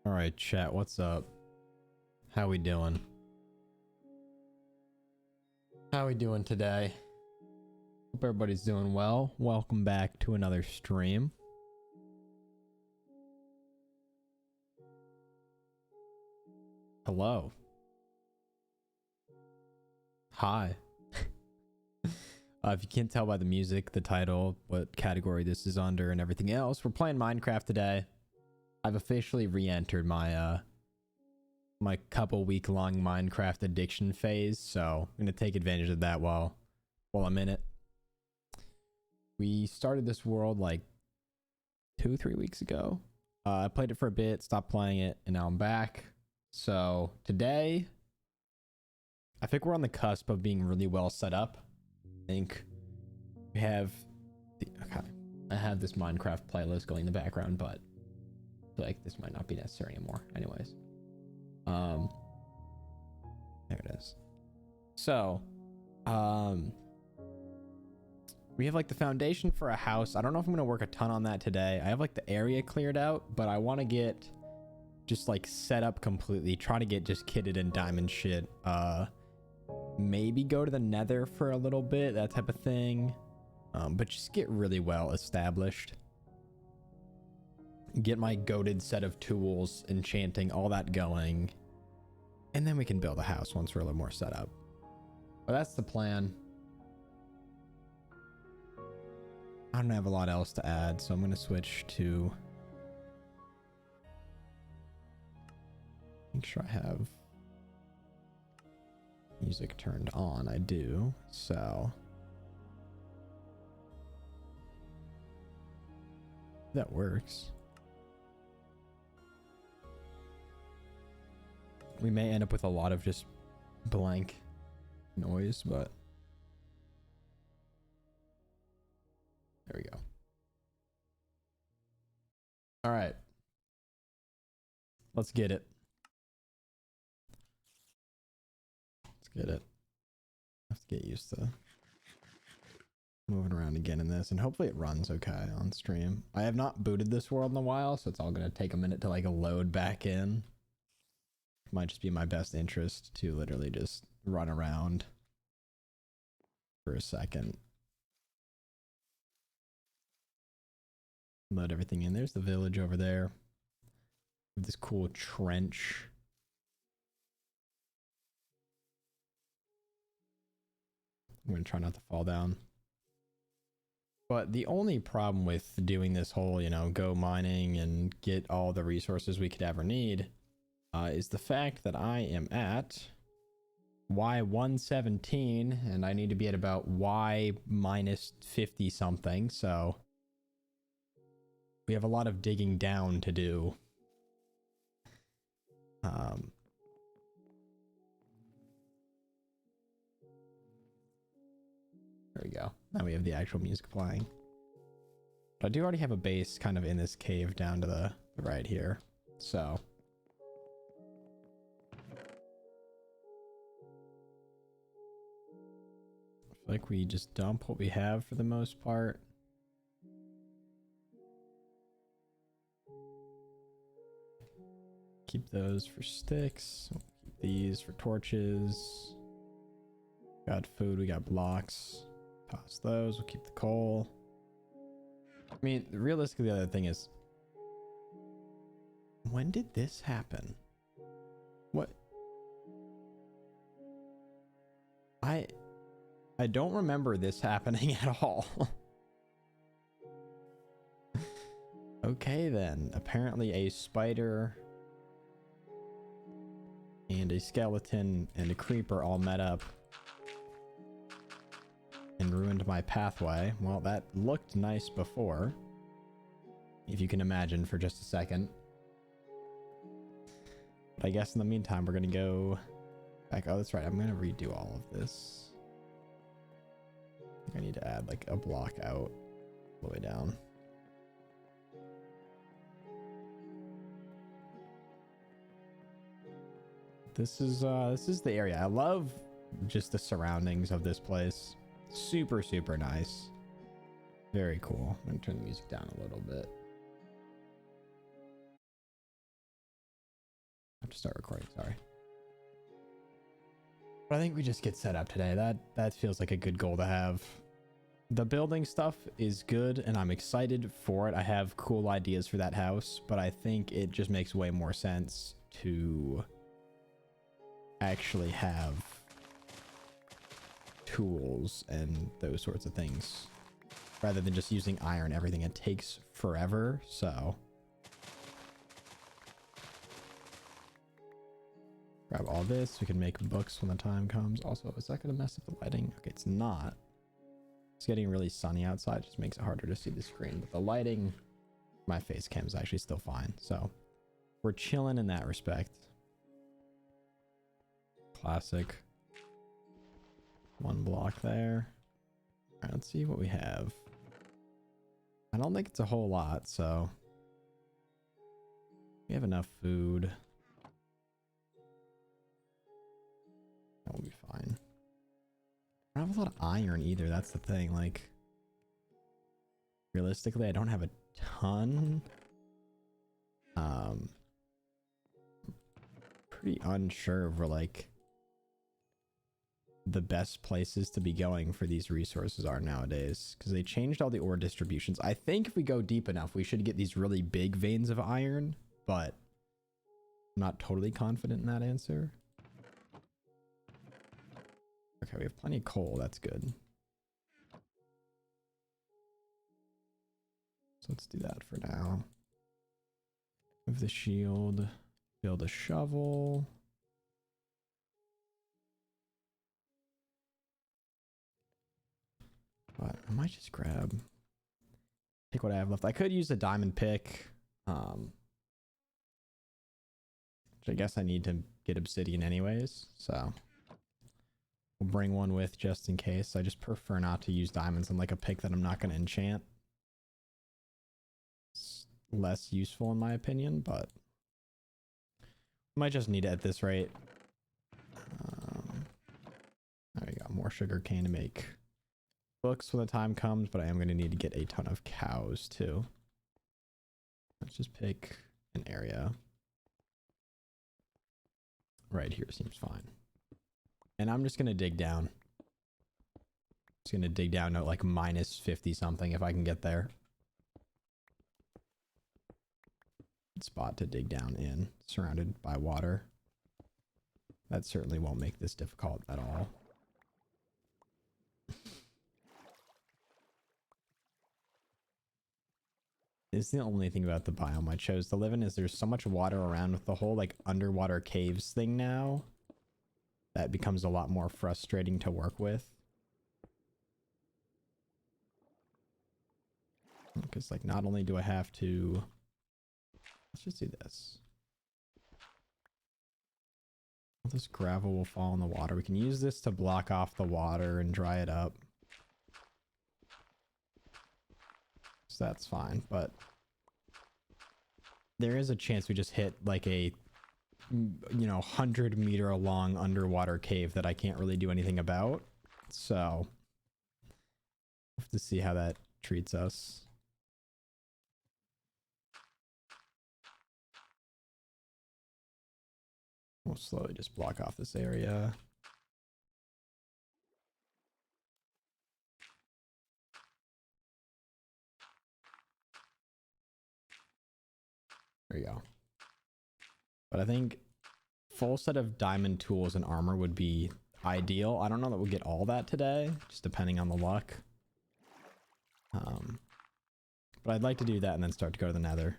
All right, chat, what's up? How we doing? How we doing today? Hope everybody's doing well. Welcome back to another stream. Hello. Hi. If you can't tell by the music, the title, what category this is under, and everything else, we're playing Minecraft today. I've officially re-entered my my couple week long Minecraft addiction phase, so I'm gonna take advantage of that while I'm in it. We started this world like 2-3 weeks ago. I played it for a bit, stopped playing it, and now I'm back. So today, I think we're on the cusp of being really well set up. I think we have okay. I have this Minecraft playlist going in the background, but I feel like this might not be necessary anymore. Anyways, there it is. So, we have like the foundation for a house. I don't know if I'm gonna work a ton on that today. I have like the area cleared out, but I want to get just like set up completely. Try to get just kitted in diamond shit. Maybe go to the nether for a little bit, that type of thing. But just get really well established. Get my goated set of tools, enchanting, all that going. And then we can build a house once we're a little more set up. But that's the plan. I don't have a lot else to add, so I'm going to switch to... Make sure I have music turned on. I do, so... That works. We may end up with a lot of just blank noise, but... There we go. All right. Let's get it. Let's get it. I have to get used to moving around again in this, and hopefully it runs okay on stream. I have not booted this world in a while, so it's all going to take a minute to like load back in. Might just be in my best interest to literally just run around for a second. Load everything in. There's the village over there. This cool trench. I'm going to try not to fall down. But the only problem with doing this whole, go mining and get all the resources we could ever need is the fact that I am at Y117 and I need to be at about Y minus 50 something. So we have a lot of digging down to do. There we go. Now we have the actual music playing. But I do already have a base kind of in this cave down to the right here. So I feel like we just dump what we have for the most part. Keep those for sticks. We'll keep these for torches. Got food, we got blocks. Toss those, we'll keep the coal. I mean, realistically, the other thing is, when did this happen? What? I don't remember this happening at all. Okay then, apparently a spider and a skeleton and a creeper all met up and ruined my pathway. Well, that looked nice before, if you can imagine for just a second. But I guess in the meantime, we're gonna go back. Oh, that's right. I'm gonna redo all of this. I think I need to add like a block out all the way down. This is the area. I love just the surroundings of this place. Super, super nice. Very cool. I'm gonna turn the music down a little bit. to start recording, sorry. But I think we just get set up today. That feels like a good goal to have. The building stuff is good and I'm excited for it. I have cool ideas for that house, but I think it just makes way more sense to actually have tools and those sorts of things rather than just using iron everything. It takes forever, so grab all this. We can make books when the time comes. Also, is that gonna mess up the lighting? Okay, it's not. It's getting really sunny outside, just makes it harder to see the screen, but the lighting, my face cam is actually still fine, so we're chilling in that respect. Classic. One block there. All right, let's see what we have. I don't think it's a whole lot, so we have enough food. That will be fine. I don't have a lot of iron either. That's the thing. Like, realistically, I don't have a ton. Pretty unsure of where, like, the best places to be going for these resources are nowadays, because they changed all the ore distributions. I think if we go deep enough, we should get these really big veins of iron, but I'm not totally confident in that answer. Okay, we have plenty of coal. That's good. So let's do that for now. Move the shield. Build a shovel. But I might just take what I have left. I could use a diamond pick. Which I guess I need to get obsidian anyways, so we'll bring one with just in case. I just prefer not to use diamonds on like a pick that I'm not going to enchant. It's less useful in my opinion, but might just need it at this rate. There we go. More sugar cane to make books when the time comes, but I am going to need to get a ton of cows too. Let's just pick an area. Right here seems fine. And I'm just going to dig down. Just going to dig down to like minus 50 something if I can get there. Good spot to dig down in, surrounded by water. That certainly won't make this difficult at all. This is the only thing about the biome I chose to live in, is there's so much water around with the whole like underwater caves thing now. That becomes a lot more frustrating to work with. Because like not only do I have to... Let's just do this. All this gravel will fall in the water. We can use this to block off the water and dry it up. So that's fine, but there is a chance we just hit like a 100-meter long underwater cave that I can't really do anything about. So we'll have to see how that treats us. We'll slowly just block off this area. There you go. But I think full set of diamond tools and armor would be ideal. I don't know that we'll get all that today, just depending on the luck. But I'd like to do that and then start to go to the nether.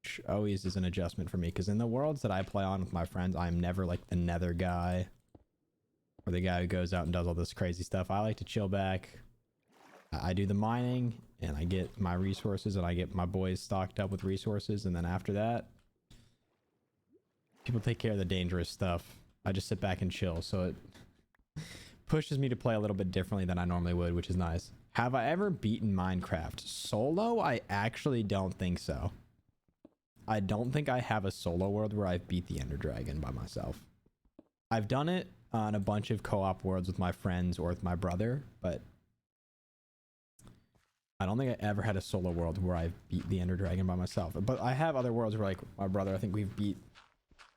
Which always is an adjustment for me, because in the worlds that I play on with my friends, I'm never like the nether guy. Or the guy who goes out and does all this crazy stuff. I like to chill back. I do the mining, and I get my resources, and I get my boys stocked up with resources, and then after that, people take care of the dangerous stuff. I just sit back and chill, so it pushes me to play a little bit differently than I normally would, which is nice. Have I ever beaten Minecraft solo? I actually don't think so. I don't think I have a solo world where I've beat the Ender Dragon by myself. I've done it on a bunch of co-op worlds with my friends or with my brother, but I don't think I ever had a solo world where I beat the Ender Dragon by myself. But I have other worlds where, like, my brother, I think we've beat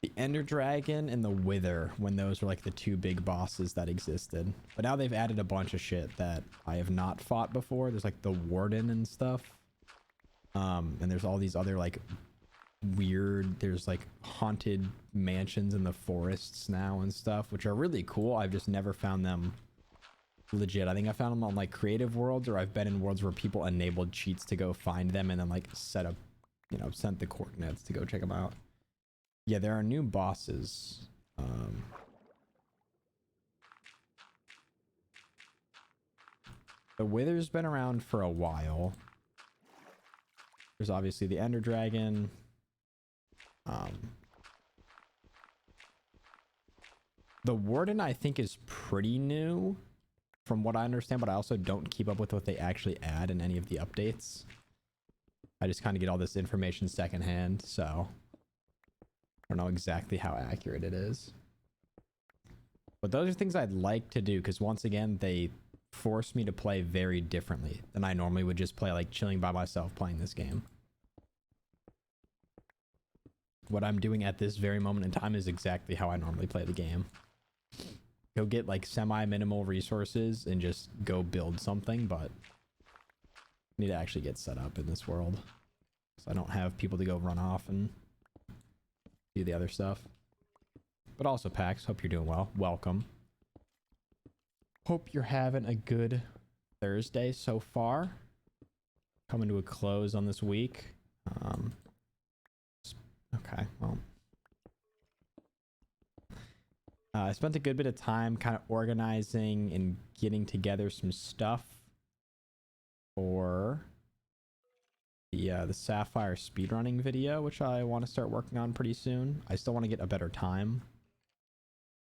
The Ender Dragon and the Wither, when those were like the two big bosses that existed. But now they've added a bunch of shit that I have not fought before. There's like the Warden and stuff. And there's all these other like weird, there's like haunted mansions in the forests now and stuff, which are really cool. I've just never found them legit. I think I found them on like creative worlds, or I've been in worlds where people enabled cheats to go find them and then like set up, you know, sent the coordinates to go check them out. Yeah, there are new bosses. The Wither's been around for a while. There's obviously the Ender Dragon. The Warden, I think, is pretty new from what I understand, but I also don't keep up with what they actually add in any of the updates. I just kind of get all this information secondhand, so I don't know exactly how accurate it is. But those are things I'd like to do, because once again, they force me to play very differently than I normally would just play, like chilling by myself playing this game. What I'm doing at this very moment in time is exactly how I normally play the game. Go get like semi-minimal resources and just go build something, but I need to actually get set up in this world, so I don't have people to go run off and do the other stuff. But also, Pax, hope you're doing well. Welcome. Hope you're having a good Thursday so far. Coming to a close on this week. Okay, well. I spent a good bit of time kind of organizing and getting together some stuff for the Sapphire speedrunning video, which I want to start working on pretty soon. I still want to get a better time.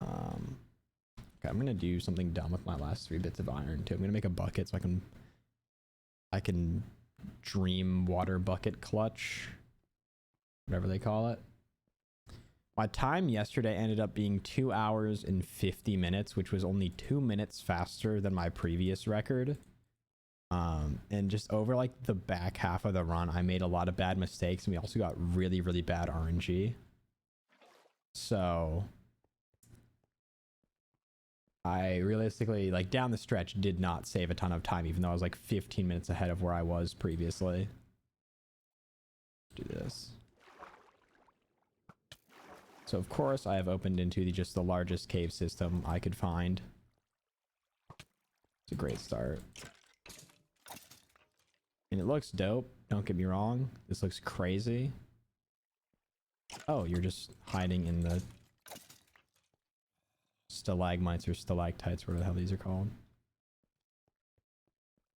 Okay, I'm gonna do something dumb with my last 3 bits of iron too. I'm gonna make a bucket so I can dream water bucket clutch, whatever they call it. My time yesterday ended up being 2 hours and 50 minutes, which was only 2 minutes faster than my previous record. And just over like the back half of the run, I made a lot of bad mistakes, and we also got really, really bad RNG. So I realistically, like down the stretch, did not save a ton of time, even though I was like 15 minutes ahead of where I was previously. Do this. So of course I have opened into just the largest cave system I could find. It's a great start. And it looks dope, don't get me wrong. This looks crazy. Oh, you're just hiding in the stalagmites or stalactites, whatever the hell these are called.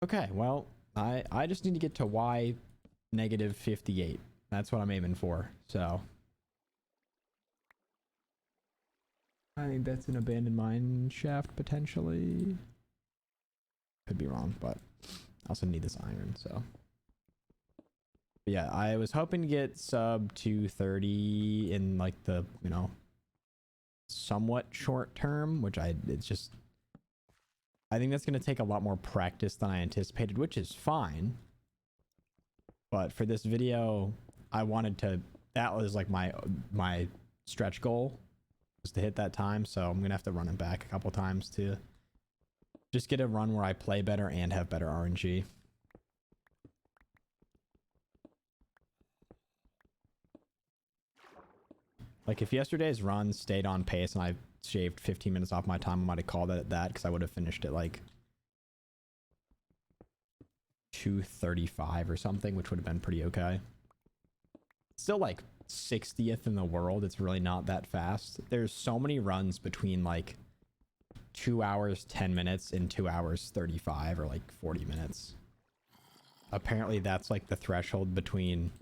Okay, well, I just need to get to Y negative 58. That's what I'm aiming for, so. I think that's an abandoned mine shaft, potentially. Could be wrong, but I also need this iron, so. But yeah, I was hoping to get sub 230 in like the, you know, somewhat short term, which I think that's going to take a lot more practice than I anticipated, which is fine. But for this video, I wanted to, that was like my stretch goal, was to hit that time. So I'm gonna have to run it back a couple times to just get a run where I play better and have better RNG. Like if yesterday's run stayed on pace and I shaved 15 minutes off my time, I might have called it that, because I would have finished it like 2:35 or something, which would have been pretty okay. Still like 60th in the world. It's really not that fast. There's so many runs between like 2 hours 10 minutes and 2 hours 35 or like 40 minutes. Apparently that's like the threshold between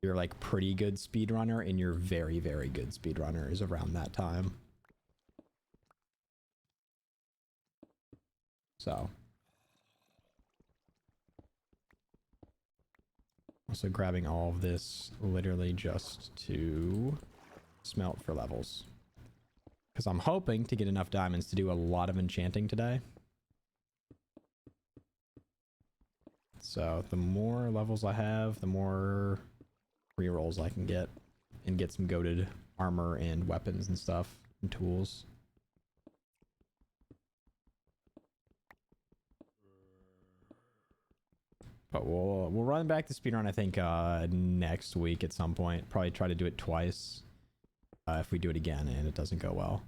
your like pretty good speedrunner and your very, very good speedrunner, is around that time. So also grabbing all of this literally just to smelt for levels, because I'm hoping to get enough diamonds to do a lot of enchanting today. So the more levels I have, the more rerolls I can get and get some goated armor and weapons and stuff and tools. But we'll run back the speedrun, I think, next week at some point. Probably try to do it twice if we do it again and it doesn't go well.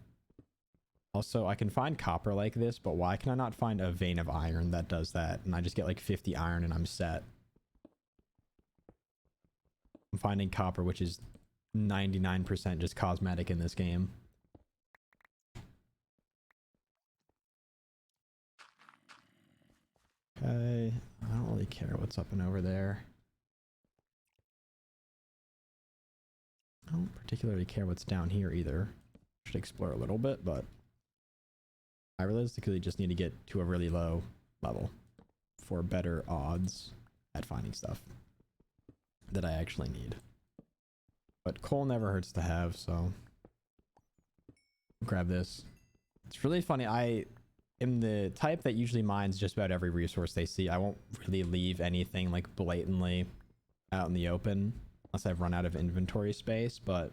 Also, I can find copper like this, but why can I not find a vein of iron that does that? And I just get like 50 iron and I'm set. I'm finding copper, which is 99% just cosmetic in this game. Okay, I don't really care what's up and over there. I don't particularly care what's down here either. Should explore a little bit, but I realistically just need to get to a really low level for better odds at finding stuff that I actually need. But coal never hurts to have, so grab this. It's really funny. I am the type that usually mines just about every resource they see. I won't really leave anything like blatantly out in the open unless I've run out of inventory space. But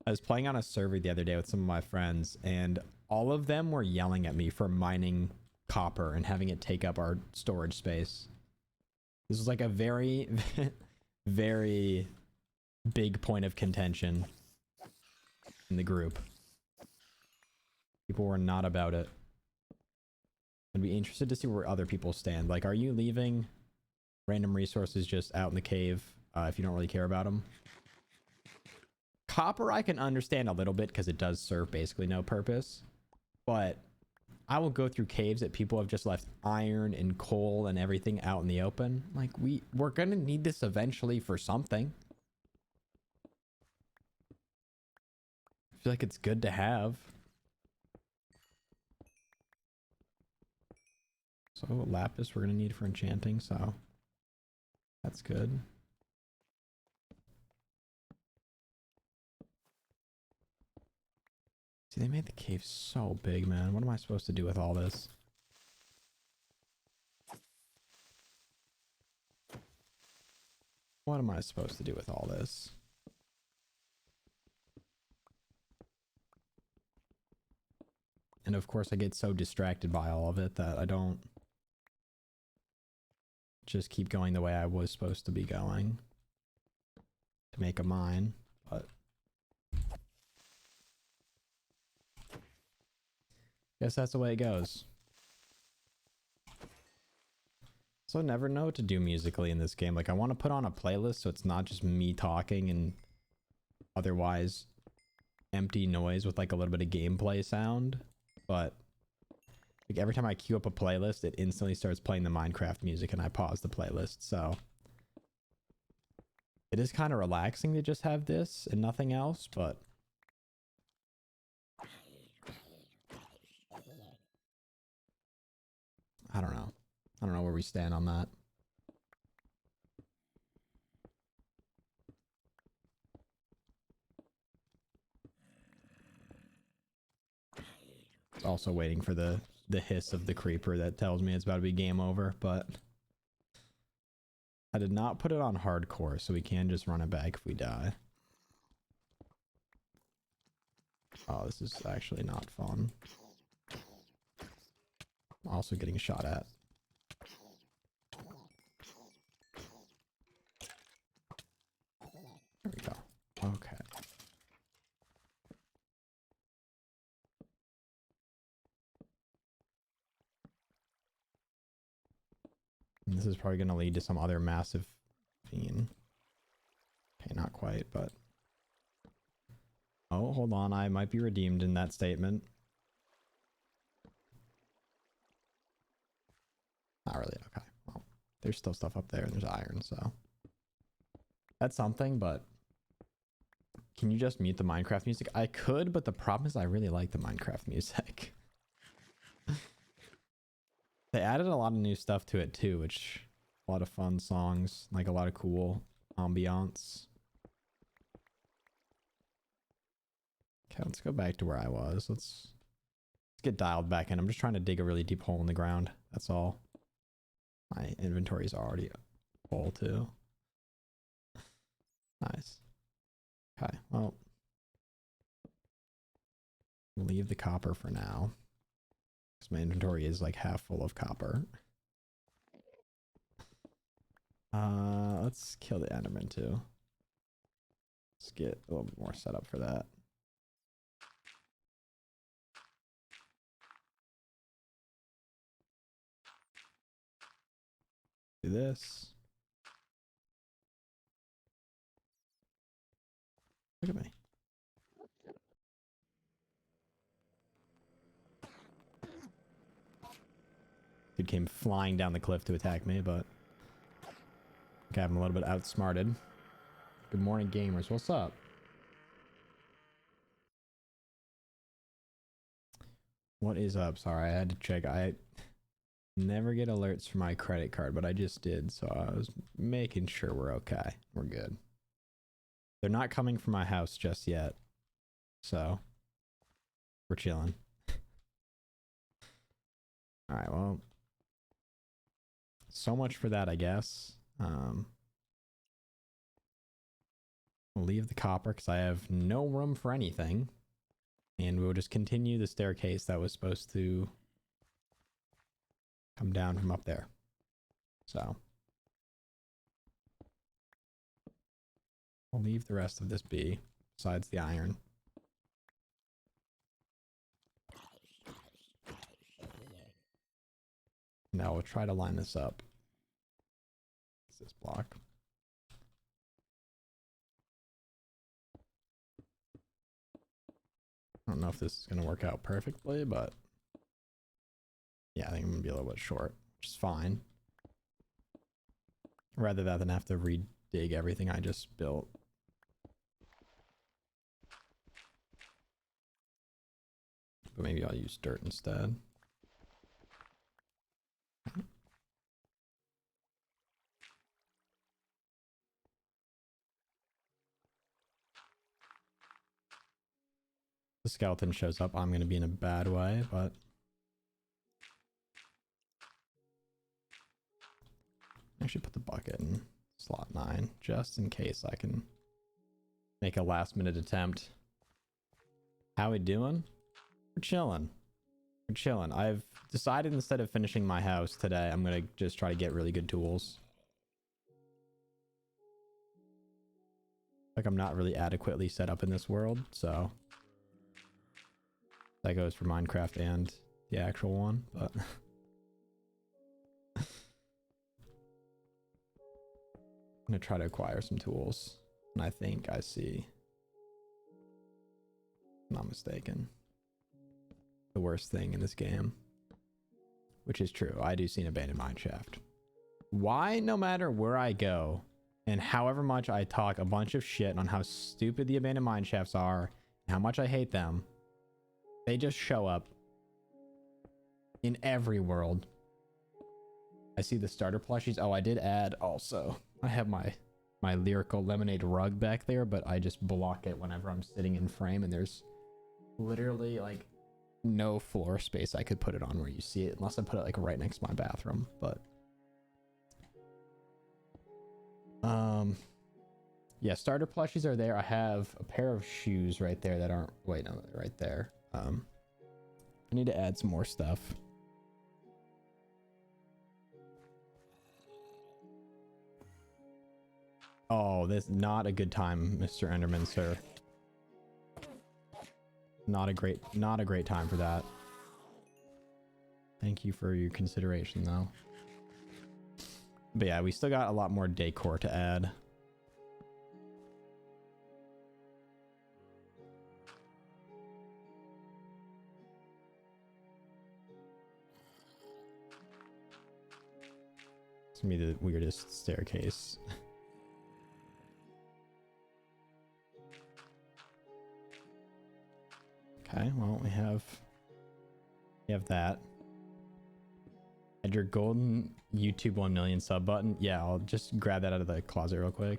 I was playing on a server the other day with some of my friends, and all of them were yelling at me for mining copper and having it take up our storage space. This was like a very, very big point of contention in the group. People were not about it. I'd be interested to see where other people stand. Like, are you leaving random resources just out in the cave if you don't really care about them? Copper I can understand a little bit because it does serve basically no purpose. But I will go through caves that people have just left iron and coal and everything out in the open. Like, we're gonna need this eventually for something. I feel like it's good to have. So lapis we're gonna need for enchanting, so that's good. See, they made the cave so big, man. What am I supposed to do with all this? What am I supposed to do with all this? And of course I get so distracted by all of it that I don't just keep going the way I was supposed to be going to make a mine, but guess that's the way it goes. So I never know what to do musically in this game. Like, I want to put on a playlist so it's not just me talking and otherwise empty noise with like a little bit of gameplay sound, but like every time I queue up a playlist, it instantly starts playing the Minecraft music and I pause the playlist. So it is kind of relaxing to just have this and nothing else, but I don't know. I don't know where we stand on that. Also waiting for the hiss of the creeper that tells me it's about to be game over, but I did not put it on hardcore, so we can just run it back if we die. Oh, this is actually not fun. I'm also getting shot at. There we go. Okay. And this is probably going to lead to some other massive fiend. Okay, not quite, but... Oh, hold on. I might be redeemed in that statement. Not really. Okay. Well, there's still stuff up there and there's iron, so... That's something, but... Can you just mute the Minecraft music? I could, but the problem is I really like the Minecraft music. They added a lot of new stuff to it too, which a lot of fun songs, like a lot of cool ambiance. Okay, let's go back to where I was. Let's get dialed back in. I'm just trying to dig a really deep hole in the ground. That's all. My inventory is already full too. Nice. Okay, well, leave the copper for now, because my inventory is like half full of copper. Let's kill the Enderman too. Let's get a little bit more set up for that. Do this. Look at me. Dude came flying down the cliff to attack me, but okay, I'm a little bit outsmarted. Good morning, gamers. What's up? What is up? Sorry, I had to check. I never get alerts for my credit card, but I just did, so I was making sure we're okay. We're good. They're not coming from my house just yet, so we're chilling. All right, well, so much for that, I guess. We'll leave the copper because I have no room for anything, and we'll just continue the staircase that was supposed to come down from up there. So we'll leave the rest of this be, besides the iron. Now we'll try to line this up. What's this block? I don't know if this is going to work out perfectly, but yeah, I think I'm going to be a little bit short, which is fine. Rather than have to redig everything I just built. But maybe I'll use dirt instead. The skeleton shows up, I'm going to be in a bad way, but I should put the bucket in slot 9 just in case I can make a last minute attempt. How we doing? We're chilling. We're chilling. I've decided instead of finishing my house today, I'm going to just try to get really good tools. Like I'm not really adequately set up in this world, so that goes for Minecraft and the actual one, but I'm gonna try to acquire some tools, and I think I see, if I'm not mistaken, the worst thing in this game, which is true. I do see an abandoned mine shaft. Why, no matter where I go, and however much I talk a bunch of shit on how stupid the abandoned mine shafts are, and how much I hate them, they just show up in every world. I see the starter plushies. Oh, I did add also. I have my lyrical lemonade rug back there, but I just block it whenever I'm sitting in frame, and there's literally like no floor space I could put it on where you see it, unless I put it like right next to my bathroom. But yeah, starter plushies are there. I have a pair of shoes right there that aren't, wait, no, they're right there. I need to add some more stuff. Oh, this not a good time, Mr. Enderman, sir. Not a great time for that. Thank you for your consideration, though. But yeah, we still got a lot more decor to add. It's gonna be the weirdest staircase. Okay, well, we have that. And your golden YouTube 1 million sub button. Yeah, I'll just grab that out of the closet real quick.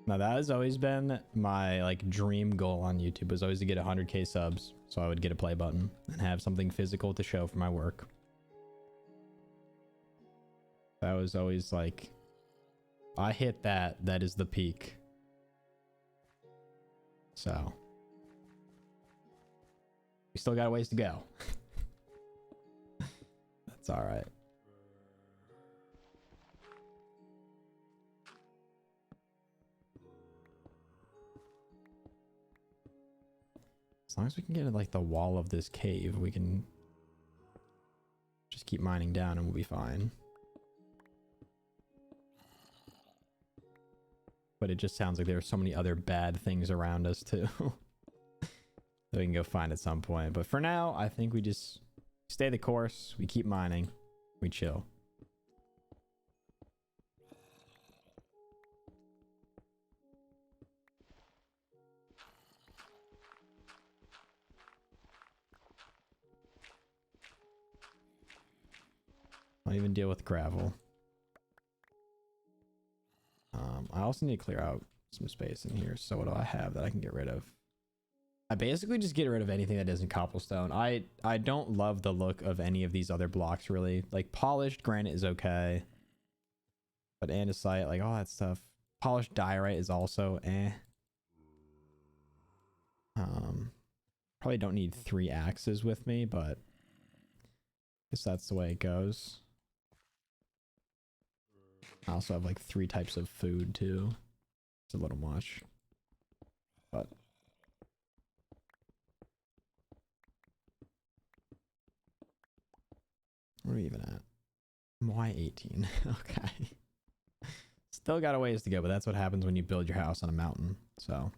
Now that has always been my like dream goal on YouTube, was always to get 100k subs, so I would get a play button and have something physical to show for my work. That was always like, I hit that is the peak. So We still got a ways to go. That's all right. As long as we can get like the wall of this cave, we can just keep mining down and we'll be fine. But it just sounds like there are so many other bad things around us too. That we can go find at some point. But for now, I think we just stay the course. We keep mining. We chill. Don't even deal with gravel. I also need to clear out some space in here. So what do I have that I can get rid of? I basically just get rid of anything that isn't cobblestone. I don't love the look of any of these other blocks really. Like polished granite is okay. But andesite, like all that stuff. Polished diorite is also eh. Probably don't need 3 axes with me, but I guess that's the way it goes. I also have like 3 types of food too. It's a little much. But where are we even at? Why 18? Okay. Still got a ways to go, but that's what happens when you build your house on a mountain. So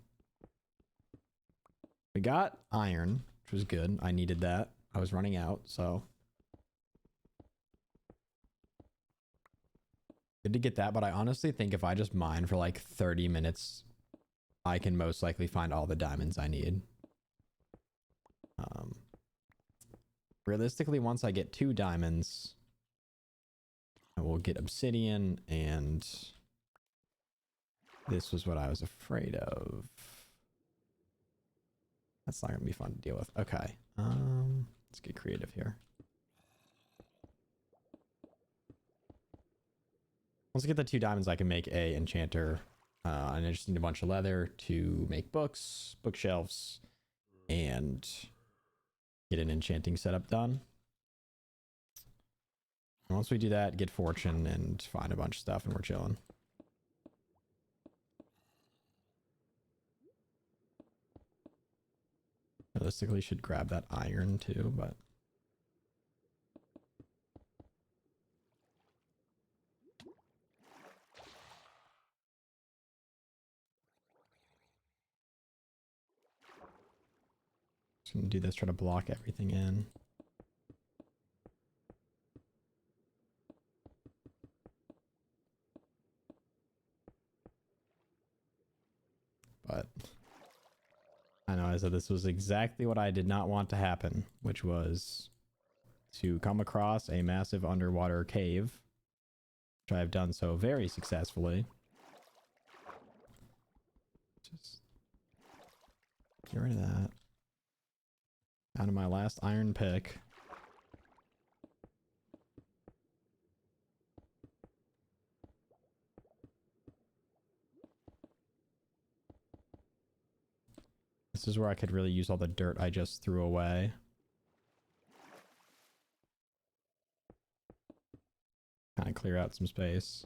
we got iron, which was good. I needed that. I was running out, so good to get that. But I honestly think if I just mine for like 30 minutes, I can most likely find all the diamonds I need. Realistically, once I get 2 diamonds, I will get obsidian, and this was what I was afraid of. That's not gonna be fun to deal with. Okay, let's get creative here. Once I get the 2 diamonds, I can make a enchanter. And I just need a bunch of leather to make books, bookshelves, and get an enchanting setup done. And once we do that, get fortune and find a bunch of stuff, and we're chilling. Realistically, should grab that iron too, but just gonna do this, try to block everything in. But I know I said this was exactly what I did not want to happen, which was to come across a massive underwater cave, which I have done so very successfully. Just get rid of that. Down to my last iron pick. This is where I could really use all the dirt I just threw away. Kind of clear out some space.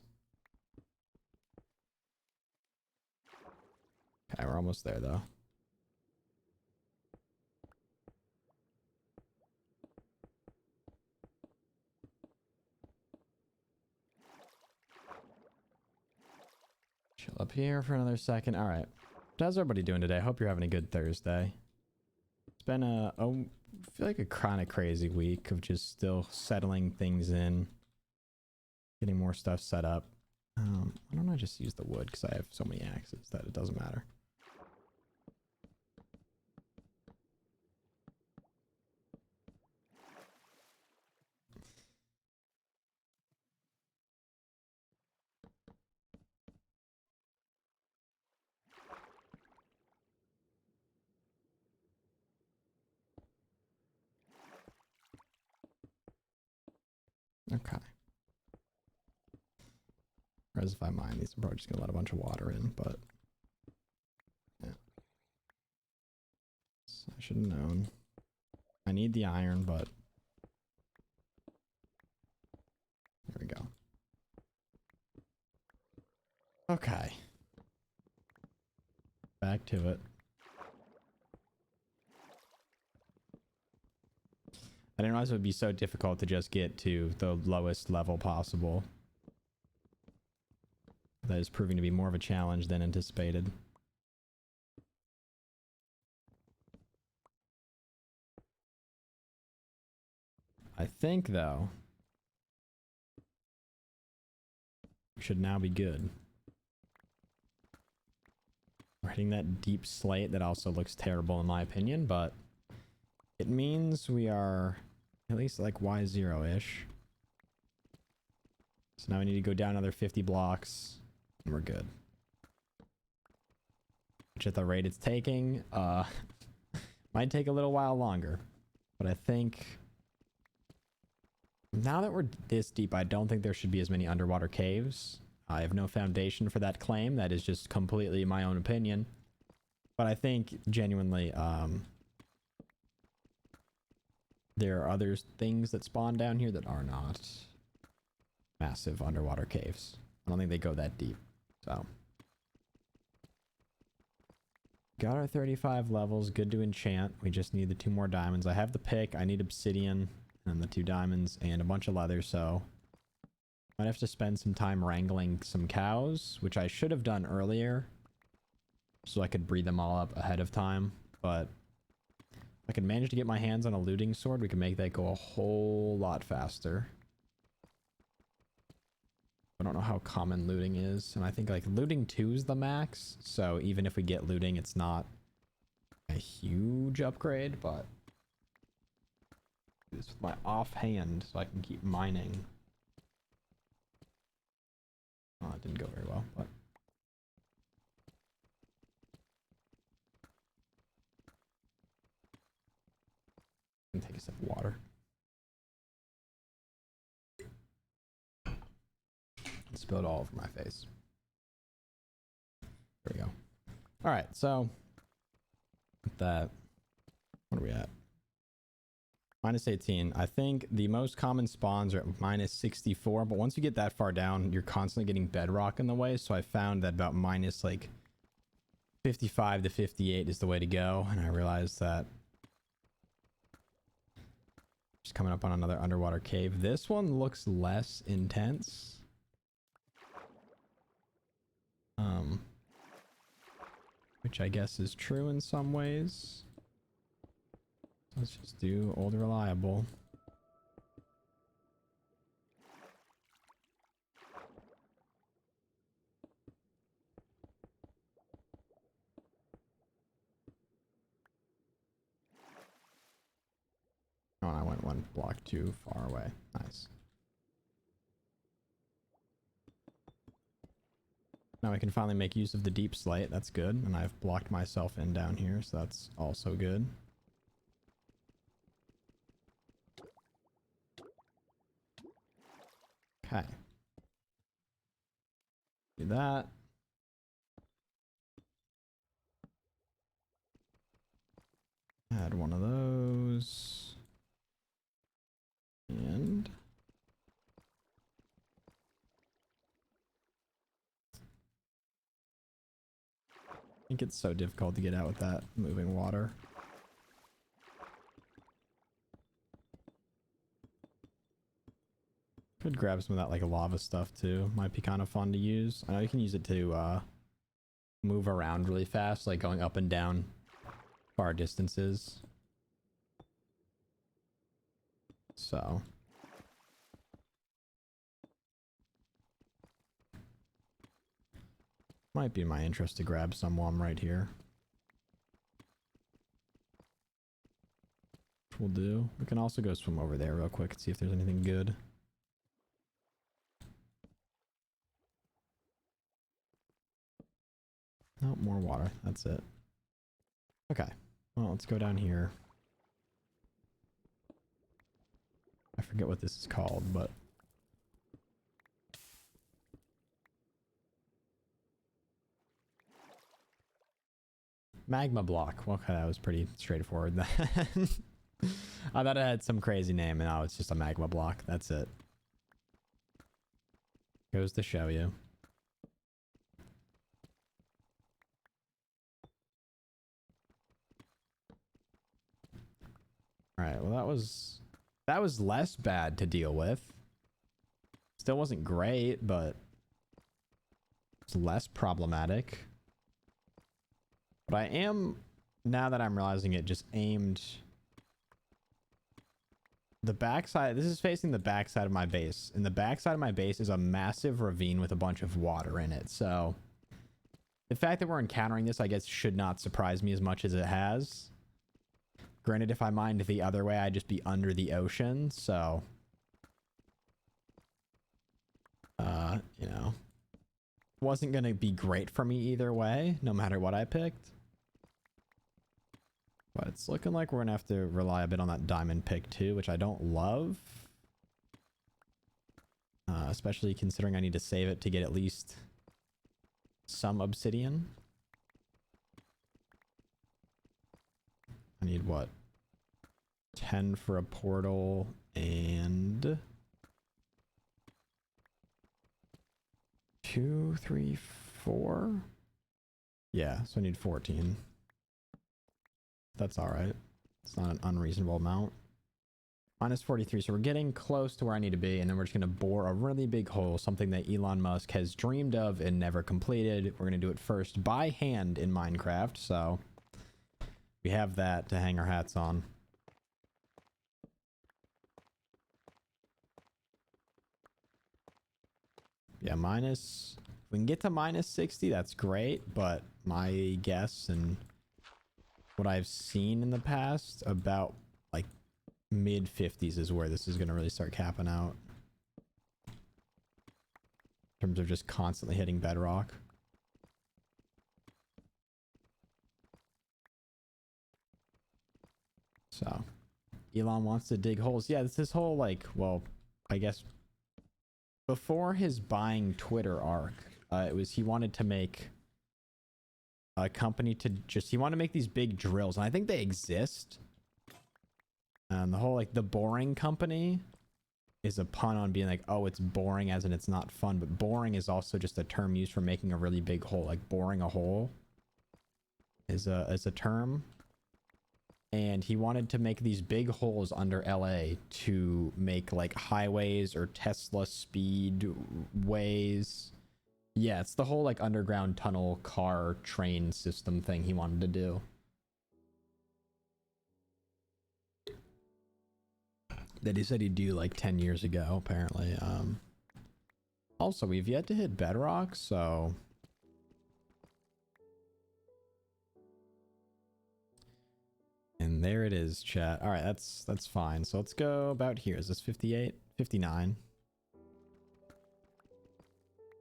Okay, we're almost there though. Chill up here for another second. All right. How's everybody doing today? Hope you're having a good Thursday. It's been I feel like a kind of crazy week of just still settling things in, getting more stuff set up. Why don't I just use the wood, because I have so many axes that it doesn't matter. Okay. Whereas if I mine these, I'm probably just gonna let a bunch of water in, but yeah. So I should have known. I need the iron, but there we go. Okay. Back to it. I didn't realize it would be so difficult to just get to the lowest level possible. That is proving to be more of a challenge than anticipated. I think, though, we should now be good. We're hitting that deep slate that also looks terrible in my opinion, but it means we are at least like Y0-ish. So now we need to go down another 50 blocks and we're good. Which at the rate it's taking, might take a little while longer. But I think now that we're this deep, I don't think there should be as many underwater caves. I have no foundation for that claim. That is just completely my own opinion. But I think genuinely, there are other things that spawn down here that are not massive underwater caves. I don't think they go that deep. So got our 35 levels, good to enchant. We just need the 2 more diamonds. I have the pick, I need obsidian and the 2 diamonds and a bunch of leather, so might have to spend some time wrangling some cows, which I should have done earlier so I could breed them all up ahead of time. But if I could manage to get my hands on a looting sword, we can make that go a whole lot faster. I don't know how common looting is, and I think like looting 2 is the max, so even if we get looting, it's not a huge upgrade, but do this with my offhand so I can keep mining. Oh, it didn't go very well, but I'm gonna take a sip of water. Spilled all over my face. There we go. All right, so with that, what are we at? -18. I think the most common spawns are at -64, but once you get that far down, you're constantly getting bedrock in the way. So I found that about minus like 55 to 58 is the way to go, and I realized that just coming up on another underwater cave. This one looks less intense. Which I guess is true in some ways. Let's just do old reliable. Oh, and I went 1 block too far away. Nice. Now I can finally make use of the deep slate. That's good. And I've blocked myself in down here, so that's also good. Okay. Do that. Add one of those. And I think it's so difficult to get out with that moving water. Could grab some of that like lava stuff too. Might be kind of fun to use. I know you can use it to move around really fast, like going up and down far distances. So might be in my interest to grab some while I'm right here. Which we'll do. We can also go swim over there real quick and see if there's anything good. Oh, more water. That's it. Okay. Well, let's go down here. I forget what this is called, but magma block. Well, okay, that was pretty straightforward then. I thought it had some crazy name, and now it's just a magma block. That's it. Goes to show you. All right, well, that was less bad to deal with. Still wasn't great, but it's less problematic. But I am, now that I'm realizing it, just aimed the backside. This is facing the backside of my base, and the backside of my base is a massive ravine with a bunch of water in it. So the fact that we're encountering this, I guess, should not surprise me as much as it has. Granted, if I mined the other way, I'd just be under the ocean. So, you know, wasn't going to be great for me either way, no matter what I picked. But it's looking like we're going to have to rely a bit on that diamond pick too, which I don't love. Especially considering I need to save it to get at least some obsidian. I need what? 10 for a portal and 2, 3, 4. Yeah, so I need 14. That's all right. It's not an unreasonable amount. Minus 43, so we're getting close to where I need to be, and then we're just going to bore a really big hole, something that Elon Musk has dreamed of and never completed. We're going to do it first by hand in Minecraft, so we have that to hang our hats on. Yeah, if we can get to minus 60, that's great, but my guess and what I've seen in the past, about like mid 50s is where this is going to really start capping out. In terms of just constantly hitting bedrock. So, Elon wants to dig holes. Yeah, it's this whole like, well, I guess before his buying Twitter arc, it was he wanted to make a company to just, he wanted to make these big drills, and I think they exist. And the whole like the boring company is a pun on being like, oh, it's boring as in it's not fun, but boring is also just a term used for making a really big hole. Like boring a hole is a term. And he wanted to make these big holes under LA to make like highways or Tesla speed ways. Yeah, it's the whole like underground tunnel car train system thing he wanted to do. That he said he'd do like 10 years ago, apparently. Also, we've yet to hit bedrock, so and there it is, chat. All right, that's fine. So let's go about here. Is this 58? 59.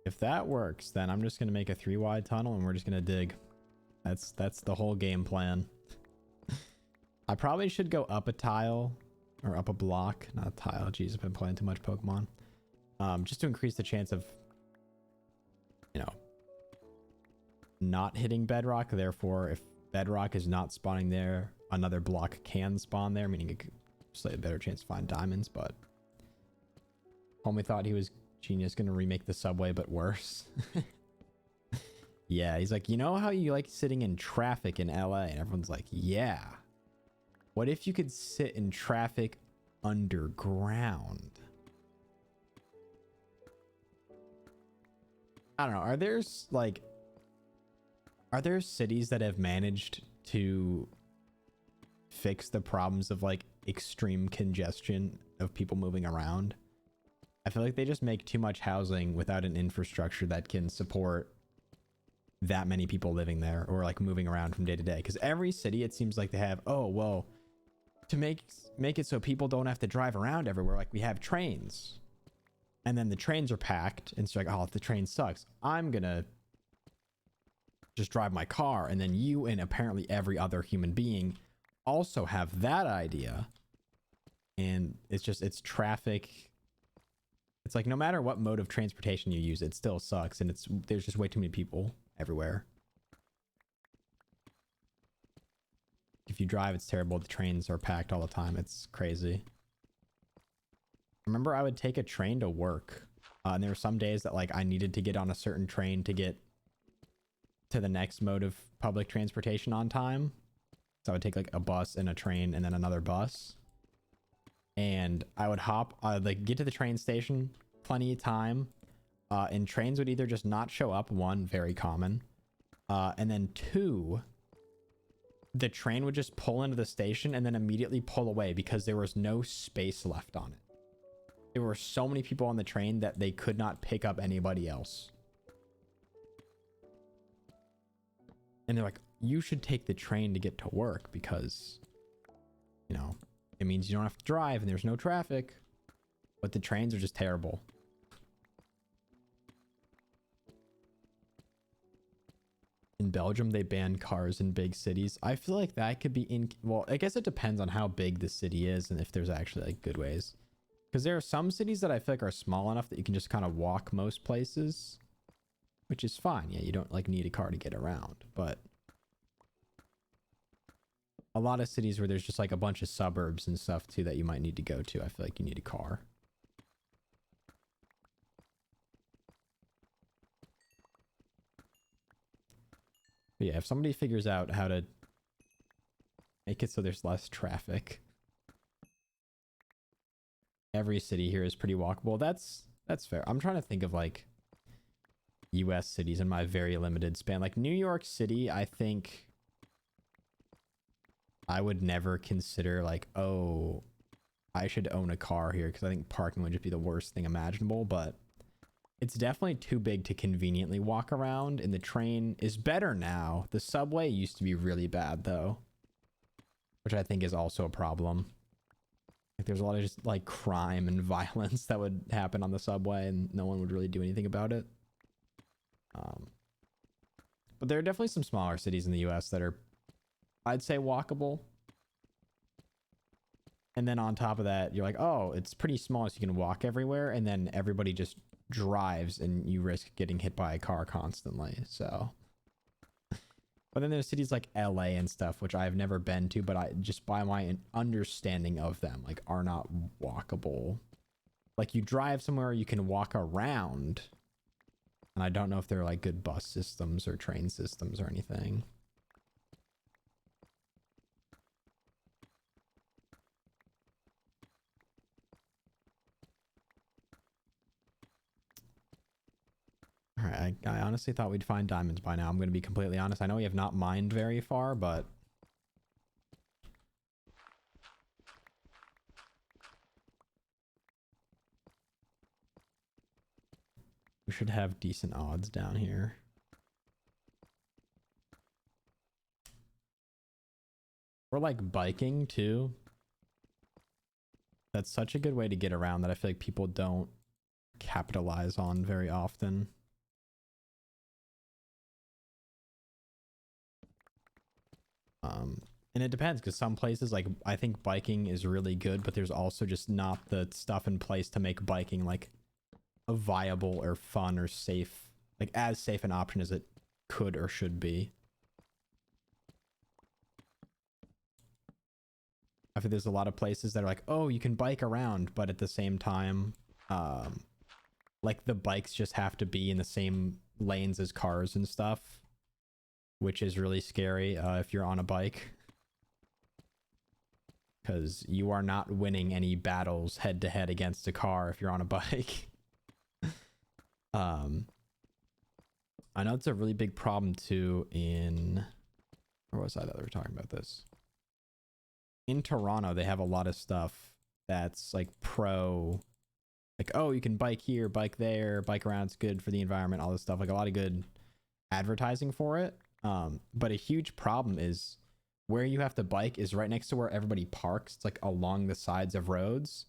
If that works, then I'm just going to make a 3-wide tunnel and we're just going to dig. That's the whole game plan. I probably should go up a tile or up a block, not a tile. Jeez, I've been playing too much Pokemon. Just to increase the chance of, you know, not hitting bedrock. Therefore, if bedrock is not spawning there, another block can spawn there, meaning it could slightly better chance to find diamonds. But homie thought he was genius, gonna remake the subway but worse. Yeah, he's like, you know how you like sitting in traffic in LA? And everyone's like, yeah. What if you could sit in traffic underground? I don't know. Are there cities that have managed to fix the problems of like extreme congestion of people moving around? I feel like they just make too much housing without an infrastructure that can support that many people living there or like moving around from day to day. Because every city, it seems like they have, oh, well, to make it so people don't have to drive around everywhere, like we have trains. And then the trains are packed, and it's like, oh, if the train sucks, I'm gonna just drive my car. And then you and apparently every other human being also have that idea. And it's traffic. It's like no matter what mode of transportation you use, it still sucks. And there's just way too many people everywhere. If you drive, it's terrible. The trains are packed all the time. It's crazy. Remember, I would take a train to work. And there were some days that like I needed to get on a certain train to get to the next mode of public transportation on time. So I would take like a bus and a train and then another bus. And I would like get to the train station, plenty of time. And trains would either just not show up, one, very common. And then two, the train would just pull into the station and then immediately pull away because there was no space left on it. There were so many people on the train that they could not pick up anybody else. And they're like, you should take the train to get to work because, you know, it means you don't have to drive and there's no traffic. But the trains are just terrible. In Belgium, they ban cars in big cities. I feel like that could be well, I guess it depends on how big the city is and if there's actually like good ways. Because there are some cities that I feel like are small enough that you can just kind of walk most places, which is fine. Yeah, you don't like need a car to get around, but a lot of cities where there's just like a bunch of suburbs and stuff too that you might need to go to, I feel like you need a car. But yeah, if somebody figures out how to make it so there's less traffic. Every city here is pretty walkable. That's fair. I'm trying to think of like US cities in my very limited span. Like New York City, I think I would never consider like, oh, I should own a car here because I think parking would just be the worst thing imaginable, but it's definitely too big to conveniently walk around, and the train is better now. The subway used to be really bad though, which I think is also a problem. Like there's a lot of just like crime and violence that would happen on the subway and no one would really do anything about it. But there are definitely some smaller cities in the US that are, I'd say, walkable. And then on top of that, you're like, oh, it's pretty small so you can walk everywhere. And then everybody just drives and you risk getting hit by a car constantly. So, but then there's cities like LA and stuff, which I've never been to, but I just by my understanding of them, like are not walkable. Like you drive somewhere you can walk around. And I don't know if they're like good bus systems or train systems or anything. All right, I honestly thought we'd find diamonds by now. I'm going to be completely honest. I know we have not mined very far, but we should have decent odds down here. Or like biking too. That's such a good way to get around that I feel like people don't capitalize on very often. And it depends because some places, like I think biking is really good, but there's also just not the stuff in place to make biking like a viable or fun or safe, like as safe an option as it could or should be. I think there's a lot of places that are like, oh, you can bike around, but at the same time, like the bikes just have to be in the same lanes as cars and stuff, which is really scary if you're on a bike. Because you are not winning any battles head to head against a car if you're on a bike. I know it's a really big problem too in, where was I that we were talking about this? In Toronto, they have a lot of stuff that's like pro, like, oh, you can bike here, bike there, bike around, it's good for the environment, all this stuff, like a lot of good advertising for it. But a huge problem is where you have to bike is right next to where everybody parks. It's like along the sides of roads.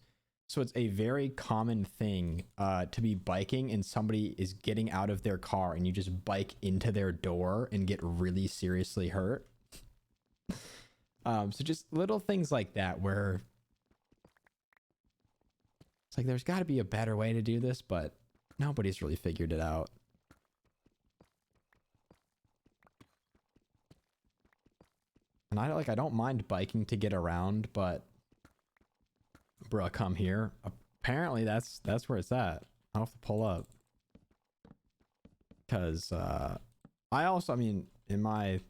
So it's a very common thing to be biking and somebody is getting out of their car and you just bike into their door and get really seriously hurt. So just little things like that where it's like there's got to be a better way to do this, but nobody's really figured it out. And I don't mind biking to get around, but bruh, come here. Apparently that's where it's at. I'll have to pull up. Cause I mean, in my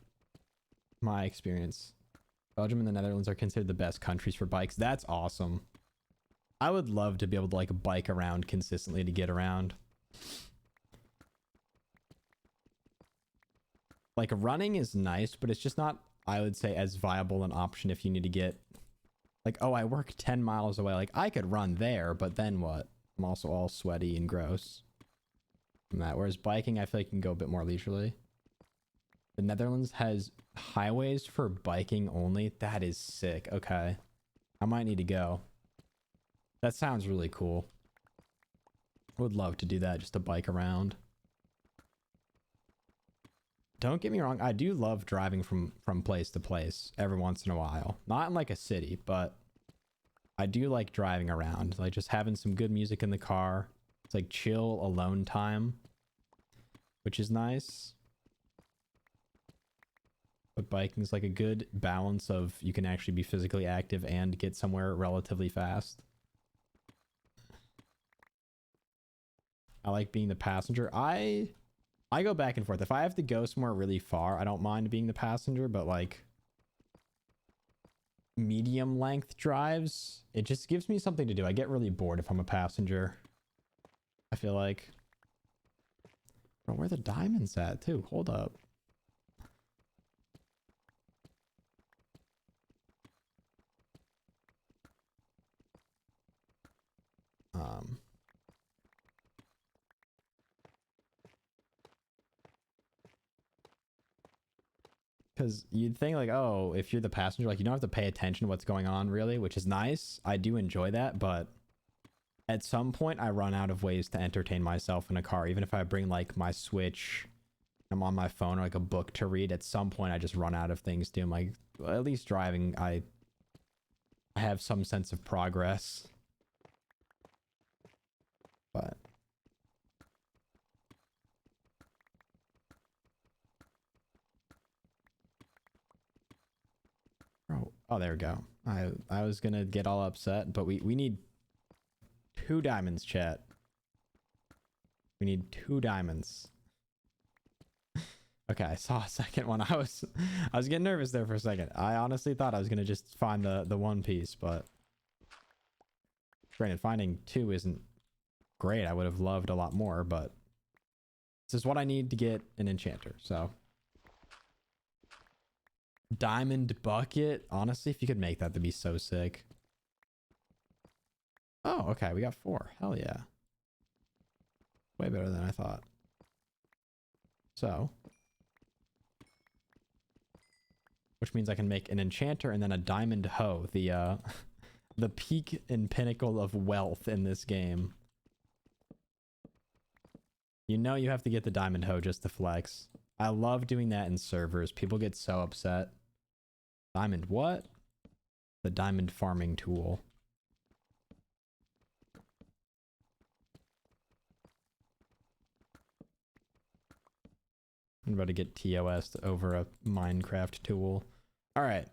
experience, Belgium and the Netherlands are considered the best countries for bikes. That's awesome. I would love to be able to like bike around consistently to get around. Like running is nice, but it's just not, I would say, as viable an option if you need to get like, oh, I work 10 miles away. Like I could run there, but then what? I'm also all sweaty and gross from that. Whereas biking, I feel like you can go a bit more leisurely. The Netherlands has highways for biking only. That is sick. Okay. I might need to go. That sounds really cool. Would love to do that, just to bike around. Don't get me wrong, I do love driving from place to place every once in a while. Not in like a city, but I do like driving around. Like just having some good music in the car. It's like chill alone time, which is nice. But biking is like a good balance of you can actually be physically active and get somewhere relatively fast. I like being the passenger. I go back and forth. If I have to go somewhere really far, I don't mind being the passenger, but like medium length drives, it just gives me something to do. I get really bored if I'm a passenger. I feel like. Bro, where are the diamonds at too? Hold up. Because you'd think like, oh, if you're the passenger, like you don't have to pay attention to what's going on really, which is nice. I do enjoy that, but at some point I run out of ways to entertain myself in a car. Even if I bring like my Switch, I'm on my phone or like a book to read, at some point I just run out of things to do. I'm like, well, at least driving, I have some sense of progress. But oh, there we go. I was gonna get all upset, but we need 2 diamonds, chat. We need 2 diamonds. Okay, I saw a second one. I was getting nervous there for a second. I honestly thought I was gonna just find the one piece, but granted, finding 2 isn't great. I would have loved a lot more, but this is what I need to get an enchanter. So diamond bucket. Honestly, if you could make that, that'd be so sick. Oh, okay. We got 4. Hell yeah. Way better than I thought. So, which means I can make an enchanter and then a diamond hoe. The the peak and pinnacle of wealth in this game. You know you have to get the diamond hoe just to flex. I love doing that in servers. People get so upset. Diamond what? The diamond farming tool. I'm about to get TOS over a Minecraft tool. All right.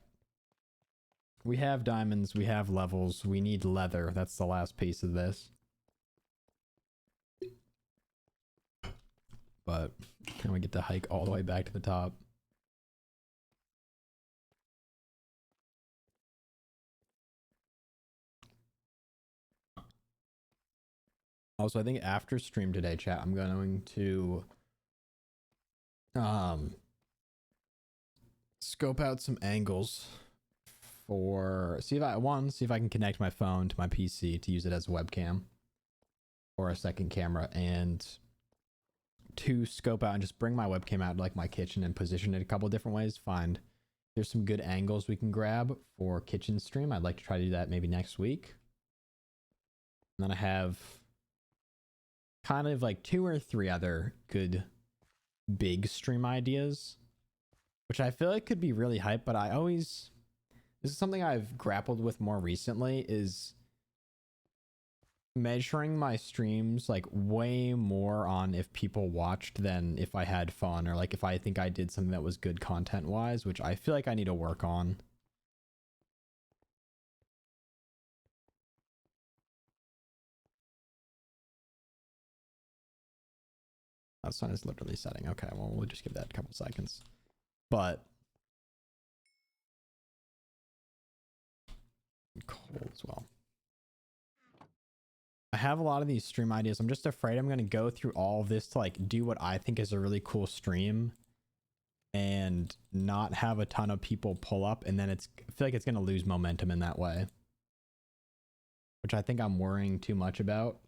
We have diamonds. We have levels. We need leather. That's the last piece of this. But can we get to hike all the way back to the top? Also, I think after stream today, chat, I'm going to scope out some angles for see if I can connect my phone to my PC to use it as a webcam or a second camera, and 2, scope out and just bring my webcam out to like my kitchen and position it a couple different ways. Find there's some good angles we can grab for kitchen stream. I'd like to try to do that maybe next week. And then I have kind of like 2 or 3 other good big stream ideas, which I feel like could be really hype, but this is something I've grappled with more recently, is measuring my streams like way more on if people watched than if I had fun or like if I think I did something that was good content wise, which I feel like I need to work on. That sun is literally setting. Okay, well, we'll just give that a couple seconds. But cold as well. I have a lot of these stream ideas. I'm just afraid I'm going to go through all of this to like do what I think is a really cool stream and not have a ton of people pull up, and then I feel like it's going to lose momentum in that way, which I think I'm worrying too much about.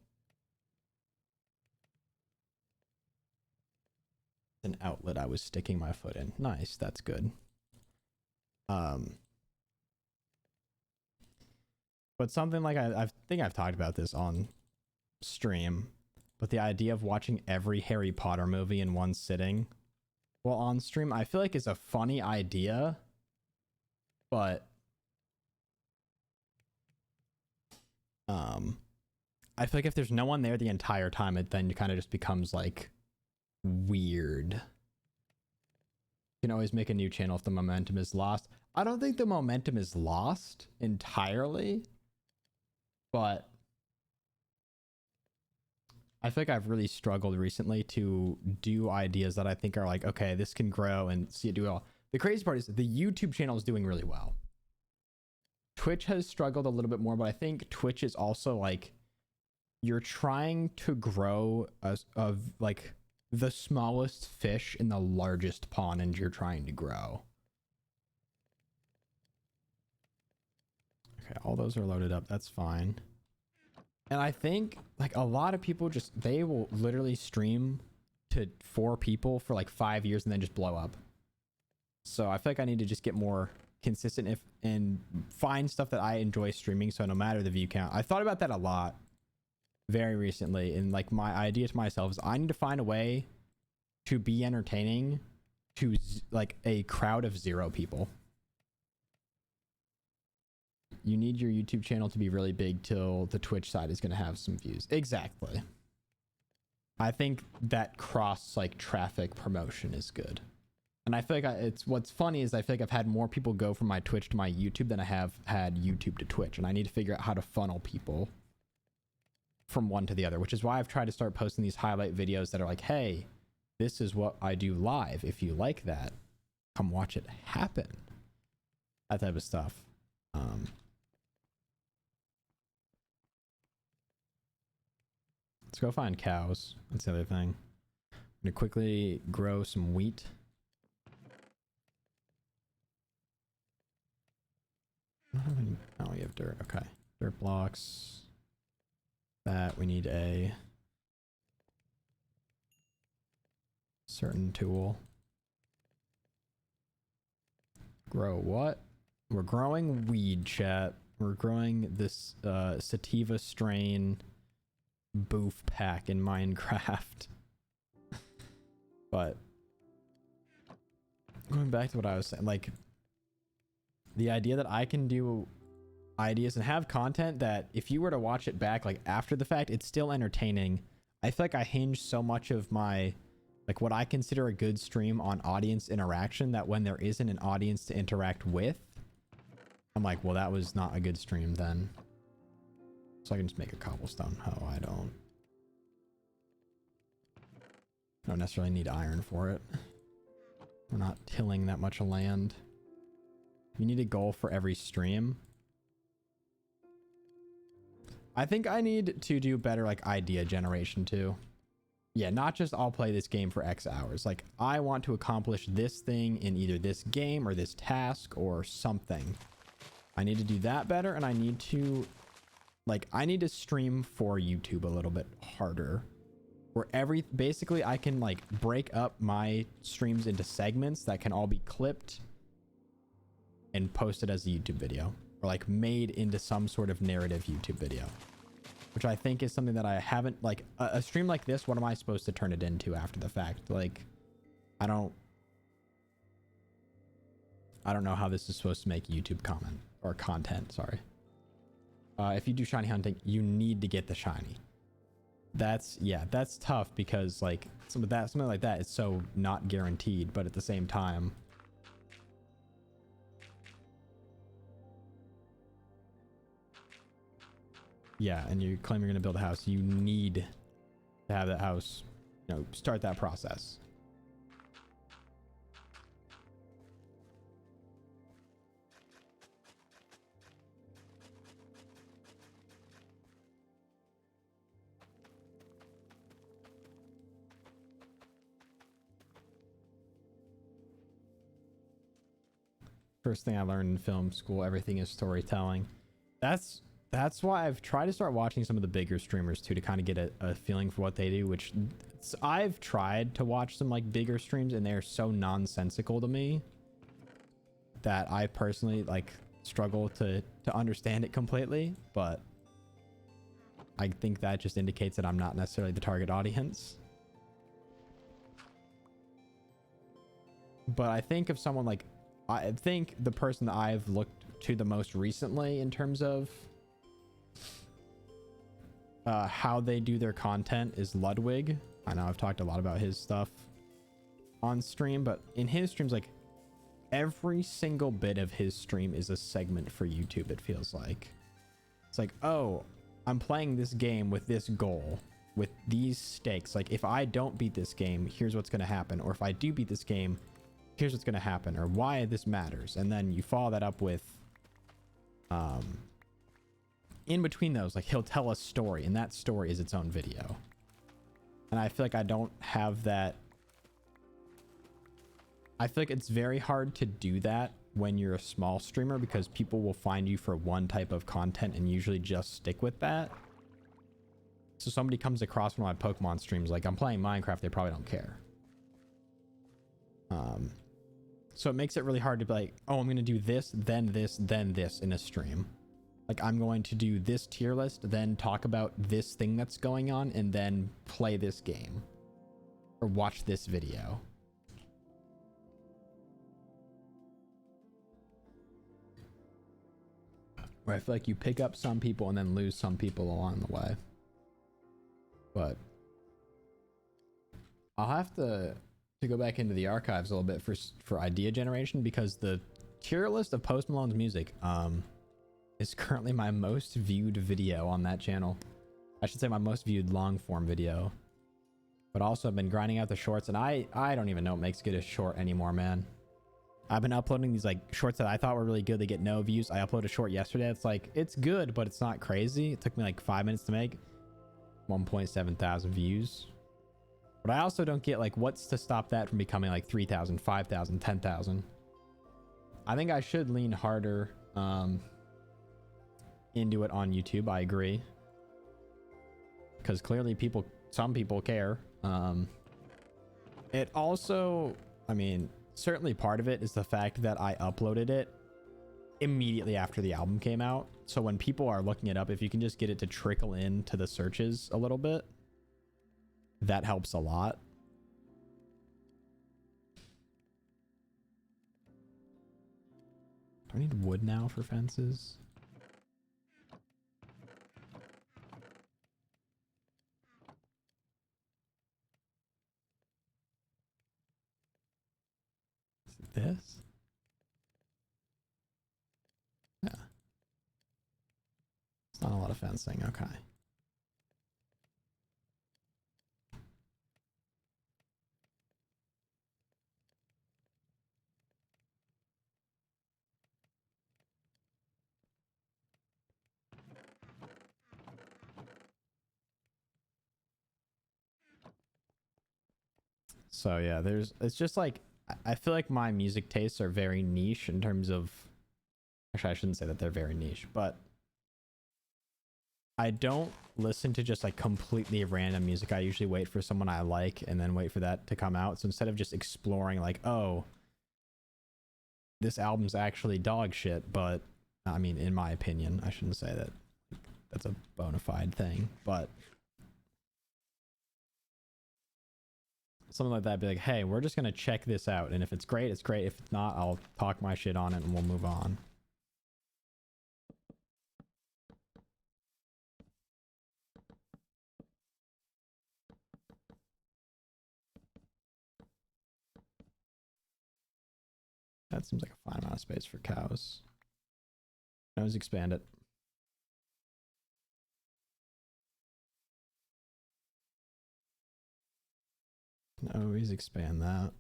An outlet I was sticking my foot in. Nice, that's good. But something like I think I've talked about this on stream, but the idea of watching every Harry Potter movie in one sitting while on stream, I feel like is a funny idea, but I feel like if there's no one there the entire time, it then kind of just becomes like weird. You can always make a new channel if the momentum is lost. I don't think the momentum is lost entirely, but I feel like I've really struggled recently to do ideas that I think are like, okay, this can grow and see it do well. The crazy part is the YouTube channel is doing really well. Twitch has struggled a little bit more, but I think Twitch is also like, you're trying to grow like the smallest fish in the largest pond, and you're trying to grow. Okay, all those are loaded up. That's fine. And I think like a lot of people they will literally stream to 4 people for like 5 years and then just blow up. So I feel like I need to just get more consistent and find stuff that I enjoy streaming. So no matter the view count, I thought about that a lot very recently. And like my idea to myself is I need to find a way to be entertaining to like a crowd of 0 people. You need your YouTube channel to be really big till the Twitch side is going to have some views. Exactly. I think that cross like traffic promotion is good. And I feel like it's what's funny is I feel like I've had more people go from my Twitch to my YouTube than I have had YouTube to Twitch. And I need to figure out how to funnel people from one to the other, which is why I've tried to start posting these highlight videos that are like, hey, this is what I do live. If you like that, come watch it happen. That type of stuff. Let's go find cows. That's the other thing. I'm gonna quickly grow some wheat. Oh, we have dirt. Okay. Dirt blocks. That we need a certain tool. Grow what? We're growing weed, chat. We're growing this sativa strain boof pack in Minecraft. But going back to what I was saying, like the idea that I can do ideas and have content that if you were to watch it back like after the fact, it's still entertaining. I feel like I hinge so much of my like what I consider a good stream on audience interaction that when there isn't an audience to interact with, I'm like, well, that was not a good stream then. So I can just make a cobblestone. Oh, I don't necessarily need iron for it. We're not tilling that much land. You need a goal for every stream. I think I need to do better like idea generation too. Yeah, not just I'll play this game for X hours. Like I want to accomplish this thing in either this game or this task or something. I need to do that better, and I need to stream for YouTube a little bit harder. Where basically I can like break up my streams into segments that can all be clipped and posted as a YouTube video, or like made into some sort of narrative YouTube video, which I think is something that I haven't like a stream like this. What am I supposed to turn it into after the fact? Like, I don't know how this is supposed to make YouTube content. Sorry. If you do shiny hunting, you need to get the shiny. That's tough because like something like that is so not guaranteed, but at the same time, yeah, and you claim you're gonna build a house, you need to have that house, you know, start that process. First thing I learned in film school, everything is storytelling. That's why I've tried to start watching some of the bigger streamers too, to kind of get a feeling for what they do, which I've tried to watch some like bigger streams and they're so nonsensical to me that I personally like struggle to understand it completely. But I think that just indicates that I'm not necessarily the target audience. But I think if someone like, I think the person that I've looked to the most recently in terms of how they do their content is Ludwig. I know I've talked a lot about his stuff on stream, but in his streams, like every single bit of his stream is a segment for YouTube. It feels like it's like, oh, I'm playing this game with this goal, with these stakes. Like if I don't beat this game, here's what's going to happen. Or if I do beat this game, here's what's going to happen, or why this matters. And then you follow that up with in between those, like he'll tell a story, and that story is its own video. And I feel like I don't have that. I feel like it's very hard to do that when you're a small streamer, because people will find you for one type of content and usually just stick with that. So somebody comes across one of my Pokemon streams, like I'm playing Minecraft, they probably don't care. So it makes it really hard to be like, oh, I'm going to do this, then this in a stream. Like I'm going to do this tier list, then talk about this thing that's going on, and then play this game or watch this video. Where I feel like you pick up some people and then lose some people along the way. But I'll have to go back into the archives a little bit for idea generation, because the tier list of Post Malone's music is currently my most viewed video on that channel. I should say my most viewed long form video. But also I've been grinding out the shorts, and I don't even know what makes good a short anymore, man. I've been uploading these like shorts that I thought were really good. They get no views. I uploaded a short yesterday. It's like, it's good, but it's not crazy. It took me like 5 minutes to make. 1.7 thousand views. But I also don't get like, what's to stop that from becoming like 3,000, 5,000, 10,000. I think I should lean harder into it on YouTube. I agree, because clearly some people care. It also, I mean, certainly part of it is the fact that I uploaded it immediately after the album came out. So when people are looking it up, if you can just get it to trickle into the searches a little bit, that helps a lot. Do I need wood now for fences? Is it this? Yeah. It's not a lot of fencing. Okay. So yeah, it's just like, I feel like my music tastes are very niche in terms of, actually I shouldn't say that they're very niche, but I don't listen to just like completely random music. I usually wait for someone I like and then wait for that to come out. So instead of just exploring like, oh, this album's actually dog shit, but I mean, in my opinion, I shouldn't say that that's a bona fide thing, but something like that, be like, hey, we're just gonna check this out, and if it's great, it's great. If it's not, I'll talk my shit on it and we'll move on. That seems like a fine amount of space for cows. Nose expand it. Can always expand that.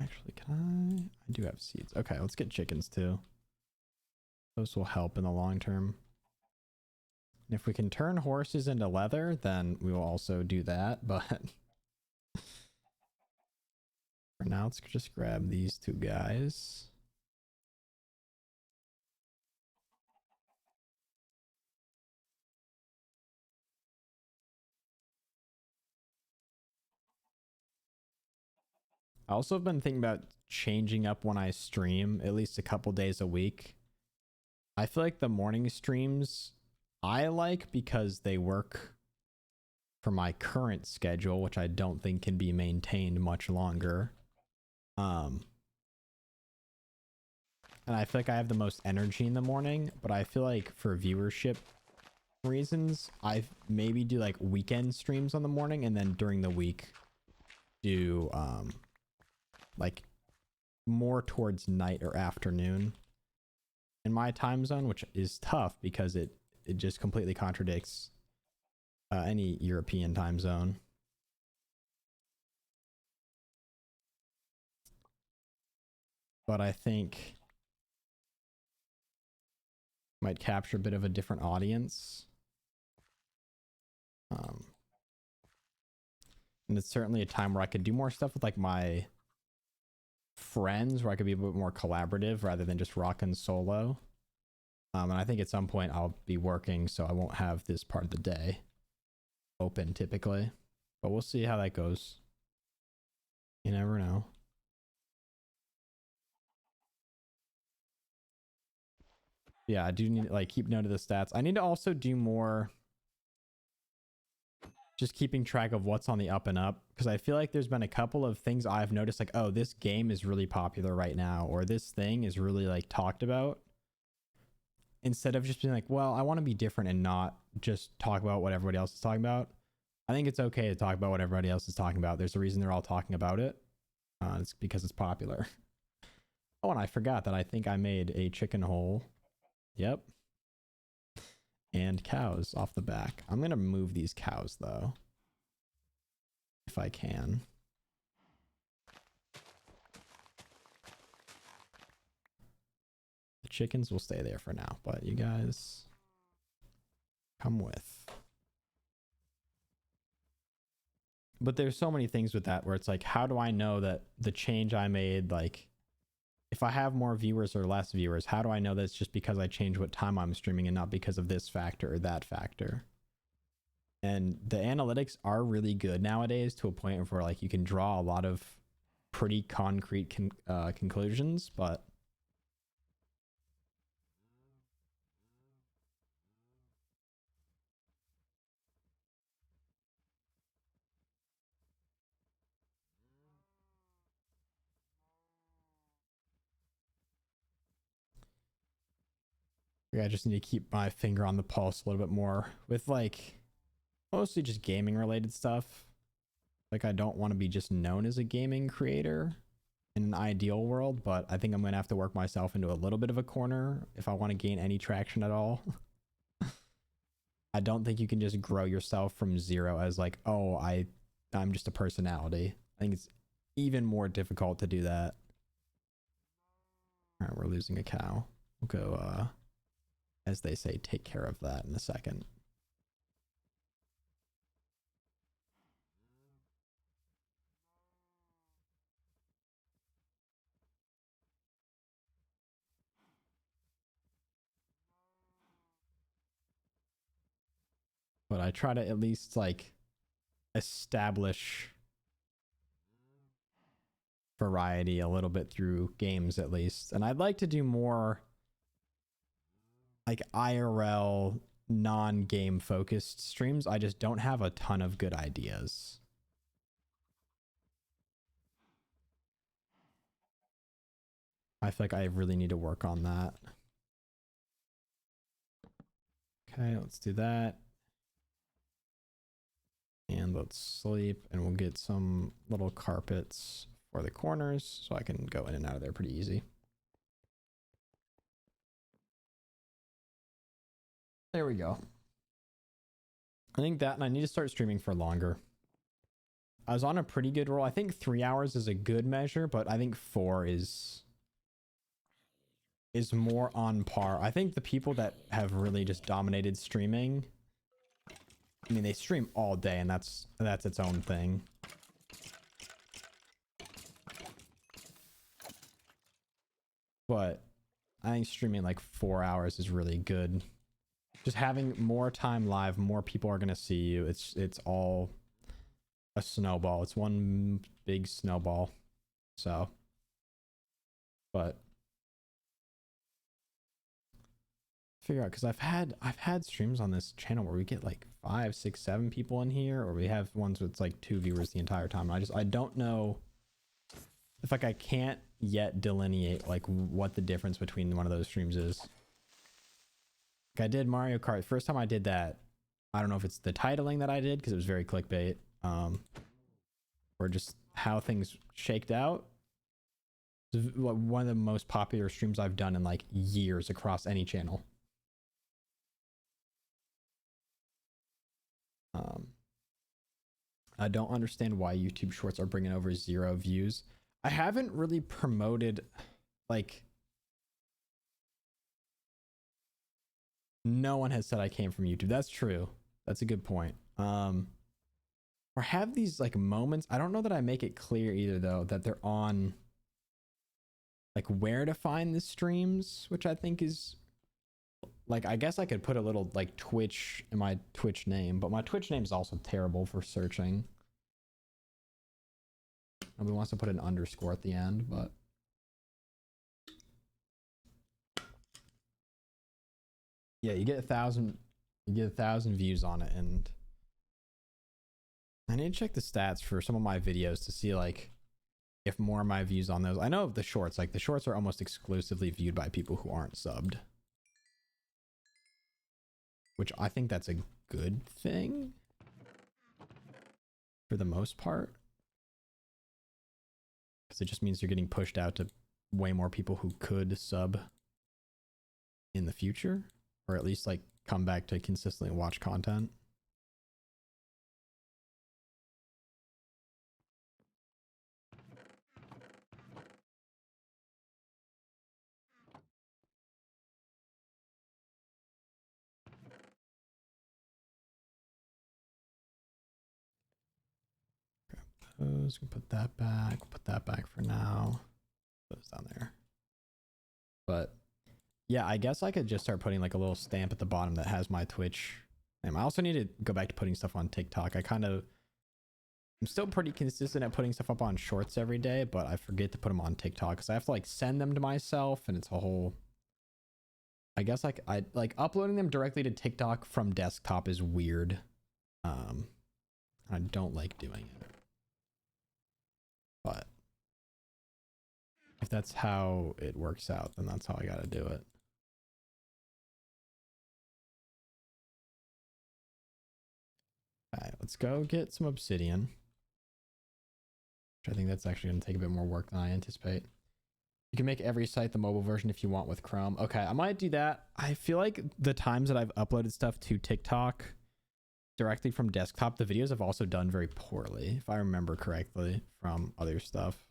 Actually, can I do have seeds. Okay, let's get chickens too. Those will help in the long term. And if we can turn horses into leather, then we will also do that, but for now, let's just grab these two guys. I also have been thinking about changing up when I stream, at least a couple days a week. I feel like the morning streams I like because they work for my current schedule, which I don't think can be maintained much longer. And I feel like I have the most energy in the morning, but I feel like for viewership reasons, I maybe do like weekend streams on the morning and then during the week do like more towards night or afternoon in my time zone, which is tough because it just completely contradicts any European time zone. But I think might capture a bit of a different audience. And it's certainly a time where I could do more stuff with like my friends, where I could be a bit more collaborative rather than just rocking solo. And I think at some point I'll be working, so I won't have this part of the day open typically, but we'll see how that goes. You never know. Yeah, I do need to like keep note of the stats. I need to also do more just keeping track of what's on the up and up, because I feel like there's been a couple of things I've noticed, like, oh, this game is really popular right now, or this thing is really like talked about, instead of just being like, well, I want to be different and not just talk about what everybody else is talking about. I think it's okay to talk about what everybody else is talking about. There's a reason they're all talking about it. It's because it's popular. Oh, and I forgot that I think I made a chicken hole. Yep. And cows off the back. I'm going to move these cows though, if I can. The chickens will stay there for now, but you guys come with. But there's so many things with that where it's like, how do I know that the change I made, like if I have more viewers or less viewers, how do I know that it's just because I changed what time I'm streaming and not because of this factor or that factor? And the analytics are really good nowadays to a point where like you can draw a lot of pretty concrete conclusions, but I just need to keep my finger on the pulse a little bit more with like mostly just gaming related stuff. Like I don't want to be just known as a gaming creator in an ideal world, but I think I'm going to have to work myself into a little bit of a corner if I want to gain any traction at all. I don't think you can just grow yourself from zero as like, oh, I'm just a personality. I think it's even more difficult to do that. All right, we're losing a cow. We'll go, as they say, take care of that in a second. But I try to at least like establish variety a little bit through games at least. And I'd like to do more like IRL non-game focused streams. I just don't have a ton of good ideas. I feel like I really need to work on that. Okay, let's do that. And let's sleep, and we'll get some little carpets for the corners so I can go in and out of there pretty easy. There we go. I think that, and I need to start streaming for longer. I was on a pretty good roll. I think 3 hours is a good measure, but I think 4 is more on par. I think the people that have really just dominated streaming, I mean, they stream all day, and that's its own thing. But I think streaming like 4 hours is really good. Just having more time live, more people are gonna see you. It's all a snowball. It's one big snowball. So, but figure out, because I've had streams on this channel where we get like 5, 6, 7 people in here, or we have ones with like 2 viewers the entire time. I don't know if like I can't yet delineate like what the difference between one of those streams is. Like I did Mario Kart. First time I did that, I don't know if it's the titling that I did because it was very clickbait, or just how things shaked out. One of the most popular streams I've done in like years across any channel. I don't understand why YouTube Shorts are bringing over 0 views. I haven't really promoted, like, no one has said I came from YouTube. That's true. That's a good point. Or have these like moments. I don't know that I make it clear either though, that they're on like where to find the streams, which I think is like, I guess I could put a little like Twitch in my Twitch name, but my Twitch name is also terrible for searching. Nobody wants to put an underscore at the end, but yeah, you get 1,000 views on it, and I need to check the stats for some of my videos to see like if more of my views on those. I know of the shorts, like the shorts are almost exclusively viewed by people who aren't subbed, which I think that's a good thing for the most part, because it just means you're getting pushed out to way more people who could sub in the future, or at least like come back to consistently watch content. Those, we can put that back. We'll put that back for now. Put those down there. But yeah, I guess I could just start putting like a little stamp at the bottom that has my Twitch name. I also need to go back to putting stuff on TikTok. I'm still pretty consistent at putting stuff up on shorts every day, but I forget to put them on TikTok because I have to like send them to myself, and it's a whole, I guess like I like uploading them directly to TikTok from desktop is weird. I don't like doing it. But if that's how it works out, then that's how I gotta do it. Alright, let's go get some obsidian. Which I think that's actually gonna take a bit more work than I anticipate. You can make every site the mobile version if you want with Chrome. Okay, I might do that. I feel like the times that I've uploaded stuff to TikTok directly from desktop, the videos have also done very poorly, if I remember correctly from other stuff.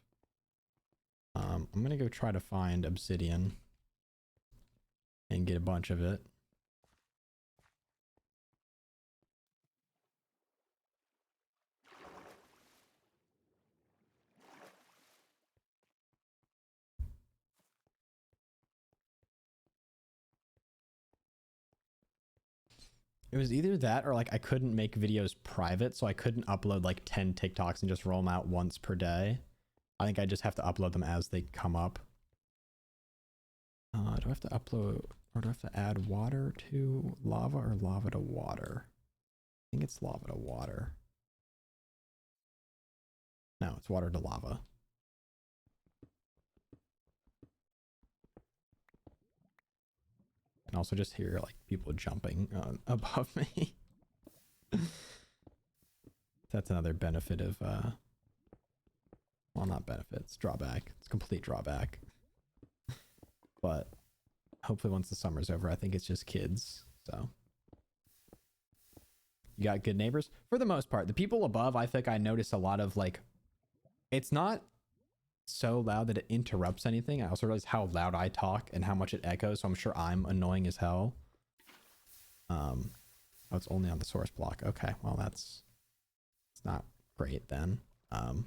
I'm gonna go try to find obsidian and get a bunch of it. It was either that or like I couldn't make videos private, so I couldn't upload like 10 TikToks and just roll them out once per day. I think I just have to upload them as they come up. Do I have to upload, or do I have to add water to lava, or lava to water? I think it's lava to water. No, it's water to lava. I can also just hear like people jumping above me. That's another benefit of well, not benefits, drawback. It's complete drawback. But hopefully once the summer's over, I think it's just kids. So you got good neighbors for the most part. The people above, I think I notice a lot of like, it's not so loud that it interrupts anything. I also realize how loud I talk and how much it echoes. So I'm sure I'm annoying as hell. Oh, it's only on the source block. Okay, well it's not great then. 'Cause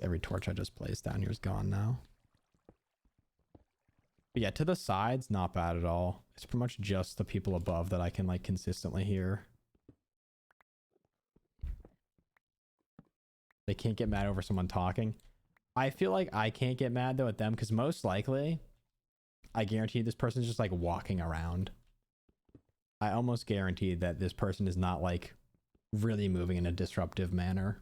every torch I just placed down here is gone now. But yeah, to the sides, not bad at all. It's pretty much just the people above that I can like consistently hear. They can't get mad over someone talking. I feel like I can't get mad though at them because most likely, I guarantee this person's just like walking around. I almost guarantee that this person is not like really moving in a disruptive manner.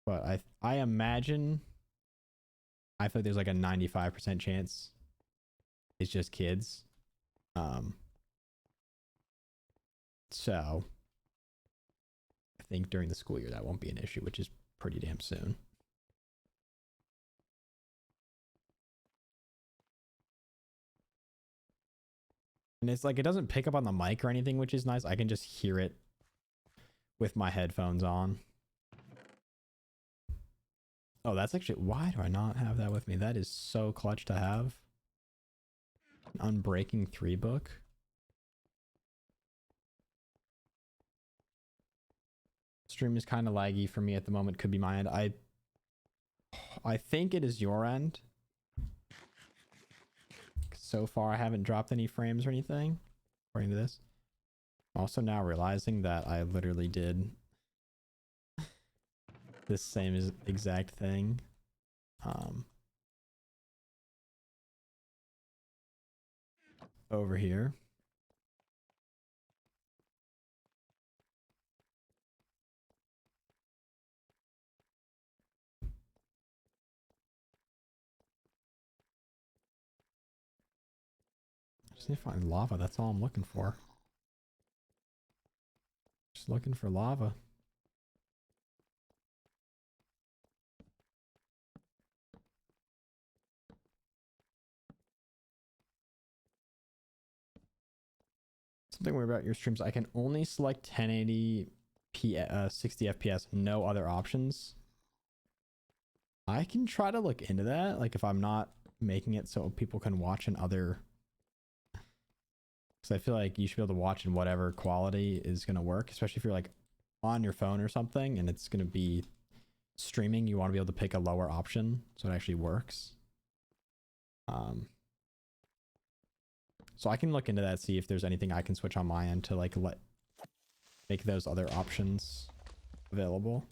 But I imagine, I feel like there's like a 95% chance it's just kids. So I think during the school year that won't be an issue, which is pretty damn soon. And it's like it doesn't pick up on the mic or anything, which is nice. I can just hear it with my headphones on. Oh, that's actually, why do I not have that with me? That is so clutch to have. An Unbreaking 3 book. Stream is kind of laggy for me at the moment. Could be my end. I think it is your end. So far, I haven't dropped any frames or anything, according to this. Also now realizing that I literally did this same exact thing. Over here. Just need to find lava. That's all I'm looking for. Just looking for lava. Something weird about your streams. I can only select 1080p, 60 FPS, no other options. I can try to look into that. Like if I'm not making it so people can watch in other, because I feel like you should be able to watch in whatever quality is going to work, especially if you're like on your phone or something and it's going to be streaming. You want to be able to pick a lower option so it actually works. So I can look into that, see if there's anything I can switch on my end to like make those other options available.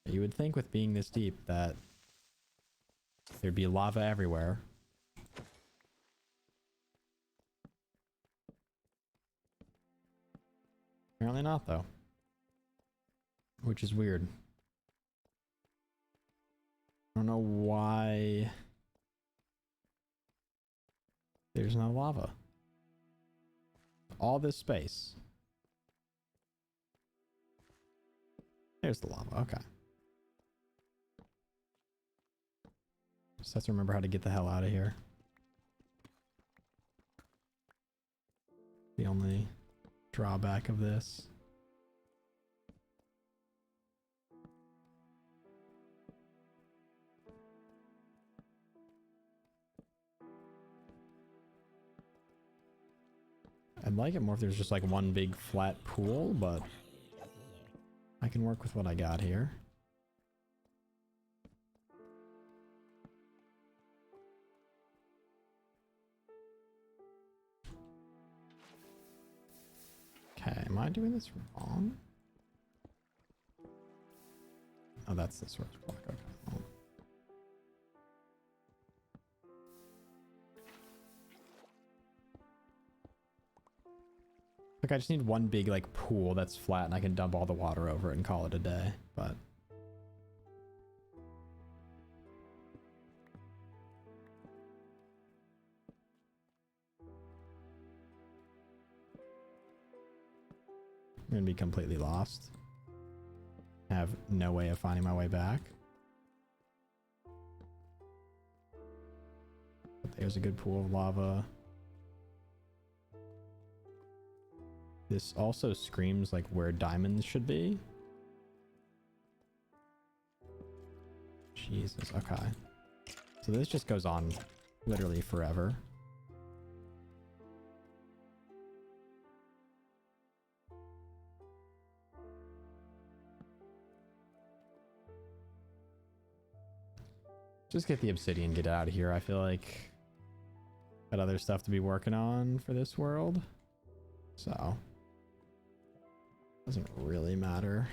You would think with being this deep that there'd be lava everywhere. Apparently not though. Which is weird. I don't know why there's no lava. All this space. There's the lava, okay. Just have to remember how to get the hell out of here. The only drawback of this. I'd like it more if there's just like one big flat pool, but I can work with what I got here. Okay, am I doing this wrong? Oh, that's the source block. Okay. Oh. Like, I just need one big, like, pool that's flat and I can dump all the water over it and call it a day, but... I'm gonna be completely lost. Have no way of finding my way back. But there's a good pool of lava. This also screams like where diamonds should be. Jesus, okay. So this just goes on literally forever. Just get the obsidian, get out of here. I feel like got other stuff to be working on for this world. So doesn't really matter.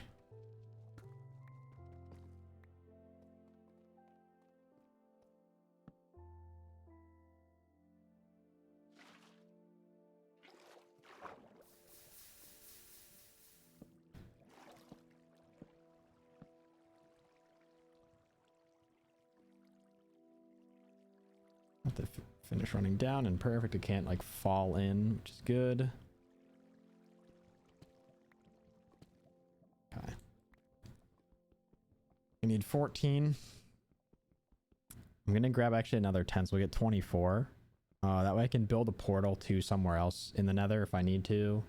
Have to finish running down and perfect. It can't like fall in, which is good. Okay. We need 14. I'm gonna grab actually another 10, so we'll get 24. That way I can build a portal to somewhere else in the nether if I need to.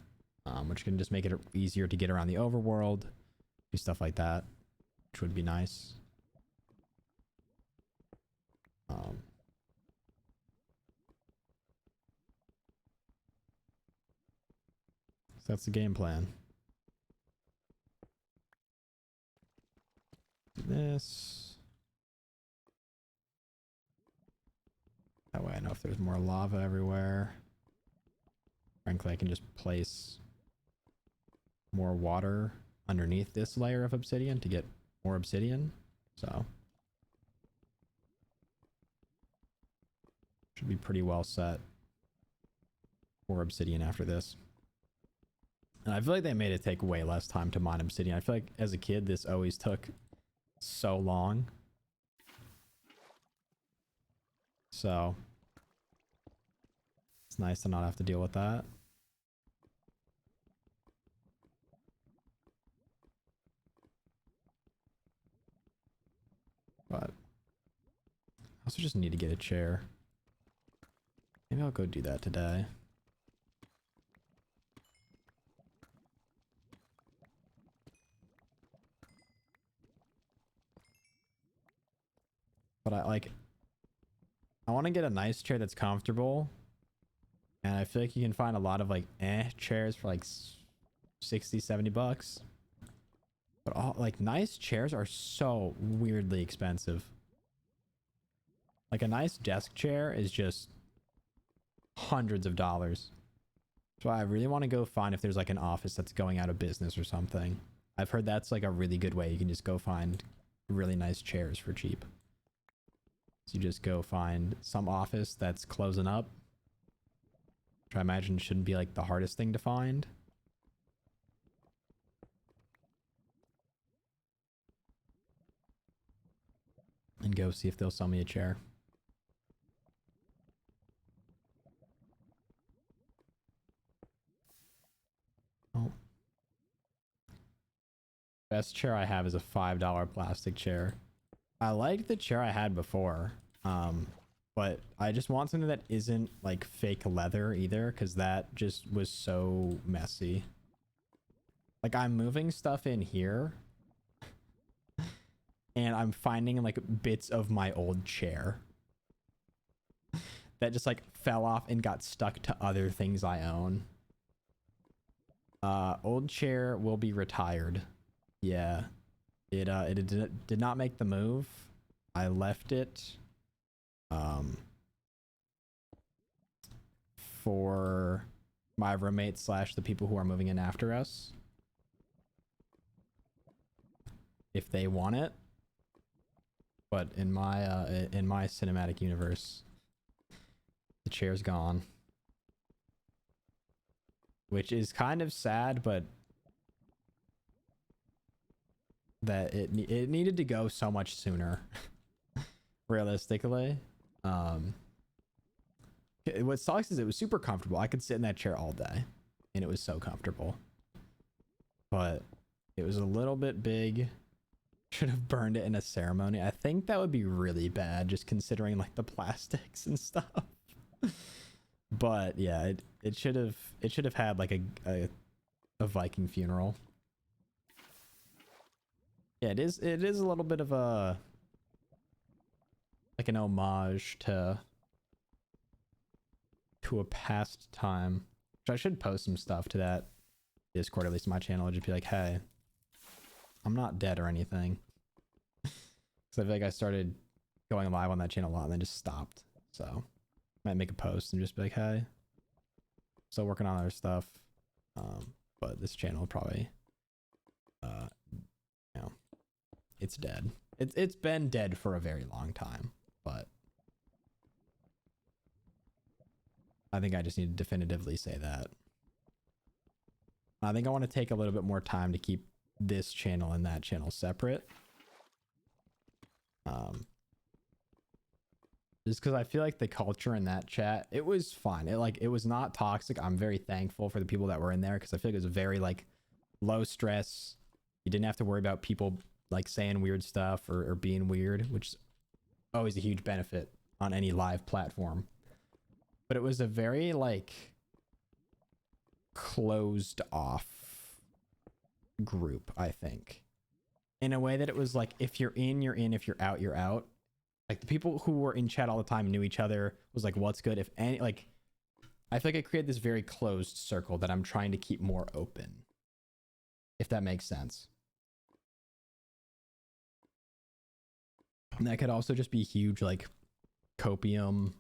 Which can just make it easier to get around the overworld. Do stuff like that, which would be nice. So that's the game plan. Do this. That way I know if there's more lava everywhere. Frankly, I can just place more water underneath this layer of obsidian to get more obsidian. So should be pretty well set for obsidian after this. And I feel like they made it take way less time to mine obsidian. I feel like as a kid, this always took so long. So it's nice to not have to deal with that. But I also just need to get a chair. Maybe I'll go do that today. But I want to get a nice chair that's comfortable. And I feel like you can find a lot of like chairs for like 60, 70 bucks. But all like nice chairs are so weirdly expensive. Like a nice desk chair is just hundreds of dollars. So I really want to go find if there's like an office that's going out of business or something. I've heard that's like a really good way. You can just go find really nice chairs for cheap. So you just go find some office that's closing up, which I imagine shouldn't be like the hardest thing to find. And go see if they'll sell me a chair. Oh. Best chair I have is a $5 plastic chair. I like the chair I had before, but I just want something that isn't like fake leather either, because that just was so messy. Like I'm moving stuff in here and I'm finding like bits of my old chair that just like fell off and got stuck to other things I own. Old chair will be retired. Yeah. It did not make the move. I left it for my roommates / the people who are moving in after us, if they want it. But in my cinematic universe, the chair's gone. which is kind of sad, but that it needed to go so much sooner. Realistically, what sucks is it was super comfortable. I could sit in that chair all day and it was so comfortable, but it was a little bit big. Should have burned it in a ceremony. I think that would be really bad, just considering like the plastics and stuff. But yeah, it should have had like a Viking funeral. Yeah, it is a little bit of a like an homage to a past time. Which I should post some stuff to that Discord, at least my channel. I'd just be like, hey, I'm not dead or anything. Because I feel like I started going live on that channel a lot and then just stopped. So might make a post and just be like, hey, still working on other stuff. But this channel probably you know, it's dead. It's been dead for a very long time, but I think I just need to definitively say that. I think I want to take a little bit more time to keep this channel and that channel separate. Just because I feel like the culture in that chat, it was fun. It was not toxic. I'm very thankful for the people that were in there because I feel like it was very like low stress. You didn't have to worry about people like saying weird stuff or being weird, which is always a huge benefit on any live platform. But it was a very like closed off group, I think, in a way that it was like, if you're in, you're in. If you're out, you're out. Like the people who were in chat all the time knew each other, was like, what's good? If any, like, I feel like I created this very closed circle that I'm trying to keep more open, if that makes sense. And that could also just be huge, like copium.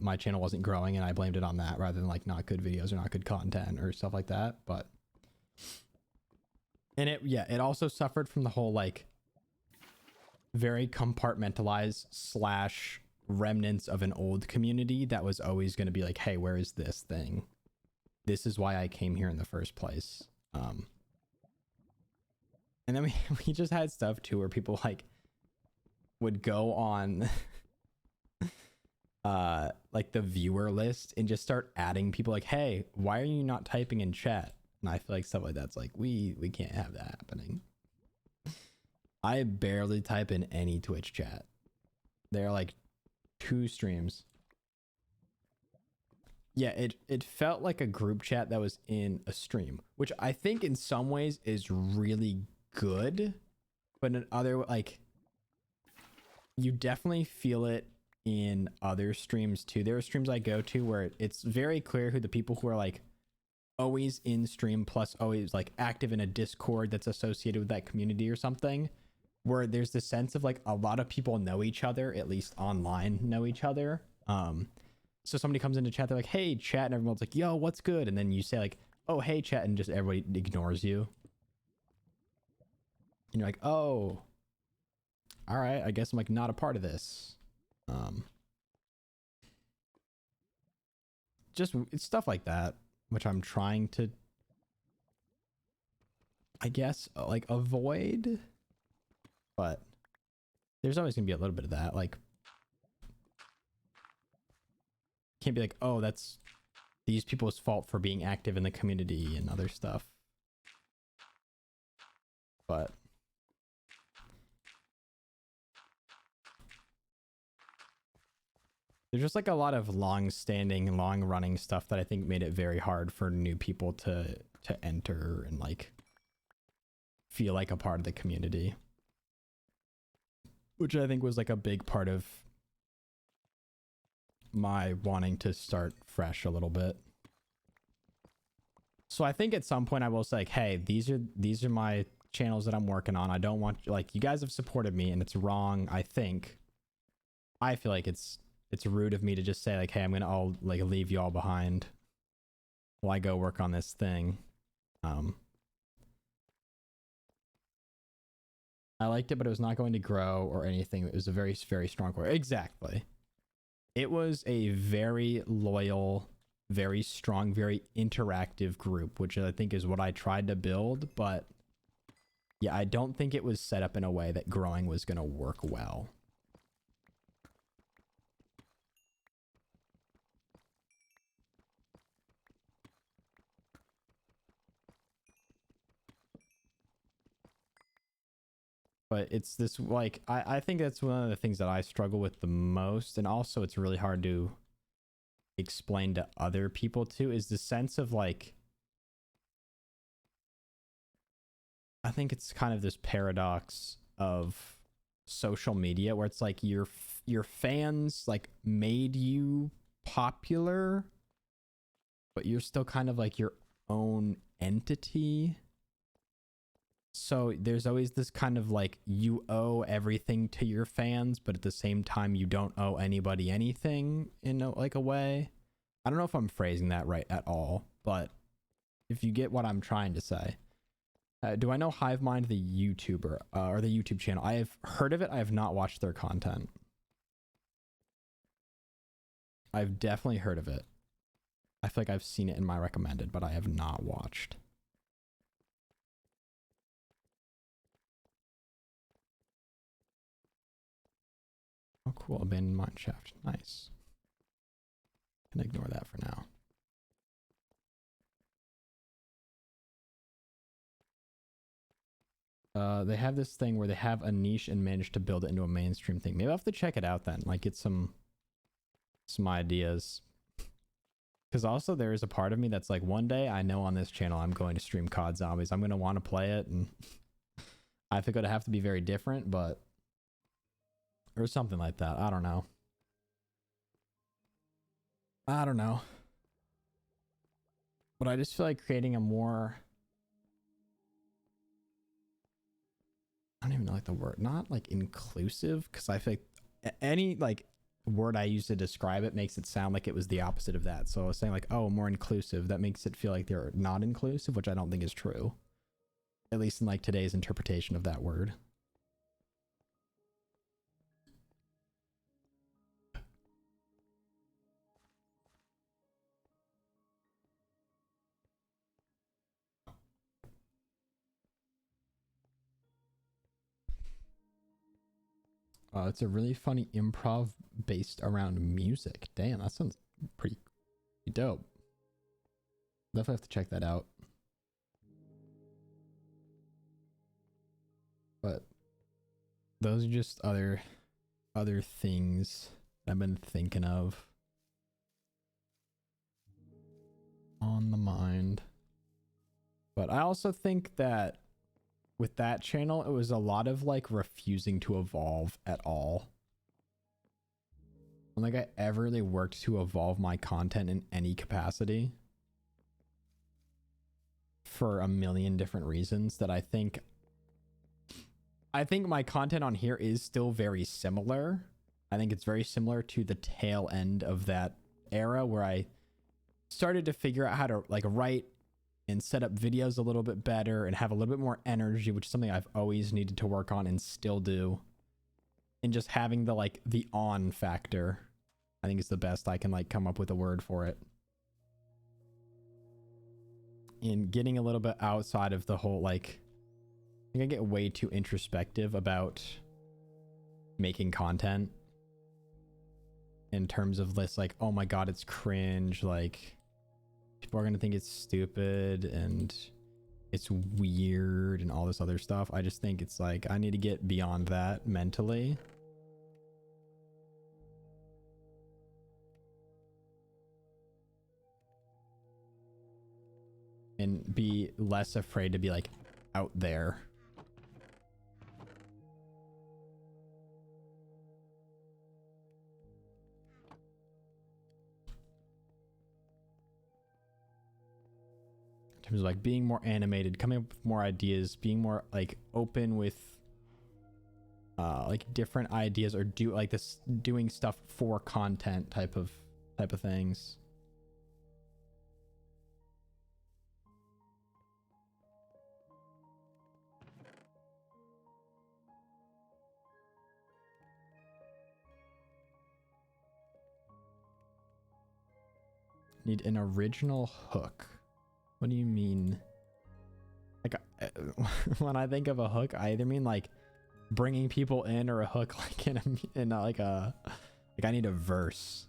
My channel wasn't growing and I blamed it on that rather than like not good videos or not good content or stuff like that. But and it also suffered from the whole like very compartmentalized slash remnants of an old community that was always going to be like, hey, where is this thing? This is why I came here in the first place. And then we just had stuff too where people like would go on like the viewer list and just start adding people like, hey, why are you not typing in chat? And I feel like stuff like that's like, we can't have that happening. I barely type in any Twitch chat. There are like 2 streams. Yeah, it felt like a group chat that was in a stream, which I think in some ways is really good, but in other, like, you definitely feel it in other streams too. There are streams I go to where it's very clear who the people who are like always in stream plus always like active in a Discord that's associated with that community or something, where there's this sense of like a lot of people know each other, at least online know each other. So somebody comes into chat, they're like, hey chat, and everyone's like, yo, what's good? And then you say like, oh, hey chat, and just everybody ignores you. And you're like, oh, all right, I guess I'm like not a part of this. Just it's stuff like that, which I'm trying to, I guess, like avoid. But there's always gonna be a little bit of that. Like, can't be like, oh, that's these people's fault for being active in the community and other stuff. But there's just like a lot of long-standing, long-running stuff that I think made it very hard for new people to enter and like feel like a part of the community, which I think was like a big part of my wanting to start fresh a little bit. So I think at some point I will say like, hey, these are my channels that I'm working on. I don't want, like, you guys have supported me and it's wrong. I feel like it's rude of me to just say like, hey, I'm gonna all like leave you all behind while I go work on this thing. I liked it, but it was not going to grow or anything. It was a very, very strong core. Exactly. It was a very loyal very strong, very interactive group, which I think is what I tried to build. But yeah, I don't think it was set up in a way that growing was going to work well. But it's this, like, I think that's one of the things that I struggle with the most. And also it's really hard to explain to other people too, is the sense of like, I think it's kind of this paradox of social media where it's like your fans like made you popular, but you're still kind of like your own entity. So there's always this kind of like, you owe everything to your fans, but at the same time you don't owe anybody anything in like a way. I don't know if I'm phrasing that right at all, but if you get what I'm trying to say. Do I know Hivemind, the YouTuber, or the YouTube channel? I have heard of it. I have not watched their content. I've definitely heard of it. I feel like I've seen it in my recommended, but I have not watched. Oh, cool. Abandoned mine shaft. Nice. Can ignore that for now. They have this thing where they have a niche and manage to build it into a mainstream thing. Maybe I'll have to check it out then. Like, get some ideas. Because also there is a part of me that's like, one day I know on this channel I'm going to stream COD Zombies. I'm going to want to play it, and I think it'd have to be very different, but... or something like that. I don't know. I don't know. But I just feel like creating a more... I don't even know like the word. Not like inclusive, because I feel like any like word I use to describe it makes it sound like it was the opposite of that. So I was saying like, oh, more inclusive. That makes it feel like they're not inclusive, which I don't think is true. At least in like today's interpretation of that word. It's a really funny improv based around music. Damn, that sounds pretty dope. Definitely have to check that out. But those are just other things I've been thinking of on the mind. But I also think that with that channel, it was a lot of like refusing to evolve at all. I don't think I ever really worked to evolve my content in any capacity for a million different reasons that I think my content on here is still very similar. I think it's very similar to the tail end of that era where I started to figure out how to like write and set up videos a little bit better and have a little bit more energy, which is something I've always needed to work on and still do. And just having the like the on factor, I think is the best I can like come up with a word for it. And getting a little bit outside of the whole like, I think I get way too introspective about making content in terms of this like, oh my god, it's cringe, like people are gonna think it's stupid and it's weird and all this other stuff. I just think it's like I need to get beyond that mentally. And be less afraid to be like out there. In terms of like being more animated, coming up with more ideas, being more like open with like different ideas, or do like this doing stuff for content type of things. Need an original hook. What do you mean? Like, when I think of a hook, I either mean like bringing people in, or a hook like like I need a verse.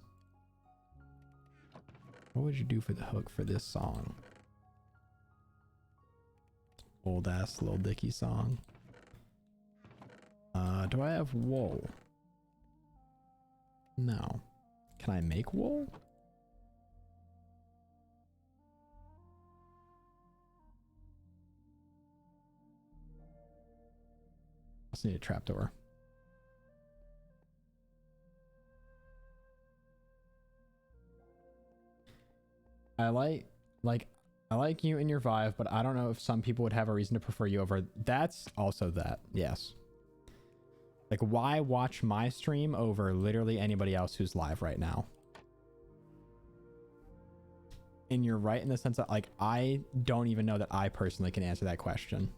What would you do for the hook for this song? Old ass Lil Dicky song. Do I have wool? No. Can I make wool? I just need a trapdoor. I like you and your vibe, but I don't know if some people would have a reason to prefer you over. That's also that. Yes. Like, why watch my stream over literally anybody else who's live right now? And you're right in the sense that, like, I don't even know that I personally can answer that question.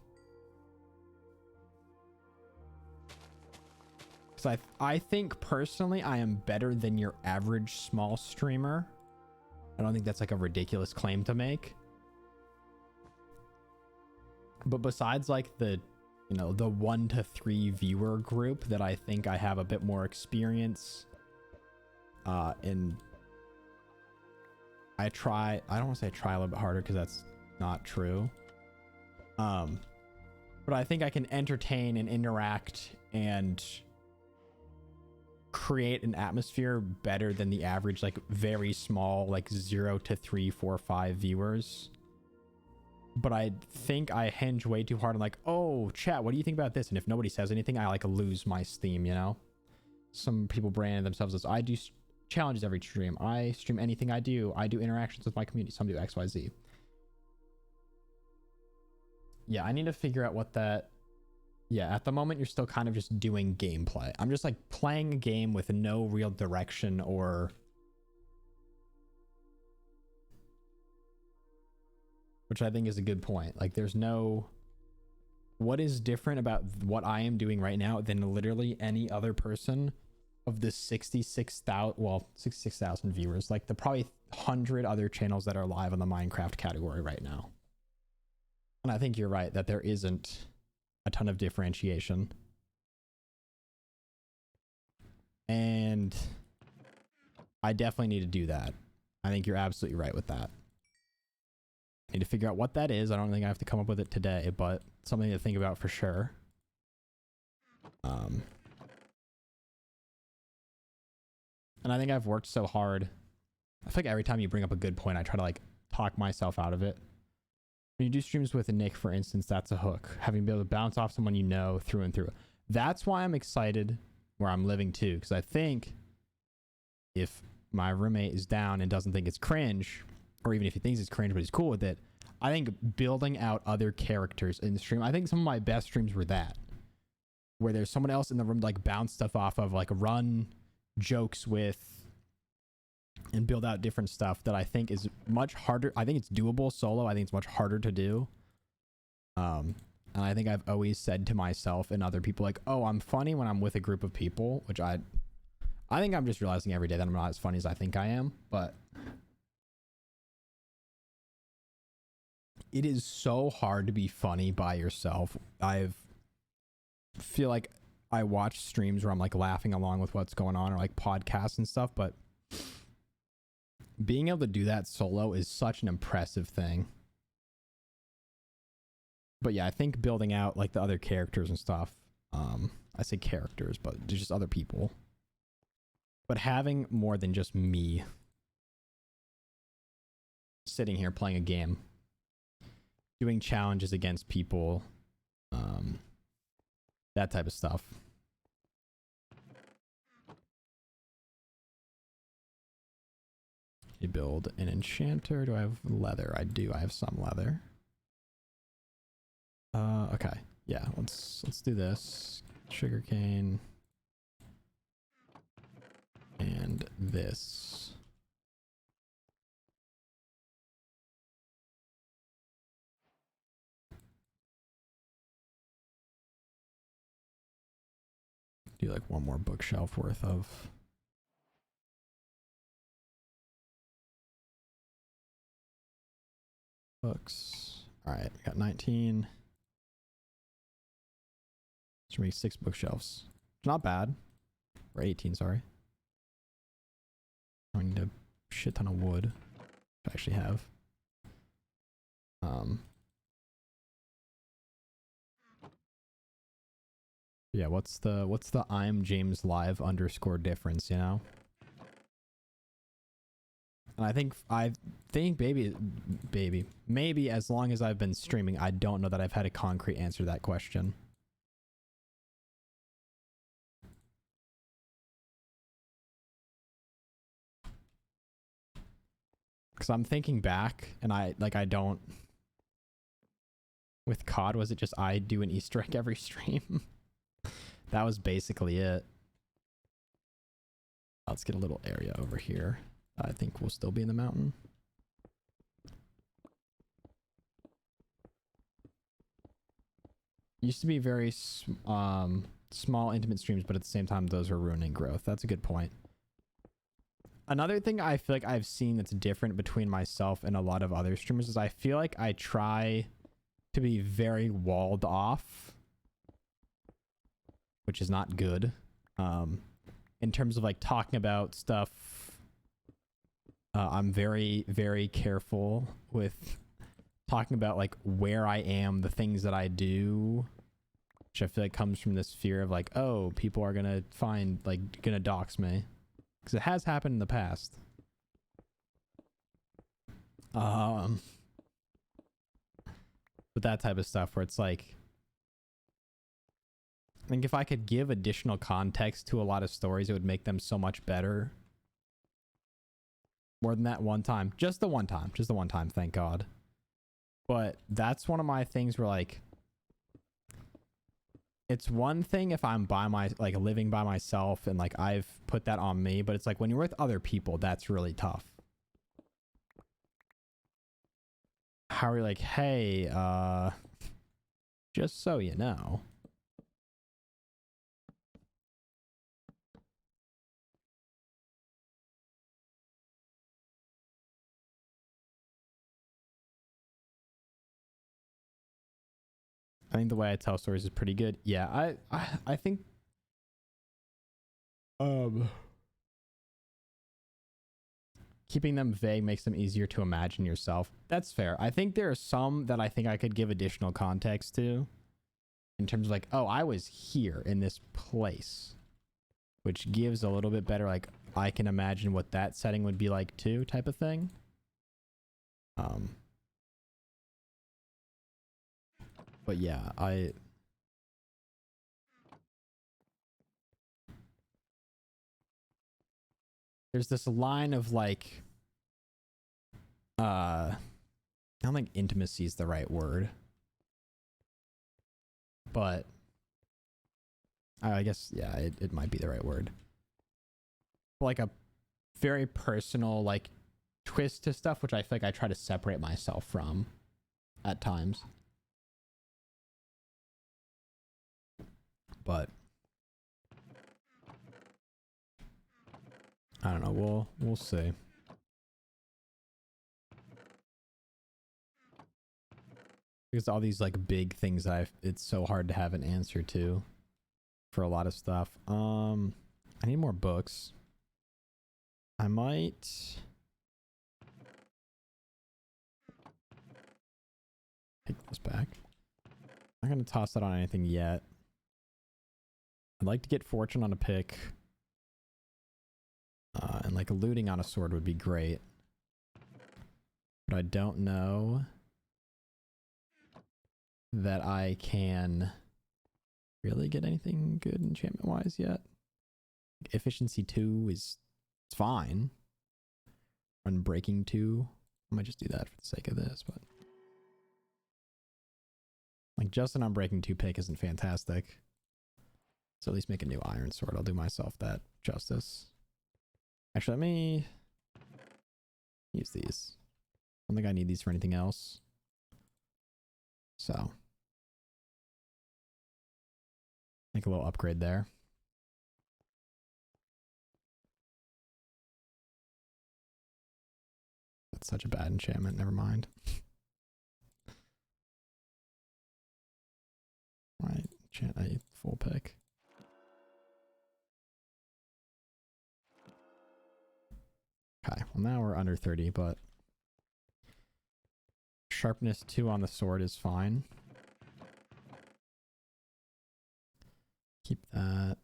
Because I think personally I am better than your average small streamer. I don't think that's like a ridiculous claim to make. But besides like the, you know, the 1 to 3 viewer group that I think I have a bit more experience in, I don't want to say try a little bit harder because that's not true. But I think I can entertain and interact and create an atmosphere better than the average, like very small, like 0 to 3, 4, 5 viewers. But I think I hinge way too hard on like, oh, chat, what do you think about this? And if nobody says anything, I like lose my steam, you know? Some people brand themselves as, I do challenges every stream. I stream anything I do. I do interactions with my community. Some do XYZ. Yeah, I need to figure out what that... Yeah, at the moment, you're still kind of just doing gameplay. I'm just like playing a game with no real direction or... Which I think is a good point. Like, there's no... What is different about what I am doing right now than literally any other person of the 66,000... Well, 66,000 viewers. Like, the probably 100 other channels that are live on the Minecraft category right now. And I think you're right that there isn't a ton of differentiation. And I definitely need to do that. I think you're absolutely right with that. I need to figure out what that is. I don't think I have to come up with it today, but something to think about for sure. And I think I've worked so hard. I feel like every time you bring up a good point, I try to like talk myself out of it. When you do streams with Nick, for instance, that's a hook. Having been able to bounce off someone you know through and through. That's why I'm excited where I'm living too. Because I think if my roommate is down and doesn't think it's cringe, or even if he thinks it's cringe but he's cool with it, I think building out other characters in the stream, I think some of my best streams were that. Where there's someone else in the room to like bounce stuff off of, like run jokes with, and build out different stuff that I think is much harder. I think it's doable solo. I think it's much harder to do. And I think I've always said to myself and other people like, oh, I'm funny when I'm with a group of people, which I think I'm just realizing every day that I'm not as funny as I think I am, but it is so hard to be funny by yourself. Feel like I watch streams where I'm like laughing along with what's going on, or like podcasts and stuff, but being able to do that solo is such an impressive thing. But yeah, I think building out like the other characters and stuff, I say characters, but there's just other people. But having more than just me sitting here playing a game, doing challenges against people, that type of stuff. You build an enchanter. Do I have leather? I do. I have some leather. Okay. Yeah, let's do this. Sugarcane. And this. Do like one more bookshelf worth of Books. All right, got 19. Should make 6 bookshelves. Not bad. Or 18, sorry. I need a shit ton of wood. I actually have. Yeah, what's the I'm James live underscore difference, you know? And I think maybe as long as I've been streaming, I don't know that I've had a concrete answer to that question. Because I'm thinking back, and I don't. With COD, was it just I do an Easter egg every stream? That was basically it. Let's get a little area over here. I think we'll still be in the mountain. Used to be very small, intimate streams, but at the same time, those are ruining growth. That's a good point. Another thing I feel like I've seen that's different between myself and a lot of other streamers is I feel like I try to be very walled off, which is not good. In terms of like talking about stuff, I'm very, very careful with talking about like where I am, the things that I do, which I feel like comes from this fear of like, oh, people are gonna gonna dox me, because it has happened in the past. But that type of stuff where it's like, I think if I could give additional context to a lot of stories, it would make them so much better. More than that one time. Just the one time, thank God. But that's one of my things where like, it's one thing if I'm living by myself and like I've put that on me, but it's like when you're with other people, that's really tough. How are you like, hey, just so you know. I think the way I tell stories is pretty good. Yeah, I think keeping them vague makes them easier to imagine yourself. That's fair. I think there are some that I think I could give additional context to in terms of like, oh, I was here in this place, which gives a little bit better, like, I can imagine what that setting would be like too, type of thing. But yeah, there's this line of like, I don't think intimacy is the right word, but I guess, yeah, it might be the right word. Like a very personal, like, twist to stuff, which I feel like I try to separate myself from at times. But I don't know. We'll see. Because all these like big things it's so hard to have an answer to for a lot of stuff. I need more books. I might take this back. I'm not gonna toss that on anything yet. I'd like to get fortune on a pick. And like looting on a sword would be great. But I don't know that I can really get anything good enchantment wise yet. Efficiency 2 is fine. Unbreaking 2. I might just do that for the sake of this, but like just an Unbreaking 2 pick isn't fantastic. So at least make a new iron sword. I'll do myself that justice. Actually, let me use these. I don't think I need these for anything else. So make a little upgrade there. That's such a bad enchantment. Never mind. enchant a full pick. Okay, well now we're under 30, but sharpness 2 on the sword is fine. Keep that.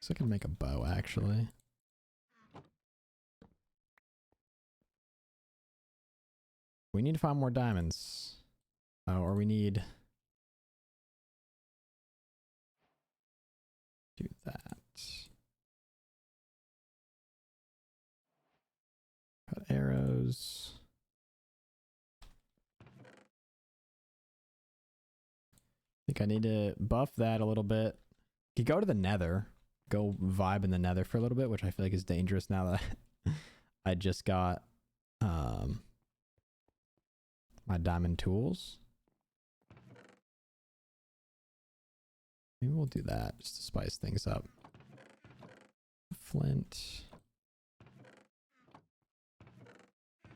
So I can make a bow actually. We need to find more diamonds. Or we need... do that. Cut arrows. I think I need to buff that a little bit. You go to the nether. Go vibe in the nether for a little bit, which I feel like is dangerous now that I just got my diamond tools. Maybe we'll do that just to spice things up. Flint.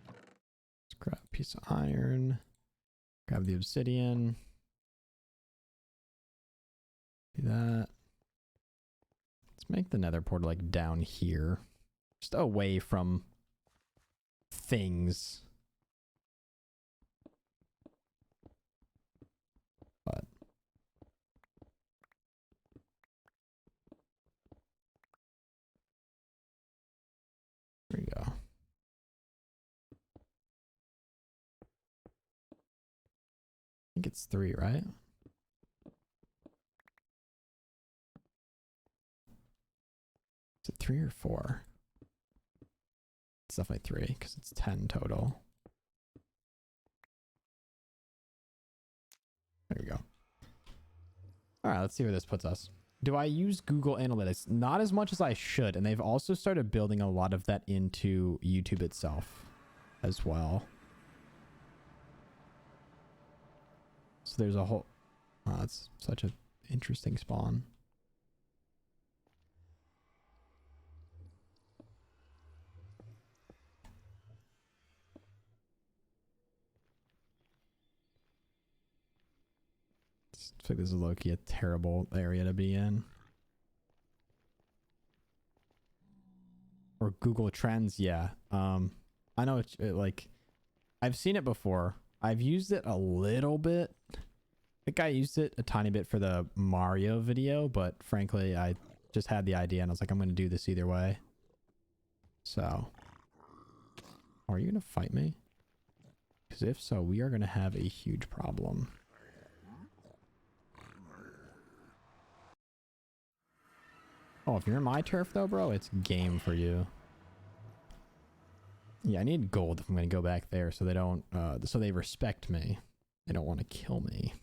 Let's grab a piece of iron. Grab the obsidian. Do that. Let's make the nether portal like down here. Just away from things. But there we go. I think it's 3, right? Is it 3 or 4? It's definitely 3 because it's 10 total. There we go. All right, let's see where this puts us. Do I use Google Analytics? Not as much as I should. And they've also started building a lot of that into YouTube itself as well. So there's a whole... Oh, that's such an interesting spawn. I feel like this is low-key a terrible area to be in. Or Google Trends, yeah. I know it's like... I've seen it before. I've used it a little bit. I think I used it a tiny bit for the Mario video, but frankly, I just had the idea and I was like, I'm going to do this either way. So... Are you going to fight me? Because if so, we are going to have a huge problem. Oh, if you're in my turf though, bro, it's game for you. Yeah, I need gold if I'm going to go back there so they don't, so they respect me. They don't want to kill me.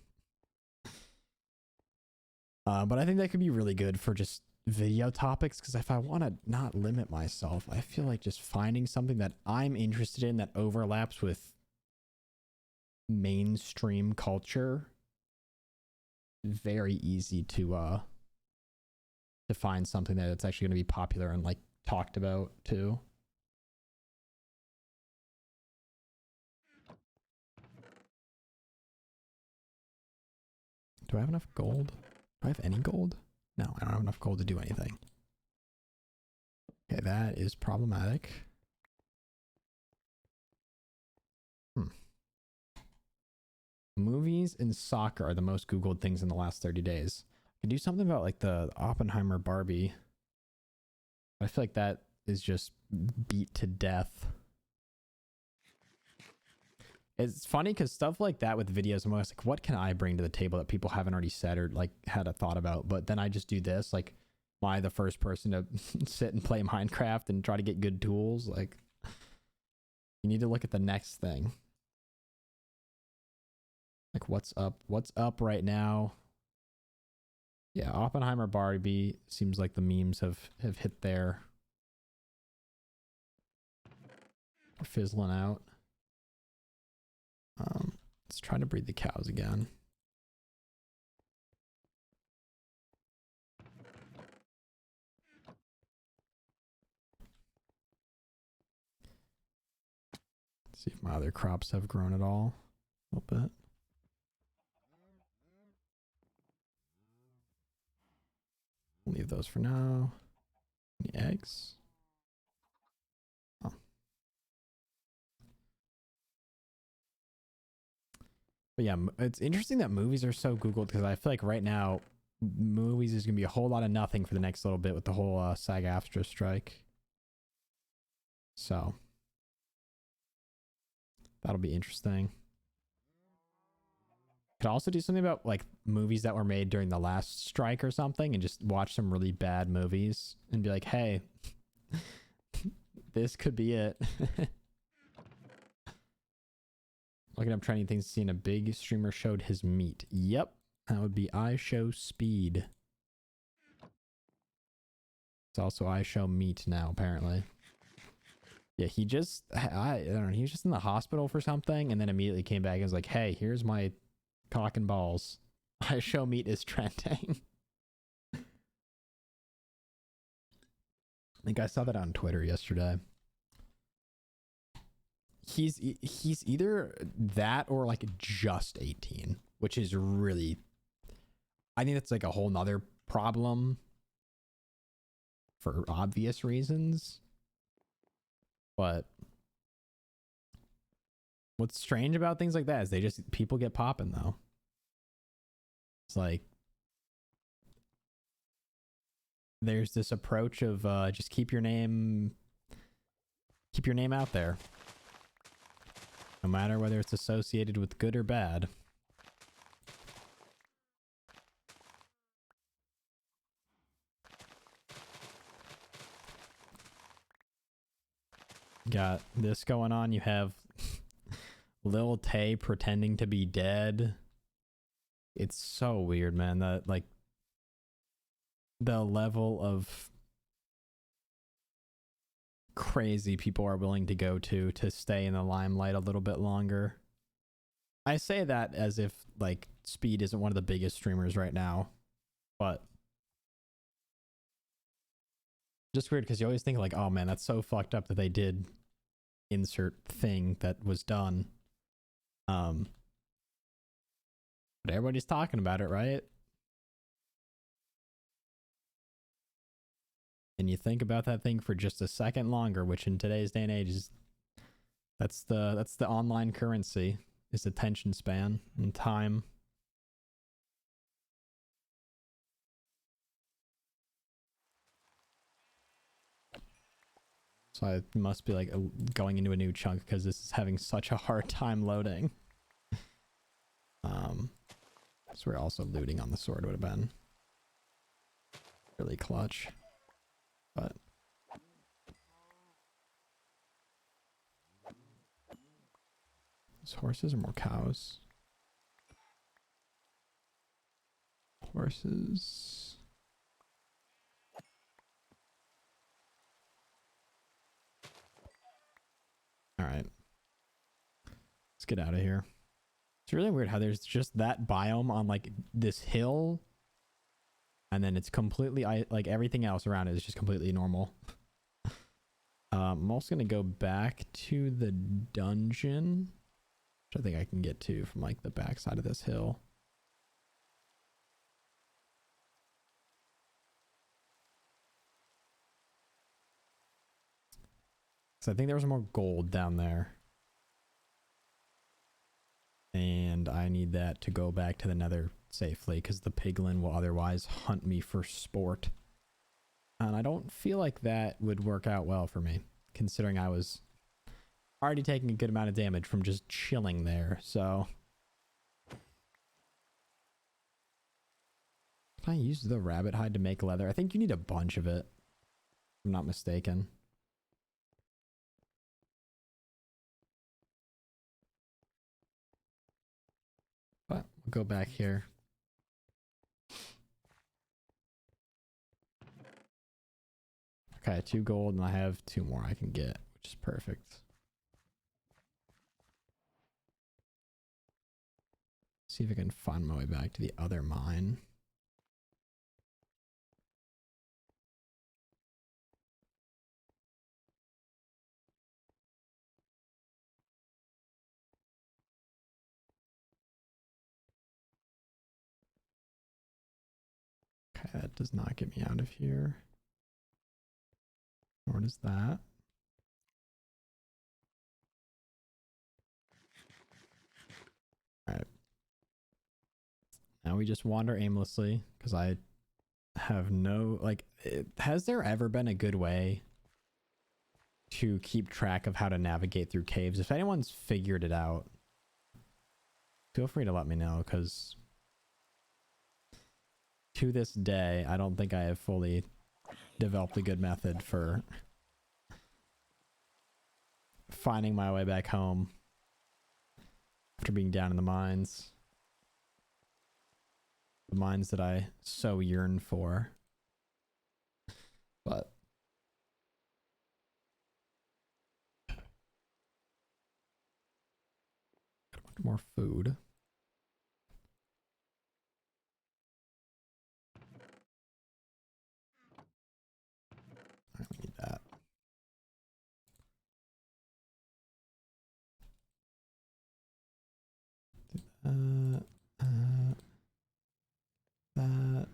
But I think that could be really good for just video topics, because if I want to not limit myself, I feel like just finding something that I'm interested in that overlaps with mainstream culture, very easy to find something that it's actually going to be popular and like talked about too. Do I have enough gold? Do I have any gold? No, I don't have enough gold to do anything. Okay, that is problematic. Movies and soccer are the most Googled things in the last 30 days. I could do something about like the Oppenheimer Barbie. I feel like that is just beat to death. It's funny because stuff like that with videos, I'm always like, what can I bring to the table that people haven't already said or like had a thought about? But then I just do this. Like, am I the first person to sit and play Minecraft and try to get good tools? Like, you need to look at the next thing. Like, what's up? What's up right now? Yeah, Oppenheimer Barbie seems like the memes have hit there. Fizzling out. Let's try to breed the cows again. See if my other crops have grown at all. A little bit. Leave those for now. Any eggs? Oh. But yeah, it's interesting that movies are so Googled because I feel like right now, movies is going to be a whole lot of nothing for the next little bit with the whole SAG-AFTRA strike. So that'll be interesting. Could also do something about like movies that were made during the last strike or something and just watch some really bad movies and be like, hey, this could be it. Looking up trending things, seeing a big streamer showed his meat. Yep, that would be I Show Speed. It's also I Show Meat now, apparently. Yeah, he just, I don't know, he was just in the hospital for something and then immediately came back and was like, hey, here's my cock and balls. I Show Meat is trending. I think I saw that on Twitter yesterday. He's either that or like just 18, which is really, I think that's like a whole nother problem for obvious reasons. But what's strange about things like that is people get popping though. It's like there's this approach of just keep your name out there. No matter whether it's associated with good or bad. Got this going on. You have Lil Tay pretending to be dead. It's so weird, man. That like the level of crazy people are willing to go to stay in the limelight a little bit longer. I say that as if like Speed isn't one of the biggest streamers right now, but just weird because you always think like, oh man, that's so fucked up that they did insert thing that was done. But everybody's talking about it, right? And you think about that thing for just a second longer, which in today's day and age is that's the online currency, is attention span and time. So I must be like going into a new chunk because this is having such a hard time loading. So we're also looting on the sword would have been really clutch. But those horses or more cows? Horses. All right. Let's get out of here. It's really weird how there's just that biome on like this hill. And then it's completely, like everything else around it is just completely normal. I'm also going to go back to the dungeon, which I think I can get to from like the backside of this hill. So I think there was more gold down there. And I need that to go back to the nether safely because the piglin will otherwise hunt me for sport. And I don't feel like that would work out well for me, considering I was already taking a good amount of damage from just chilling there, so. Can I use the rabbit hide to make leather? I think you need a bunch of it, if I'm not mistaken. But we'll go back here. Okay, 2 gold, and I have 2 more I can get, which is perfect. See if I can find my way back to the other mine. Okay, That does not get me out of here. Nor does that. Alright. Now we just wander aimlessly, because I have no, like, has there ever been a good way to keep track of how to navigate through caves? If anyone's figured it out, feel free to let me know, because to this day, I don't think I have fully developed a good method for finding my way back home after being down in the mines. The mines that I so yearn for. But more food. I don't need that. That.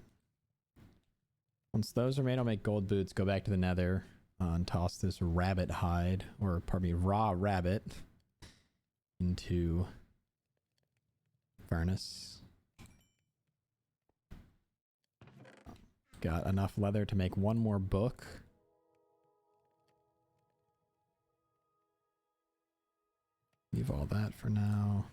Once those are made, I'll make gold boots, go back to the nether, and toss this rabbit hide, or pardon me, raw rabbit into furnace. Got enough leather to make one more book. Leave all that for now.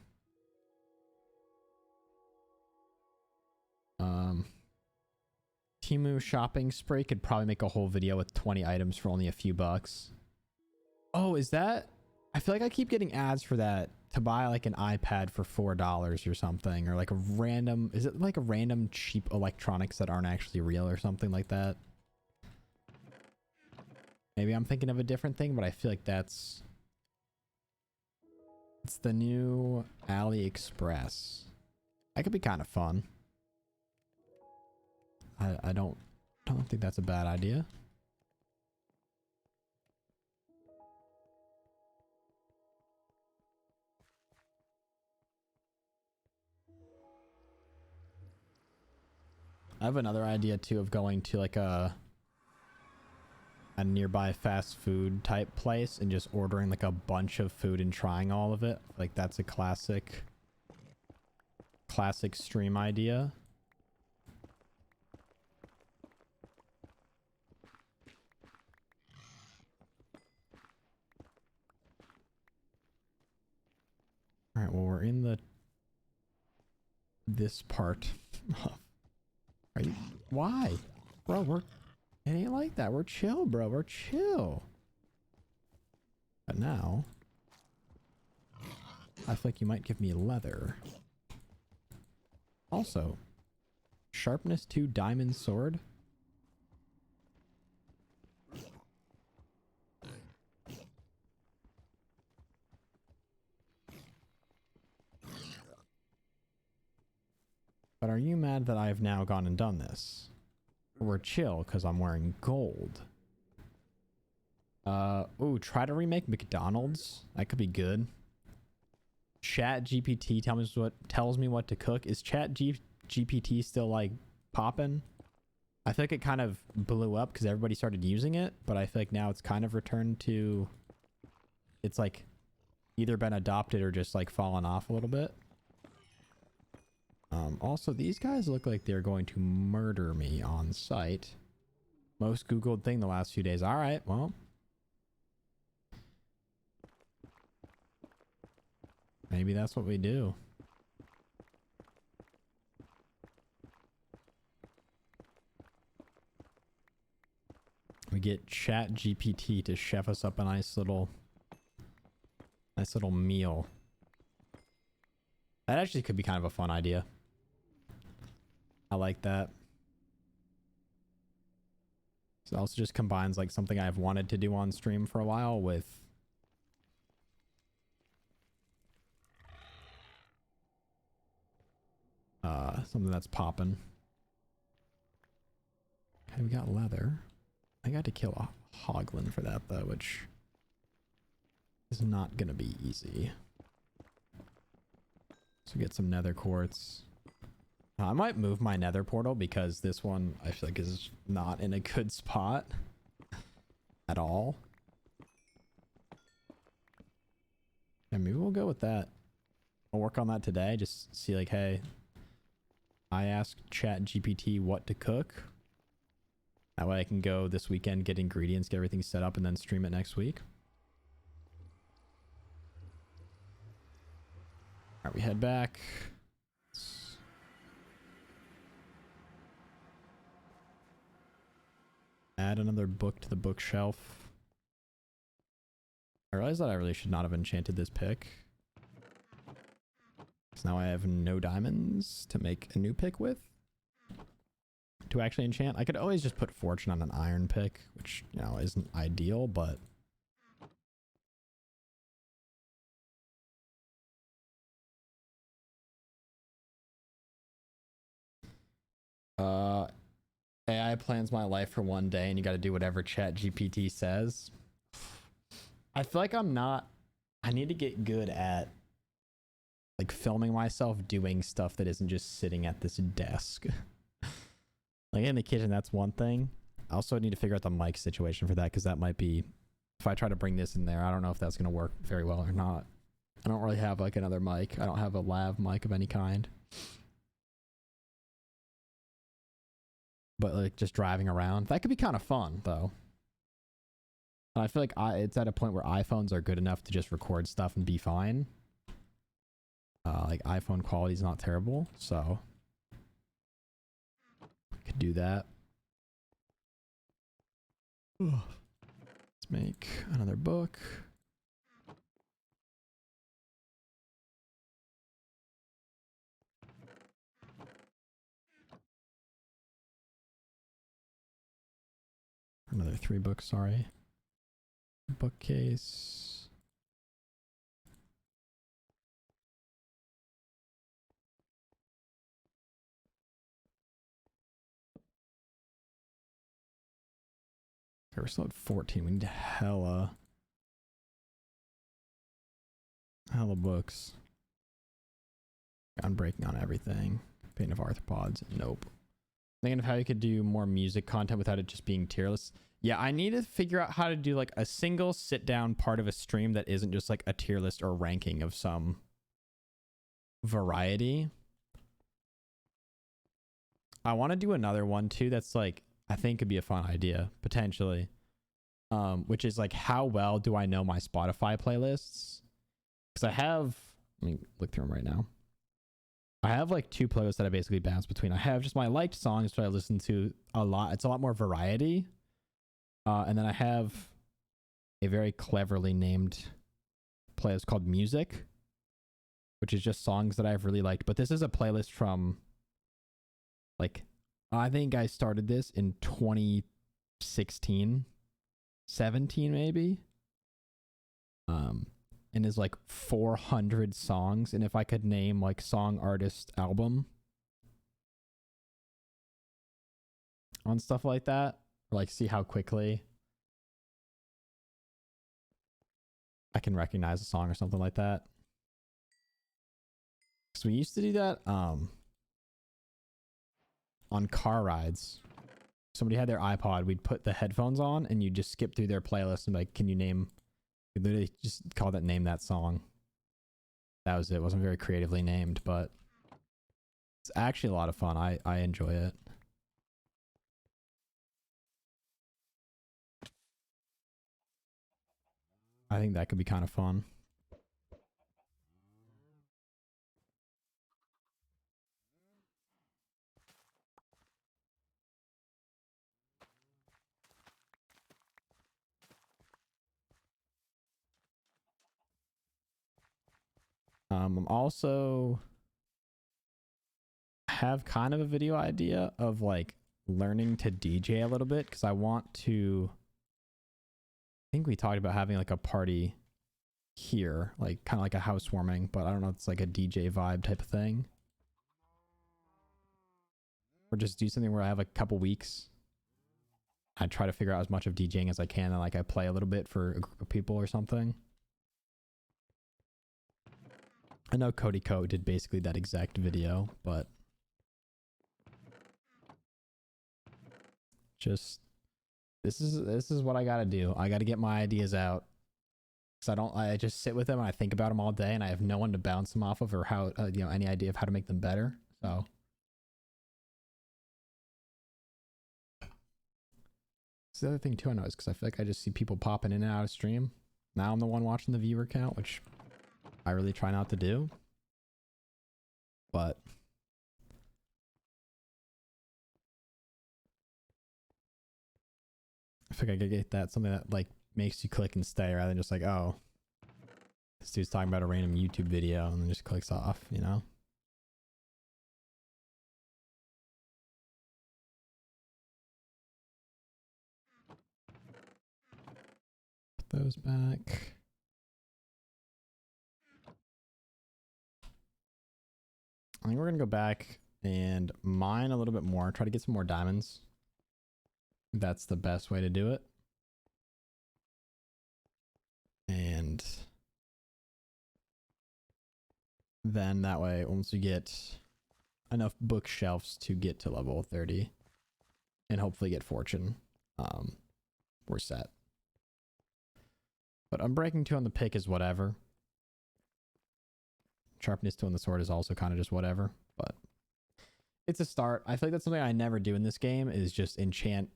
Temu shopping spree could probably make a whole video with 20 items for only a few bucks. Oh, is that? I feel like I keep getting ads for that, to buy like an iPad for $4 or something, or like a random, is it like a random cheap electronics that aren't actually real or something like that? Maybe I'm thinking of a different thing, but I feel like it's the new AliExpress. That could be kind of fun. I don't think that's a bad idea. I have another idea too of going to like a nearby fast food type place and just ordering like a bunch of food and trying all of it. Like that's a classic stream idea. All right, well, we're in this part. Are you? Why? Bro, it ain't like that. We're chill, bro. We're chill. But now, I feel like you might give me leather. Also, sharpness 2 diamond sword. But are you mad that I've now gone and done this? We're chill because I'm wearing gold. Ooh, try to remake McDonald's. That could be good. Chat GPT tells me what to cook. Is Chat GPT still like popping? I feel like it kind of blew up because everybody started using it, but I feel like now it's kind of returned to, it's like either been adopted or just like fallen off a little bit. Also, these guys look like they're going to murder me on sight. Most Googled thing the last few days. All right, well. Maybe that's what we do. We get Chat GPT to chef us up a nice little meal. That actually could be kind of a fun idea. I like that. So it also just combines like something I've wanted to do on stream for a while with something that's popping. Okay, we got leather. I got to kill a hoglin for that though, which is not gonna be easy. So get some nether quartz. I might move my nether portal because this one I feel like is not in a good spot at all. And maybe we'll go with that. I'll work on that today. Just see like, hey, I asked ChatGPT what to cook. That way I can go this weekend, get ingredients, get everything set up, and then stream it next week. All right, we head back. Add another book to the bookshelf. I realized that I really should not have enchanted this pick. So now I have no diamonds to make a new pick with. To actually enchant. I could always just put fortune on an iron pick, which, you know, isn't ideal, but... AI plans my life for one day and you got to do whatever ChatGPT says. I feel like I'm not... I need to get good at like filming myself doing stuff that isn't just sitting at this desk. Like in the kitchen, that's one thing. I also need to figure out the mic situation for that, because that might be... If I try to bring this in there, I don't know if that's going to work very well or not. I don't really have like another mic. I don't have a lav mic of any kind. But like just driving around, that could be kind of fun though. And I feel like it's at a point where iPhones are good enough to just record stuff and be fine. Like iPhone quality is not terrible, so I could do that. Let's make another book. Another 3 books, sorry. Bookcase. Okay, we're still at 14. We need hella books. Unbreaking on everything. Pain of arthropods. Nope. Thinking of how you could do more music content without it just being tier lists. Yeah, I need to figure out how to do like a single sit down part of a stream that isn't just like a tier list or ranking of some variety. I want to do another one too that's like, I think could be a fun idea potentially. Which is like, how well do I know my Spotify playlists? Because I have, let me look through them right now. I have like 2 playlists that I basically bounce between. I have just my liked songs that I listen to a lot. It's a lot more variety. And then I have a very cleverly named playlist called Music, which is just songs that I've really liked. But this is a playlist from like, I think I started this in 2016, 17 maybe. And is like 400 songs. And if I could name like song, artist, album on stuff like that, or like see how quickly I can recognize a song or something like that. So we used to do that on car rides. Somebody had their iPod, we'd put the headphones on and you'd just skip through their playlist and be like, can you name... You literally just call that, name that song. That was it. It wasn't very creatively named, but it's actually a lot of fun. I enjoy it. I think that could be kind of fun. I'm also have kind of a video idea of like learning to DJ a little bit, because I want to... I think we talked about having like a party here, like kind of like a housewarming, but I don't know if it's like a DJ vibe type of thing. Or just do something where I have a couple weeks. I try to figure out as much of DJing as I can, and like I play a little bit for a group of people or something. I know Cody Co did basically that exact video, but Just this is what I gotta do. I gotta get my ideas out. Cause I just sit with them and I think about them all day and I have no one to bounce them off of or how, any idea of how to make them better. So. It's the other thing too I know is because I feel like I just see people popping in and out of stream. Now I'm the one watching the viewer count, which I really try not to do. But I think I could get that something that like makes you click and stay rather than just like, oh, this dude's talking about a random YouTube video and then just clicks off, you know? Put those back. I think we're gonna go back and mine a little bit more, try to get some more diamonds. That's the best way to do it. And then that way, once we get enough bookshelves to get to level 30 and hopefully get fortune, we're set. But Unbreaking 2 on the pick is whatever. Sharpness 2 on the sword is also kind of just whatever, but it's a start. I feel like that's something I never do in this game is just enchant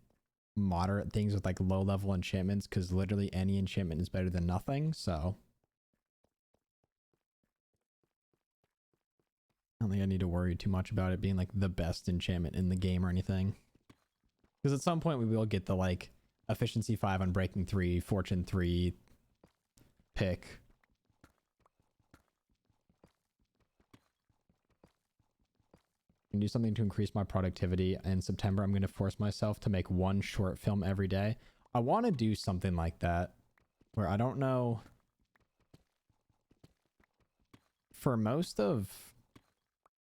moderate things with like low level enchantments because literally any enchantment is better than nothing. So I don't think I need to worry too much about it being like the best enchantment in the game or anything. Because at some point we will get the like efficiency 5 on Breaking 3, Fortune 3 pick. And do something to increase my productivity. In September, I'm going to force myself to make one short film every day. I want to do something like that where I don't know. For most of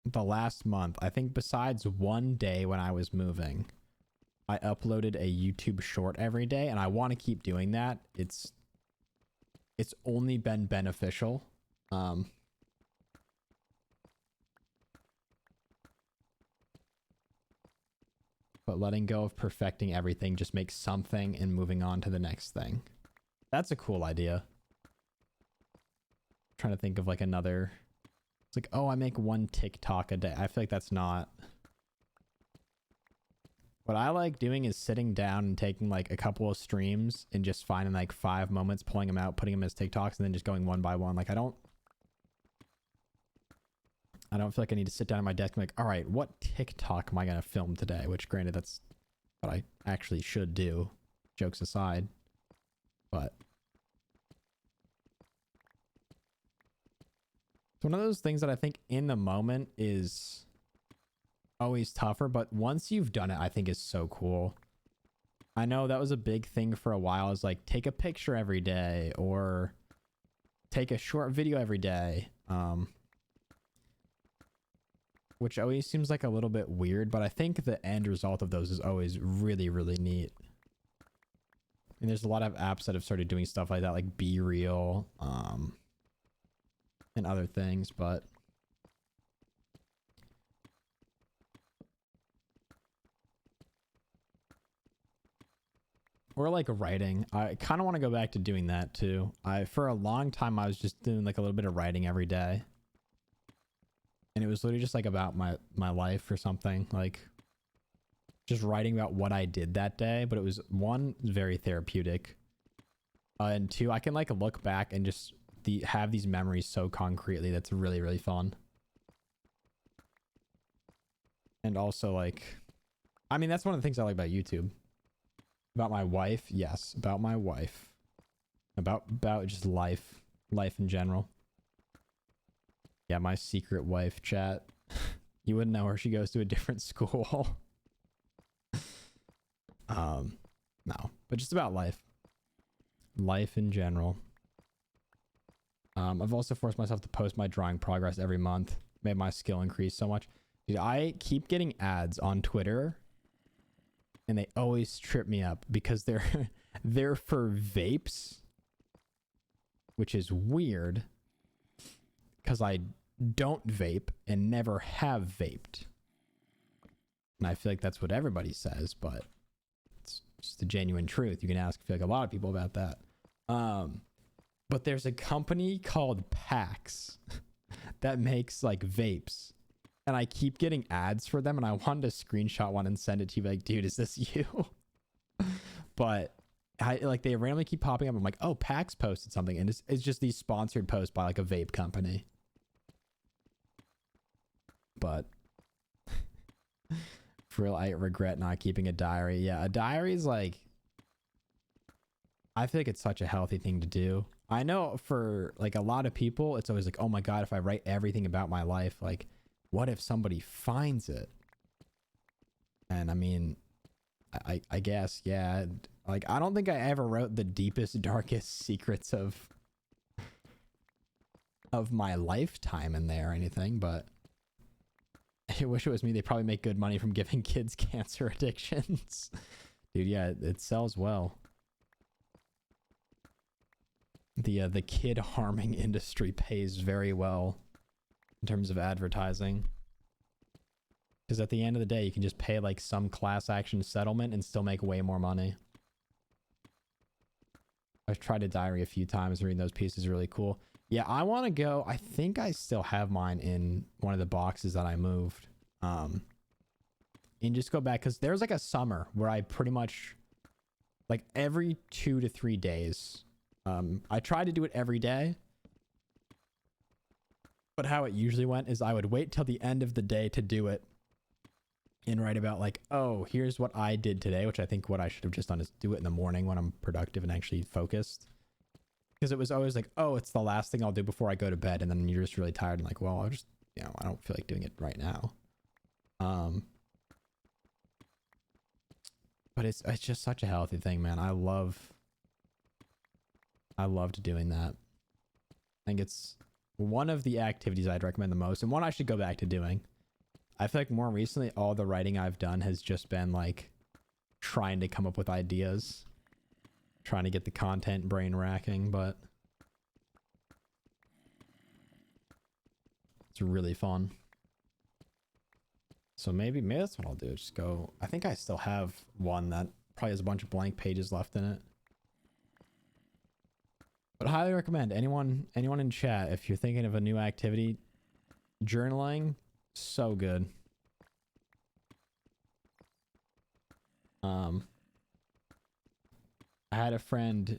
the last month, I think besides one day when I was moving, I uploaded a YouTube short every day and I want to keep doing that. It's only been beneficial. But letting go of perfecting everything just makes something and moving on to the next thing. That's a cool idea. I'm trying to think of like another. It's like, oh, I make one TikTok a day. I feel like that's not. What I like doing is sitting down and taking like a couple of streams and just finding like 5 moments, pulling them out, putting them as TikToks, and then just going one by one. Like I don't feel like I need to sit down at my desk and be like, all right, what TikTok am I going to film today? Which granted, that's what I actually should do, jokes aside. But it's one of those things that I think in the moment is always tougher, but once you've done it, I think is so cool. I know that was a big thing for a while, is like take a picture every day or take a short video every day. Which always seems like a little bit weird, but I think the end result of those is always really, really neat. And there's a lot of apps that have started doing stuff like that, like Be Real, and other things, but or like writing. I kind of want to go back to doing that too. For a long time, I was just doing like a little bit of writing every day. And it was literally just like about my life or something, like just writing about what I did that day. But it was one, very therapeutic, and two, I can like look back and just have these memories so concretely. That's really, really fun. And also like, I mean, that's one of the things I like about YouTube. About my wife, yes, about my wife, about just life in general. Yeah, my secret wife, chat. You wouldn't know her. She goes to a different school. No, but just about life. Life in general. I've also forced myself to post my drawing progress every month. Made my skill increase so much. Dude, I keep getting ads on Twitter. And they always trip me up because they're for vapes. Which is weird. Because I don't vape and never have vaped. And I feel like that's what everybody says, but It's the genuine truth. You can ask, I feel like, a lot of people about that. But there's a company called PAX that makes like vapes, and I keep getting ads for them, and I wanted to screenshot one and send it to you, like, dude, is this you? But I like, they randomly keep popping up. I'm like, oh, PAX posted something, and it's just these sponsored posts by like a vape company. But for real, I regret not keeping a diary. Yeah, a diary is like, I feel like it's such a healthy thing to do. I know for like a lot of people, it's always like, oh my God, if I write everything about my life, like, what if somebody finds it? And I mean, I guess, yeah. Like, I don't think I ever wrote the deepest, darkest secrets of my lifetime in there or anything, but I wish it was me. They probably make good money from giving kids cancer addictions. Dude, yeah, it sells well. The kid harming industry pays very well in terms of advertising. Because at the end of the day, you can just pay like some class action settlement and still make way more money. I've tried a diary a few times. Reading those pieces is really cool. Yeah, I want to go. I think I still have mine in one of the boxes that I moved. And just go back, because there's like a summer where I pretty much, like, every 2 to 3 days, I tried to do it every day, but how it usually went is I would wait till the end of the day to do it and write about like, oh, here's what I did today, which I think what I should have just done is do it in the morning when I'm productive and actually focused. Because it was always like, oh, it's the last thing I'll do before I go to bed, and then you're just really tired and like, well, I'll just, I don't feel like doing it right now. But it's just such a healthy thing, man. I loved doing that. I think it's one of the activities I'd recommend the most, and one I should go back to doing. I feel like more recently, all the writing I've done has just been like trying to come up with ideas, trying to get the content brain racking, but it's really fun. So maybe that's what I'll do. Just go. I think I still have one that probably has a bunch of blank pages left in it. But I highly recommend anyone in chat, if you're thinking of a new activity, journaling, so good. I had a friend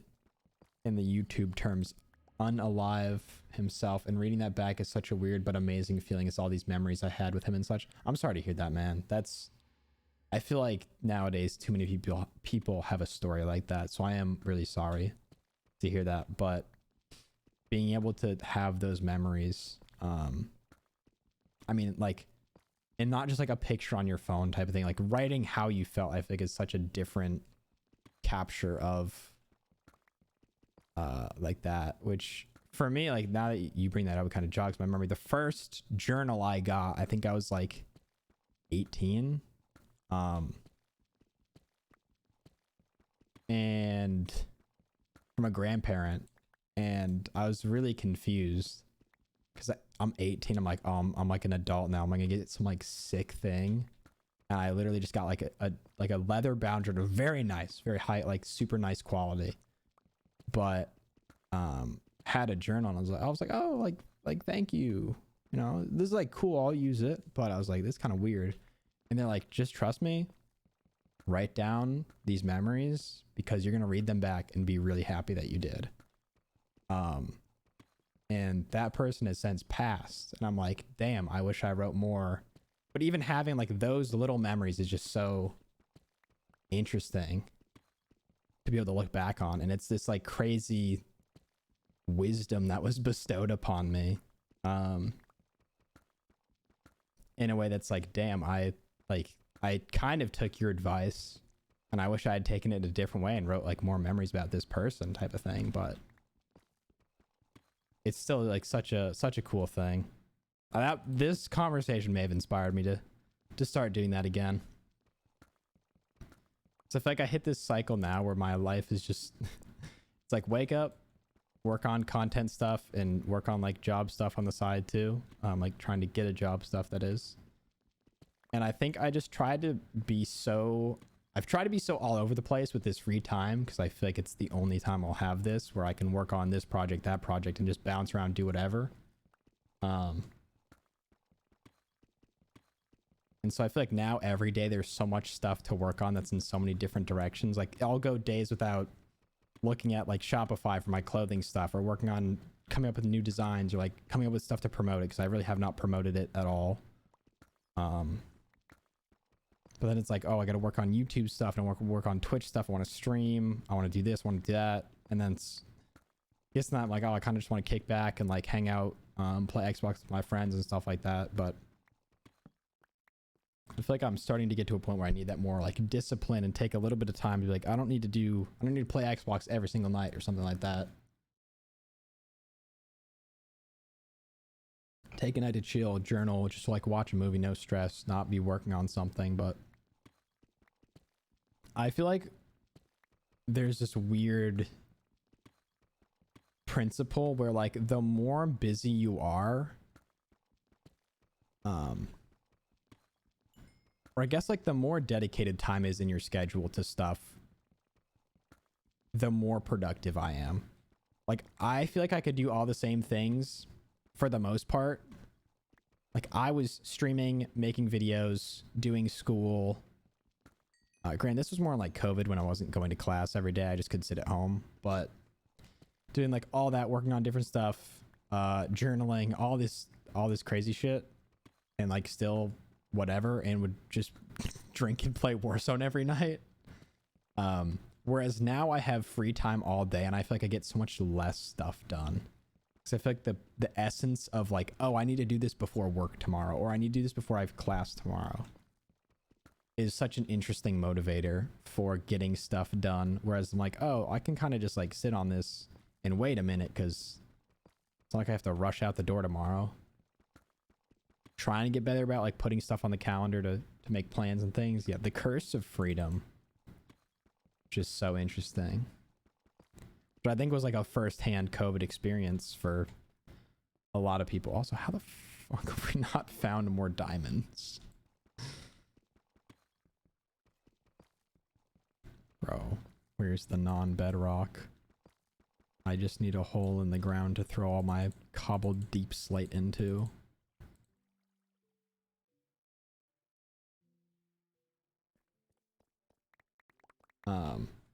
in the YouTube terms unalive himself, and reading that back is such a weird but amazing feeling. It's all these memories I had with him and such. I'm sorry to hear that, man. I feel like nowadays too many people have a story like that, so I am really sorry to hear that. But being able to have those memories, I mean, like, and not just like a picture on your phone type of thing, like writing how you felt, I think is such a different capture of like that, which for me, like, now that you bring that up, it kind of jogs my memory. The first journal I got, I think I was like 18, and from a grandparent, and I was really confused because I'm 18. I'm like, oh, I'm like an adult now. I'm gonna get some like sick thing, and I literally just got like a leather bound journal, very nice, very high, like super nice quality, but had a journal, and I was like, oh, like thank you, this is like cool, I'll use it. But I was like, this is kind of weird. And they're like, just trust me, write down these memories because you're gonna read them back and be really happy that you did. And that person has since passed, and I'm like, damn, I wish I wrote more. But even having like those little memories is just so interesting to be able to look back on, and it's this like crazy wisdom that was bestowed upon me, in a way that's like, damn, I kind of took your advice, and I wish I had taken it a different way and wrote like more memories about this person type of thing. But it's still like such a cool thing. This conversation may have inspired me to start doing that again. So I feel like I hit this cycle now where my life is just it's like wake up, work on content stuff, and work on like job stuff on the side too. Like trying to get a job stuff, that is. And I think I just tried to be so I've tried to be so all over the place with this free time because I feel like it's the only time I'll have this where I can work on this project, that project, and just bounce around, do whatever. And so I feel like now every day there's so much stuff to work on that's in so many different directions. Like I'll go days without looking at like Shopify for my clothing stuff or working on coming up with new designs or like coming up with stuff to promote it because I really have not promoted it at all. But then it's like, oh, I got to work on YouTube stuff and work on Twitch stuff. I want to stream. I want to do this. I want to do that. And then it's not like, oh, I kind of just want to kick back and like hang out, play Xbox with my friends and stuff like that. But I feel like I'm starting to get to a point where I need that more like discipline and take a little bit of time to be like, I don't need to play Xbox every single night or something like that. Take a night to chill, journal, just like watch a movie, no stress, not be working on something. But I feel like there's this weird principle where like the more busy you are, or I guess like the more dedicated time is in your schedule to stuff, the more productive I am. Like I feel like I could do all the same things for the most part. Like I was streaming, making videos, doing school. Granted, this was more like COVID when I wasn't going to class every day. I just could sit at home, but doing like all that, working on different stuff, journaling, all this crazy shit, and like still whatever, and would just drink and play Warzone every night. Whereas now I have free time all day, and I feel like I get so much less stuff done. Because I feel like the essence of like, oh, I need to do this before work tomorrow, or I need to do this before I have class tomorrow, is such an interesting motivator for getting stuff done. Whereas I'm like, oh, I can kind of just like sit on this and wait a minute because it's not like I have to rush out the door tomorrow. Trying to get better about like putting stuff on the calendar to make plans and things. Yeah, the curse of freedom. Just so interesting. But I think it was like a first-hand COVID experience for a lot of people. Also, how the fuck have we not found more diamonds? Bro, where's the non-bedrock? I just need a hole in the ground to throw all my cobbled deep slate into.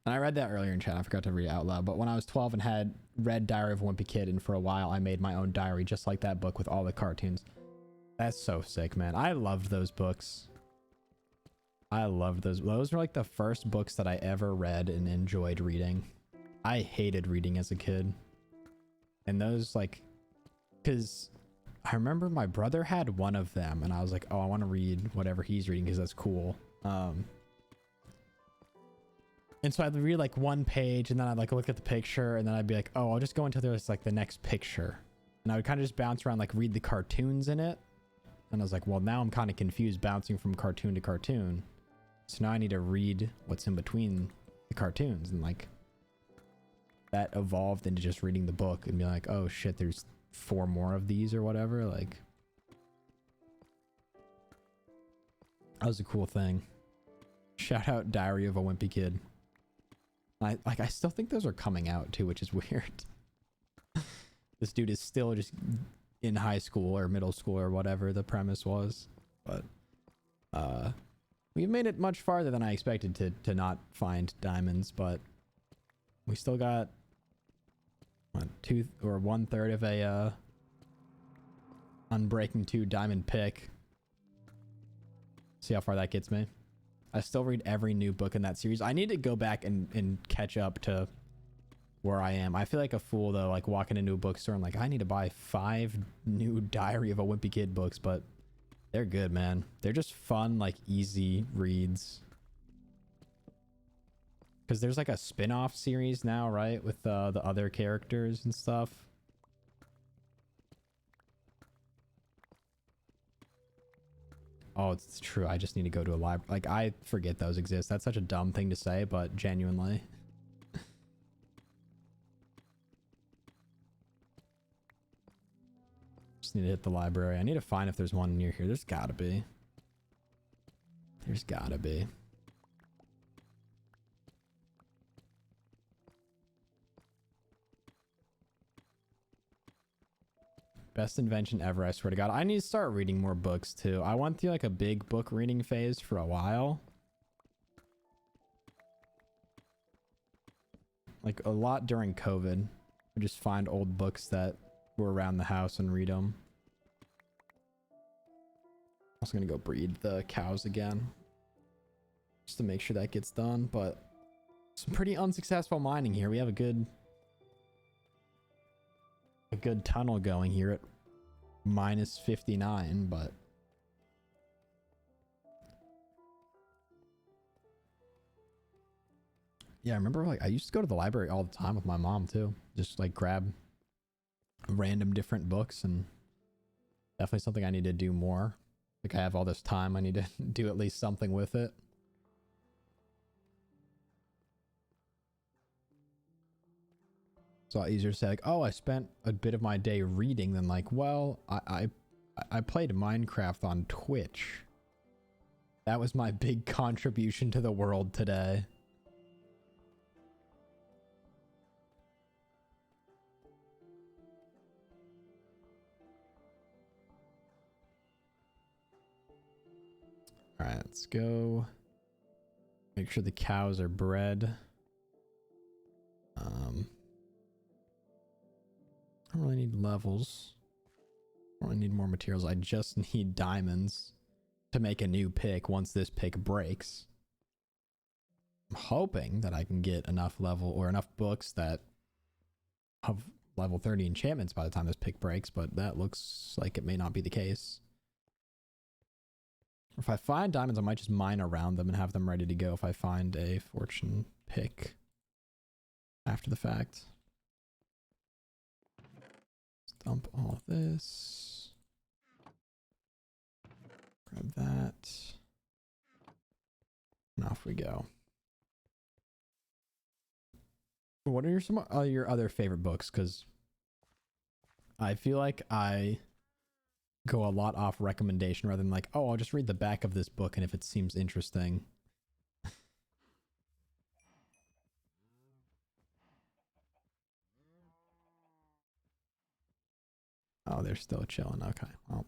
And I read that earlier in chat. I forgot to read it out loud. But when I was 12 and had read Diary of a Wimpy Kid, and for a while I made my own diary just like that book with all the cartoons. That's so sick, man. I loved those books. I loved those. Those were like the first books that I ever read and enjoyed reading. I hated reading as a kid. And those like, because I remember my brother had one of them and I was like, oh, I want to read whatever he's reading because that's cool. And so I'd read like one page and then I'd like look at the picture and then I'd be like, oh, I'll just go until there's like the next picture. And I would kind of just bounce around, like read the cartoons in it. And I was like, well, now I'm kind of confused bouncing from cartoon to cartoon. So now I need to read what's in between the cartoons. And like that evolved into just reading the book and be like, oh shit, there's 4 more of these or whatever. Like that was a cool thing. Shout out Diary of a Wimpy Kid. I still think those are coming out too, which is weird. This dude is still just in high school or middle school or whatever the premise was. But we've made it much farther than I expected to not find diamonds, but we still got what, 2 or 1/3 of a Unbreaking 2 diamond pick. See how far that gets me. I still read every new book in that series. I need to go back and catch up to where I am. I feel like a fool though, like walking into a bookstore and like, I need to buy 5 new Diary of a Wimpy Kid books, but they're good, man. They're just fun, like easy reads. Because there's like a spin-off series now, right? With the other characters and stuff. Oh, it's true. I just need to go to a library. Like, I forget those exist. That's such a dumb thing to say, but genuinely. Just need to hit the library. I need to find if there's one near here. There's gotta be. There's gotta be. Best invention ever, I swear to God. I need to start reading more books too. I went through like a big book reading phase for a while. Like a lot during COVID. I just find old books that were around the house and read them. I was gonna go breed the cows again. Just to make sure that gets done, but some pretty unsuccessful mining here. We have a good tunnel going here at minus 59, but yeah, I remember like I used to go to the library all the time with my mom too. Just like grab random different books, and definitely something I need to do more. Like I have all this time, I need to do at least something with it. It's a lot easier to say like, oh, I spent a bit of my day reading than like, well, I played Minecraft on Twitch. That was my big contribution to the world today. All right, let's go. Make sure the cows are bred. I don't really need levels. I don't really need more materials. I just need diamonds to make a new pick once this pick breaks. I'm hoping that I can get enough level or enough books that have level 30 enchantments by the time this pick breaks, but that looks like it may not be the case. If I find diamonds, I might just mine around them and have them ready to go if I find a fortune pick after the fact. Let's dump all of this. Grab that. And off we go. What are some of your other favorite books? Because I feel like I go a lot off recommendation rather than like, oh, I'll just read the back of this book and if it seems interesting. Oh, they're still chilling. Okay, well.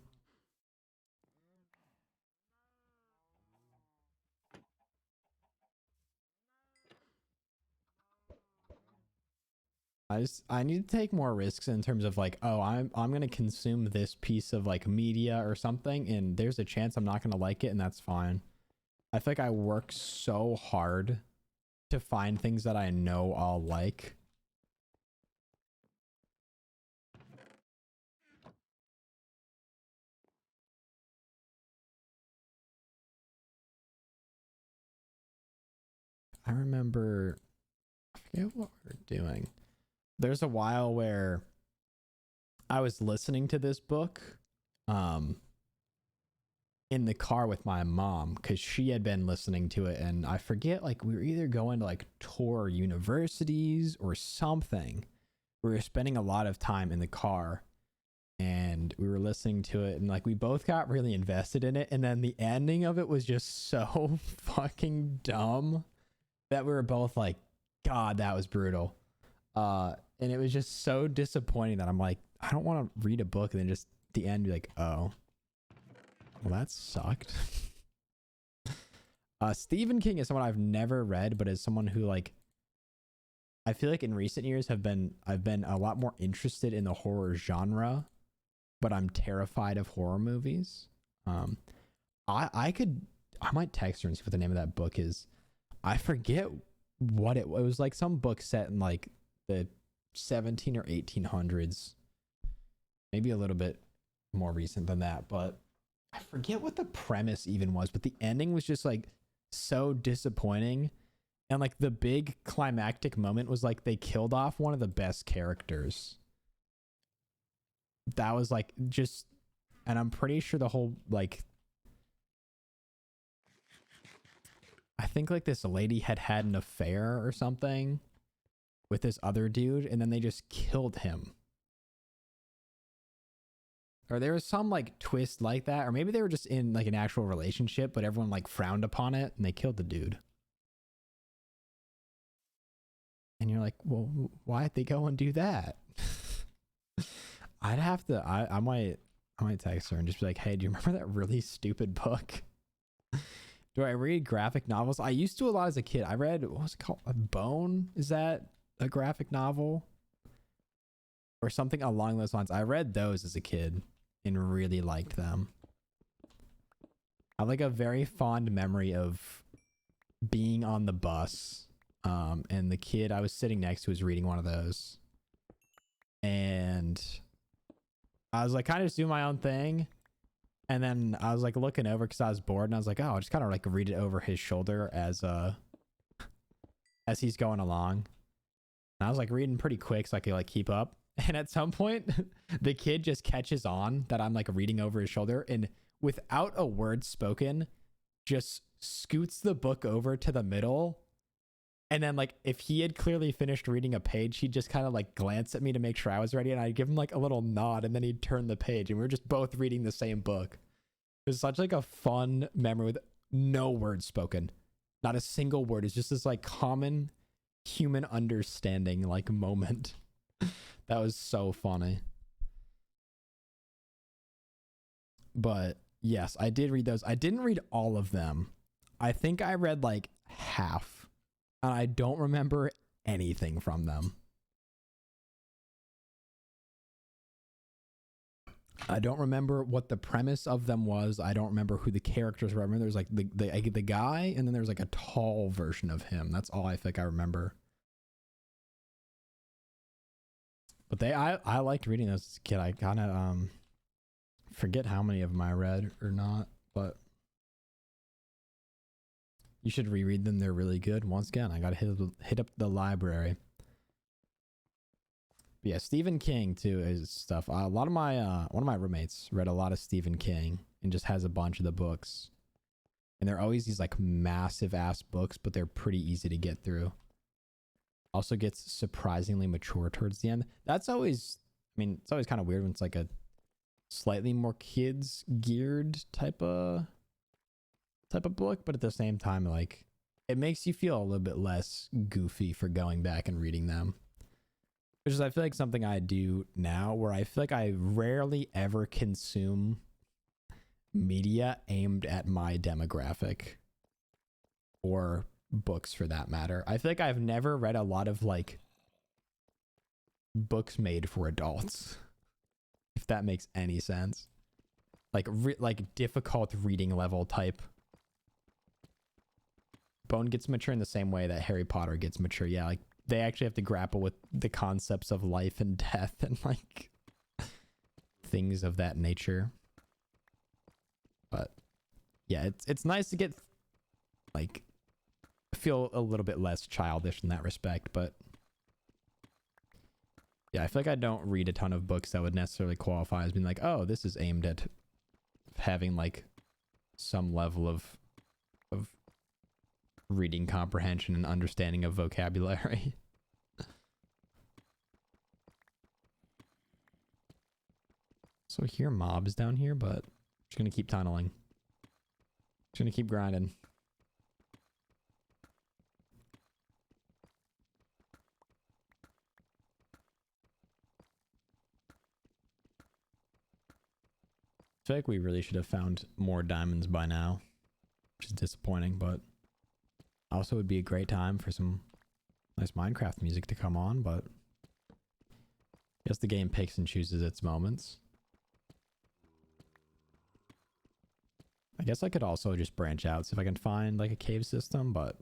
I need to take more risks in terms of like, oh, I'm gonna consume this piece of like media or something, and there's a chance I'm not gonna like it, and that's fine. I feel like I work so hard to find things that I know I'll like. I remember, I forget what we were doing. There's a while where I was listening to this book in the car with my mom because she had been listening to it, and I forget, like we were either going to like tour universities or something. We were spending a lot of time in the car and we were listening to it, and like we both got really invested in it, and then the ending of it was just so fucking dumb that we were both like, God, that was brutal. And it was just so disappointing that I'm like, I don't want to read a book and then just the end be like, oh, well, that sucked. Stephen King is someone I've never read, but is someone who like, I feel like in recent years I've been a lot more interested in the horror genre, but I'm terrified of horror movies. I might text her and see what the name of that book is. I forget what it was. Like some book set in like the 17 or 1800s, maybe a little bit more recent than that, but I forget what the premise even was, but the ending was just like so disappointing. And like the big climactic moment was like they killed off one of the best characters. That was like just, and I'm pretty sure the whole like, I think like this lady had an affair or something with this other dude, and then they just killed him. Or there was some like twist like that, or maybe they were just in like an actual relationship, but everyone like frowned upon it and they killed the dude. And you're like, well, why'd they go and do that? I'd have to. I might text her and just be like, "Hey, do you remember that really stupid book?" Do I read graphic novels? I used to a lot as a kid. I read, what was it called? A Bone? Is that a graphic novel? Or something along those lines. I read those as a kid and really liked them. I have like a very fond memory of being on the bus. And the kid I was sitting next to was reading one of those. And I was like kind of just doing my own thing. And then I was like looking over because I was bored, and I was like, oh, I'll just kind of like read it over his shoulder as he's going along. And I was like reading pretty quick so I could like keep up. And at some point, the kid just catches on that I'm like reading over his shoulder, and without a word spoken, just scoots the book over to the middle. And then like if he had clearly finished reading a page, he'd just kind of like glance at me to make sure I was ready, and I'd give him like a little nod, and then he'd turn the page, and we were just both reading the same book. It was such like a fun memory with no words spoken. Not a single word. It's just this like common human understanding like moment. That was so funny. But yes, I did read those. I didn't read all of them. I think I read like half. And I don't remember anything from them. I don't remember what the premise of them was. I don't remember who the characters were. I remember there's like the guy, and then there's like a tall version of him. That's all I think I remember. But I liked reading those as a kid. I kind of forget how many of them I read or not, but you should reread them. They're really good. Once again, I gotta hit up the library. But yeah, Stephen King too is stuff. A lot of my one of my roommates read a lot of Stephen King and just has a bunch of the books. And they're always these like massive ass books, but they're pretty easy to get through. Also gets surprisingly mature towards the end. That's always, I mean, it's always kind of weird when it's like a slightly more kids geared type of book, but at the same time, like it makes you feel a little bit less goofy for going back and reading them. Which is, I feel like, something I do now, where I feel like I rarely ever consume media aimed at my demographic, or books for that matter. I feel like I've never read a lot of like books made for adults, if that makes any sense. Like like difficult reading level type. Bone gets mature in the same way that Harry Potter gets mature. Yeah, like they actually have to grapple with the concepts of life and death and like things of that nature. But yeah, it's nice to get like feel a little bit less childish in that respect. But yeah, I feel like I don't read a ton of books that would necessarily qualify as being like, oh, this is aimed at having like some level of reading comprehension and understanding of vocabulary. So I hear mobs down here, but I'm just gonna keep tunneling. Just gonna keep grinding. I feel like we really should have found more diamonds by now, which is disappointing, but also would be a great time for some nice Minecraft music to come on, but I guess the game picks and chooses its moments. I guess I could also just branch out, see if I can find like a cave system, but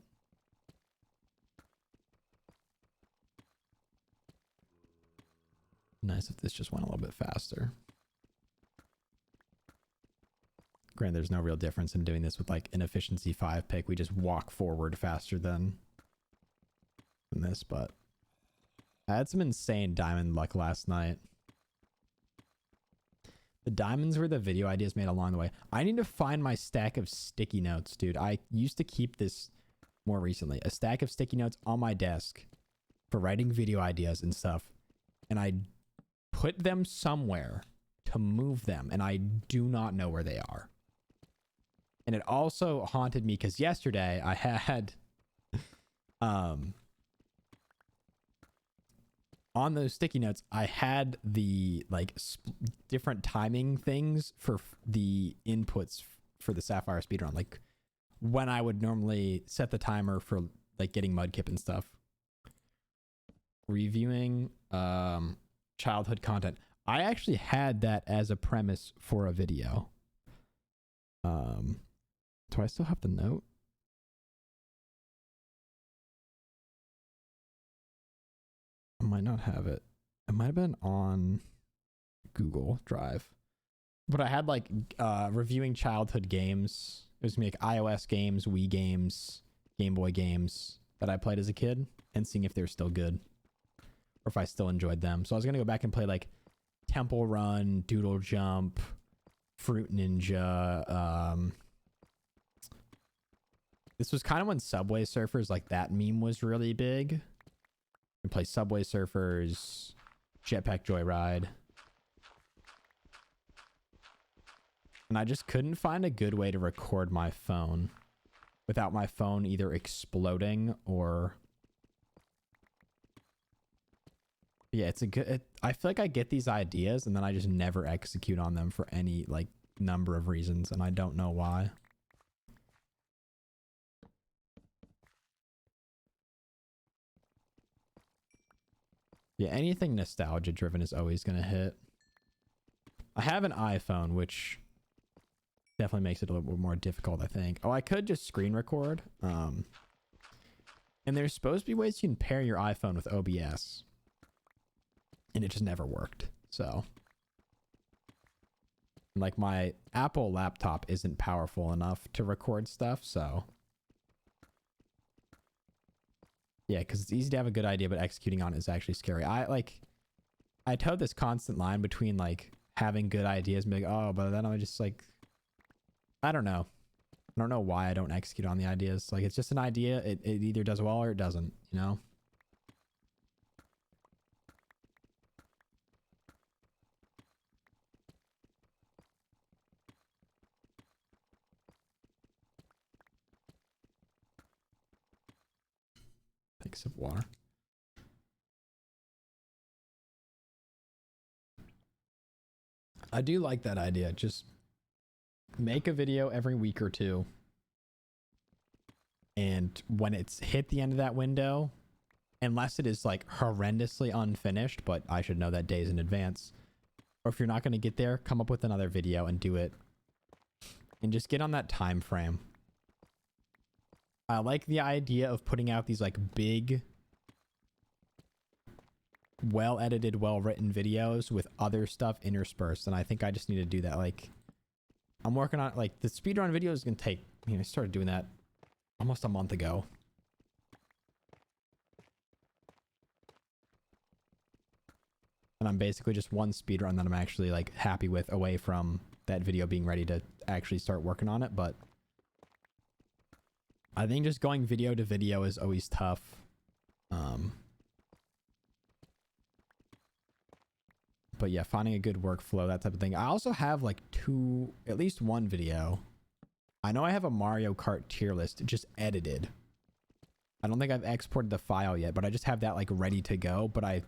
nice if this just went a little bit faster. Granted, there's no real difference in doing this with like an efficiency 5 pick. We just walk forward faster than this, but I had some insane diamond luck last night. The diamonds were the video ideas made along the way. I need to find my stack of sticky notes, dude. I used to keep this more recently, a stack of sticky notes on my desk for writing video ideas and stuff. And I put them somewhere to move them, and I do not know where they are. And it also haunted me because yesterday I had on those sticky notes, I had the like different timing things for the inputs for the Sapphire speedrun, like when I would normally set the timer for like getting Mudkip and stuff. Reviewing childhood content. I actually had that as a premise for a video. Do I still have the note? I might not have it. It might have been on Google Drive. But I had like reviewing childhood games. It was like iOS games, Wii games, Game Boy games that I played as a kid and seeing if they're still good or if I still enjoyed them. So I was going to go back and play like Temple Run, Doodle Jump, Fruit Ninja. This was kind of when Subway Surfers, like that meme was really big. You play Subway Surfers, Jetpack Joyride. And I just couldn't find a good way to record my phone without my phone either exploding or... Yeah, it's a good... I feel like I get these ideas and then I just never execute on them for any like number of reasons, and I don't know why. Yeah, anything nostalgia driven is always going to hit. I have an iPhone, which definitely makes it a little bit more difficult, I think. Oh, I could just screen record. And there's supposed to be ways you can pair your iPhone with OBS. And it just never worked. So, like, my Apple laptop isn't powerful enough to record stuff, so... Yeah, because it's easy to have a good idea, but executing on it is actually scary. I towed this constant line between, like, having good ideas and being like, oh, but then I'm just, like... I don't know. I don't know why I don't execute on the ideas. Like, it's just an idea. It either does well or it doesn't, you know? Take a sip of water. I do like that idea. Just make a video every week or two. And when it's hit the end of that window, unless it is like horrendously unfinished, but I should know that days in advance. Or if you're not going to get there, come up with another video and do it. And just get on that time frame. I like the idea of putting out these like big, well edited, well written videos with other stuff interspersed. And I think I just need to do that. Like, I'm working on like the speedrun video is going to take, I started doing that almost a month ago. And I'm basically just one speedrun that I'm actually like happy with away from that video being ready to actually start working on it. But I think just going video to video is always tough. But yeah, finding a good workflow, that type of thing. I also have like at least one video. I know I have a Mario Kart tier list just edited. I don't think I've exported the file yet, but I just have that like ready to go. But I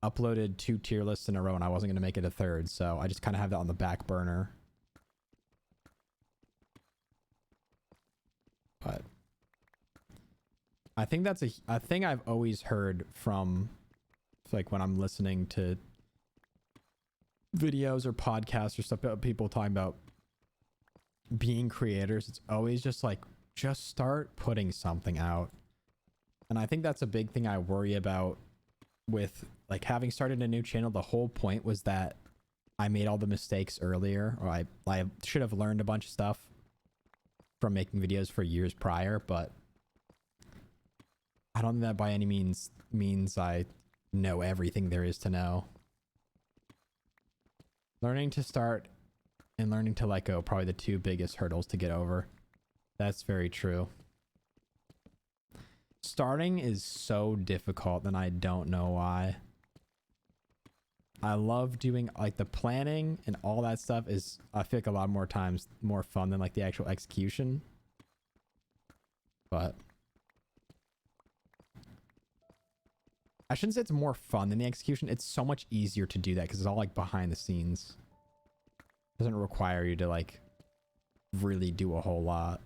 uploaded 2 tier lists in a row and I wasn't going to make it a third. So I just kind of have that on the back burner. But I think that's a thing I've always heard from like when I'm listening to videos or podcasts or stuff about people talking about being creators. It's always just like, just start putting something out. And I think that's a big thing I worry about with like having started a new channel. The whole point was that I made all the mistakes earlier, or I should have learned a bunch of stuff from making videos for years prior, but I don't think that by any means I know everything there is to know. Learning to start and learning to let go, probably the 2 biggest hurdles to get over. That's very true. Starting is so difficult and I don't know why. I love doing like the planning and all that stuff is, I feel like a lot more times more fun than like the actual execution. But I shouldn't say it's more fun than the execution. It's so much easier to do that because it's all like behind the scenes. It doesn't require you to like really do a whole lot.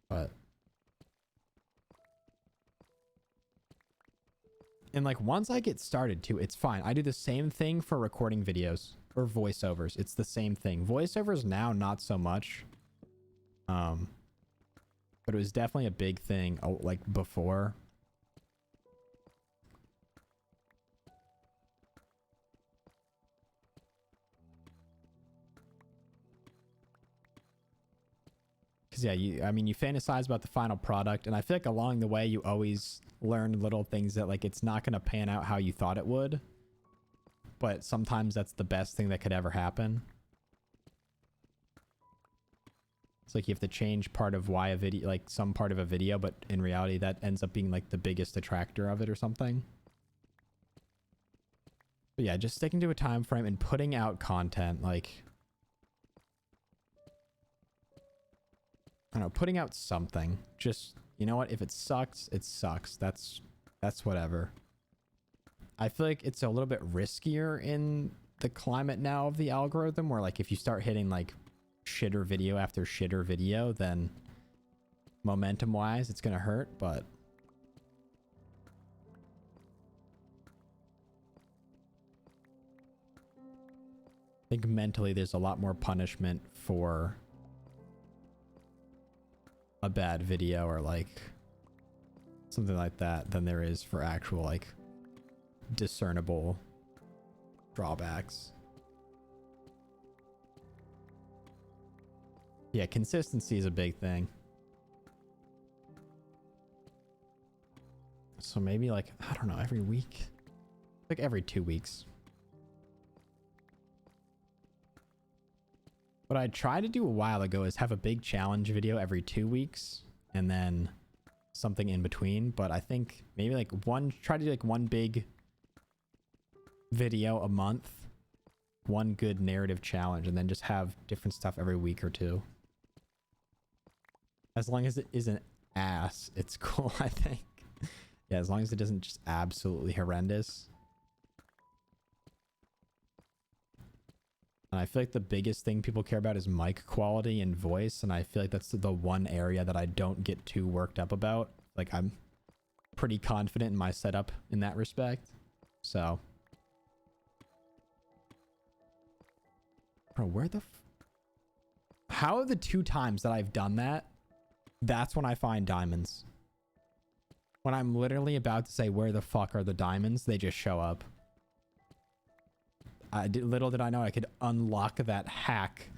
But and like once I get started too, it's fine. I do the same thing for recording videos or voiceovers. It's the same thing. Voiceovers now, not so much. But it was definitely a big thing like before. Because yeah, I mean, you fantasize about the final product, and I feel like along the way you always learn little things that like it's not going to pan out how you thought it would, but sometimes that's the best thing that could ever happen. It's like you have to change part of why a video, like some part of a video, but in reality that ends up being like the biggest attractor of it or something. But yeah, just sticking to a time frame and putting out content, like I don't know, putting out something. Just, you know what, if it sucks, it sucks. That's whatever. I feel like it's a little bit riskier in the climate now of the algorithm, where like if you start hitting like shitter video after shitter video, then momentum wise it's gonna hurt. But I think mentally there's a lot more punishment for a bad video or like something like that than there is for actual like discernible drawbacks. Yeah, consistency is a big thing. So maybe like, I don't know, every week, like every 2 weeks. What I tried to do a while ago is have a big challenge video every 2 weeks and then something in between. But I think maybe like try to do like one big video a month, one good narrative challenge, and then just have different stuff every week or two. As long as it isn't ass, it's cool, I think. Yeah, as long as it isn't just absolutely horrendous. And I feel like the biggest thing people care about is mic quality and voice, and I feel like that's the one area that I don't get too worked up about. Like, I'm pretty confident in my setup in that respect. So. Bro, where the how are the 2 times that I've done that, that's when I find diamonds. When I'm literally about to say, where the fuck are the diamonds? They just show up. Little did I know I could unlock that hack.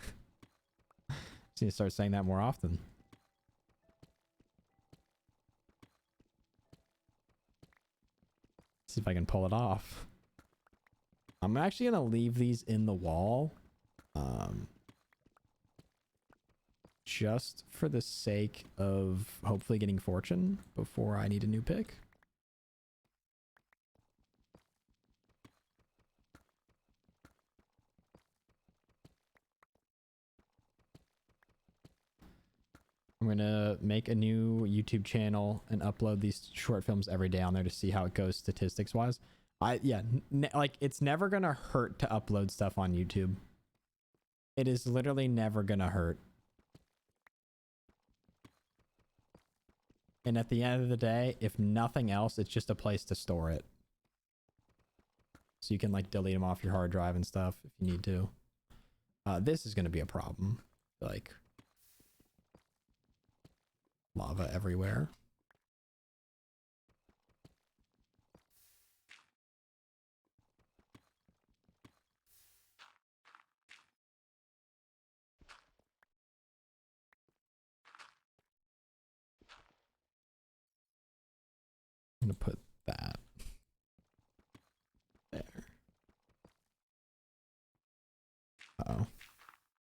Just need to start saying that more often. See if I can pull it off. I'm actually going to leave these in the wall. Just for the sake of hopefully getting fortune before I need a new pick. I'm going to make a new YouTube channel and upload these short films every day on there to see how it goes statistics wise. Like it's never going to hurt to upload stuff on YouTube. It is literally never going to hurt. And at the end of the day, if nothing else, it's just a place to store it. So you can like delete them off your hard drive and stuff if you need to. This is going to be a problem. Like lava everywhere. I'm going to put that there. Uh-oh.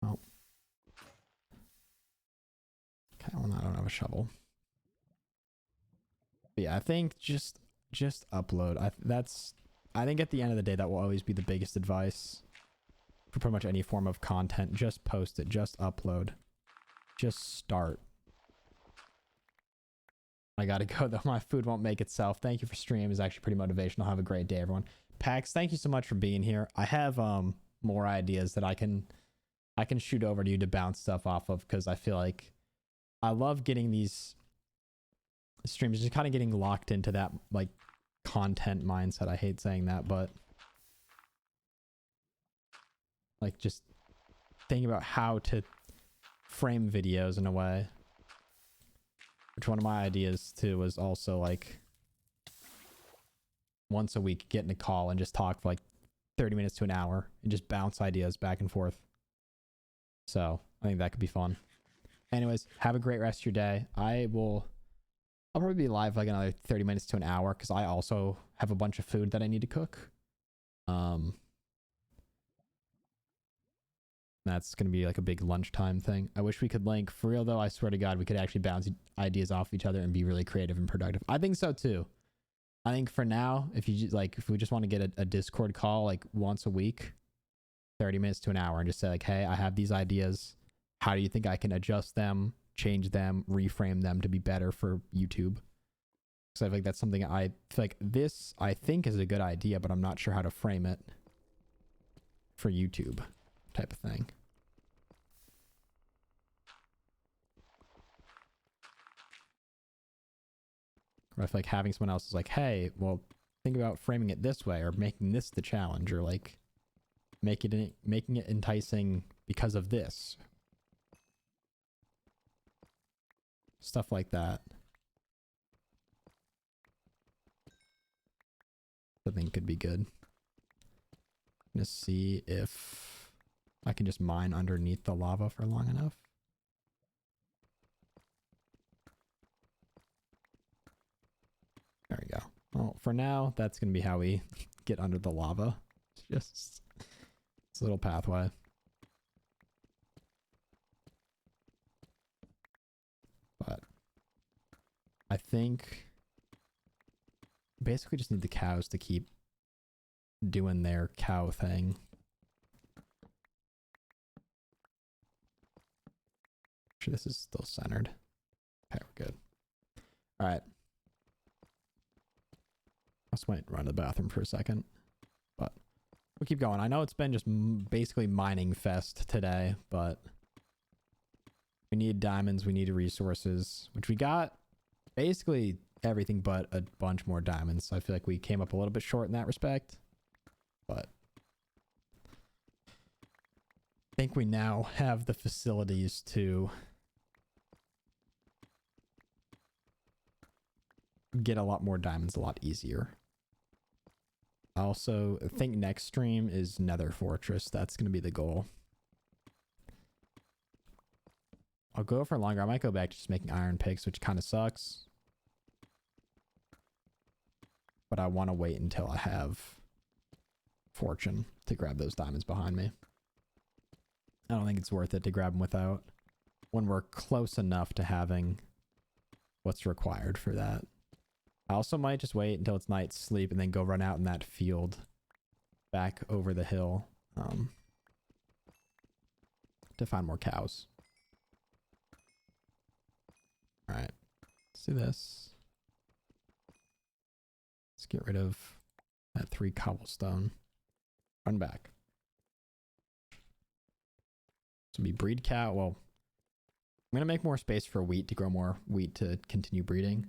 Oh. Okay, well, I don't have a shovel. But yeah, I think just upload. I think at the end of the day, that will always be the biggest advice for pretty much any form of content. Just post it. Just upload. Just start. I gotta go though. My food won't make itself. Thank you for stream. It's actually pretty motivational. Have a great day, everyone. Pax, thank you so much for being here. I have more ideas that I can shoot over to you to bounce stuff off of, because I feel like I love getting these streams, just kind of getting locked into that like content mindset. I hate saying that, but like just thinking about how to frame videos in a way. Which one of my ideas too was also like once a week get in a call and just talk for like 30 minutes to an hour and just bounce ideas back and forth. So I think that could be fun. Anyways, have a great rest of your day. I'll probably be live like another 30 minutes to an hour because I also have a bunch of food that I need to cook. That's going to be like a big lunchtime thing. I wish we could link. For real though, I swear to God, we could actually bounce ideas off each other and be really creative and productive. I think so too. I think for now, if you just, like, if we just want to get a Discord call like once a week, 30 minutes to an hour, and just say like, hey, I have these ideas. How do you think I can adjust them, change them, reframe them to be better for YouTube? So I feel like that's something I feel like this I think is a good idea, but I'm not sure how to frame it for YouTube type of thing. Or I feel like having someone else is like, hey, well, think about framing it this way, or making this the challenge, or like making it enticing because of this. Stuff like that. I think could be good. I'm gonna see if I can just mine underneath the lava for long enough. There we go. Well, for now, that's gonna be how we get under the lava. It's just this little pathway. But I think basically just need the cows to keep doing their cow thing. Sure, this is still centered. Okay, we're good. All right. I just might run to the bathroom for a second, but we'll keep going. I know it's been just basically mining fest today, but we need diamonds. We need resources, which we got basically everything but a bunch more diamonds. So I feel like we came up a little bit short in that respect, but I think we now have the facilities to get a lot more diamonds a lot easier. I also think next stream is Nether Fortress. That's going to be the goal. I'll go for longer. I might go back to just making iron picks, which kind of sucks. But I want to wait until I have fortune to grab those diamonds behind me. I don't think it's worth it to grab them without, when we're close enough to having what's required for that. I also might just wait until it's night, sleep, and then go run out in that field back over the hill to find more cows. All right, let's do this. Let's get rid of that 3 cobblestone. Run back. So be breed cow. Well, I'm going to make more space for wheat to grow more wheat to continue breeding.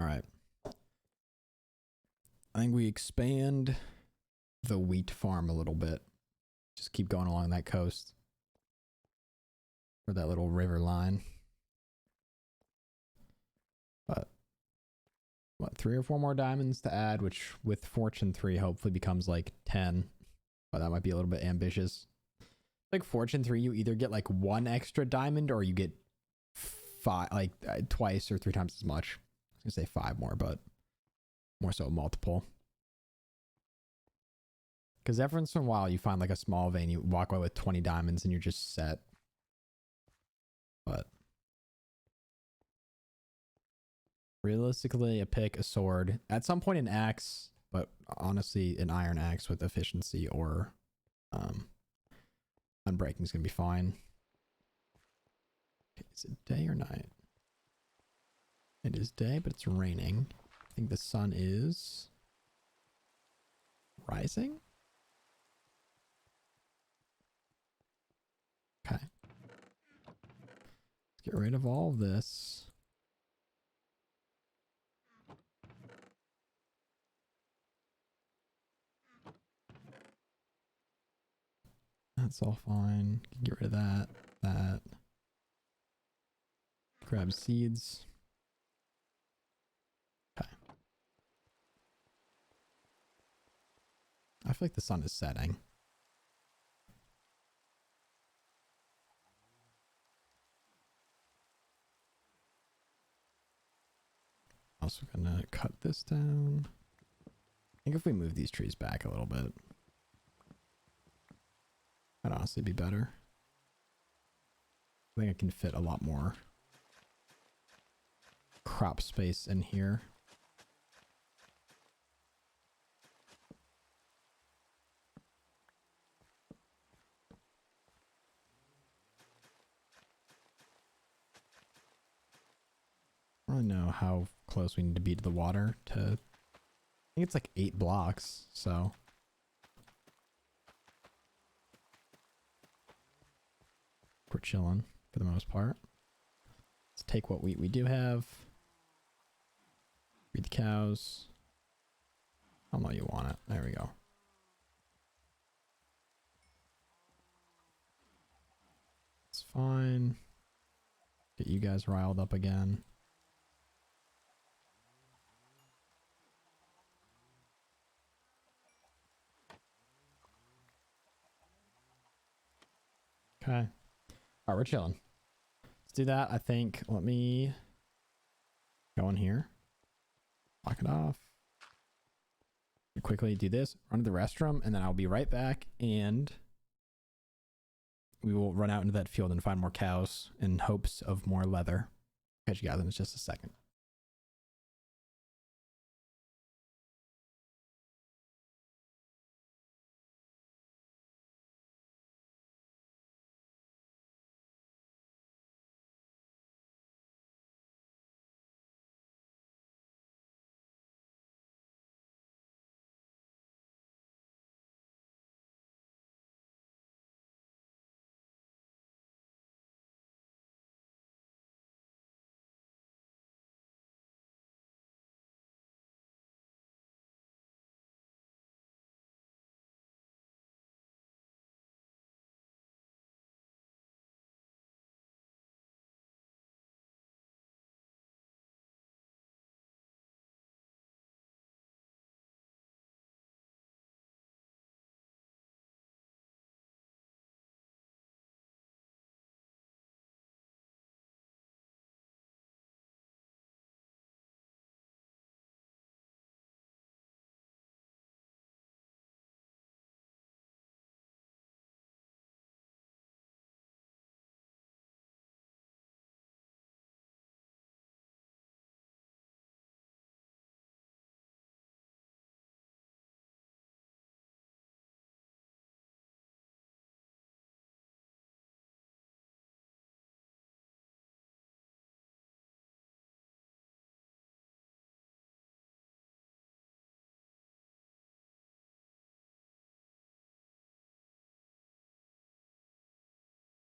All right. I think we expand the wheat farm a little bit. Just keep going along that coast. Or that little river line. But what, 3 or 4 more diamonds to add, which with fortune 3 hopefully becomes like 10. But that might be a little bit ambitious. Like fortune 3, you either get like 1 extra diamond or you get 5, like twice or 3 times as much. I was gonna say 5 more, but more so multiple. Because every once in a while you find like a small vein, you walk away with 20 diamonds and you're just set. But realistically, a pick, a sword, at some point an axe, but honestly an iron axe with efficiency or unbreaking is gonna be fine. Okay, is it day or night? It is day, but it's raining. I think the sun is rising. Okay. Let's get rid of all of this. That's all fine. Get rid of that. That. Grab seeds. Okay. I feel like the sun is setting. Also gonna cut this down. I think if we move these trees back a little bit, that'd honestly be better. I think I can fit a lot more crop space in here. I don't really know how close we need to be to the water to... I think it's like 8 blocks, so... we're chilling for the most part. Let's take what wheat we do have. Feed the cows. I don't know you want it. There we go. It's fine. Get you guys riled up again. Okay. All right, we're chilling. Let's do that. I think, let me go in here. Lock it off. Quickly do this, run to the restroom, and then I'll be right back, and we will run out into that field and find more cows in hopes of more leather. Catch you guys in just a second.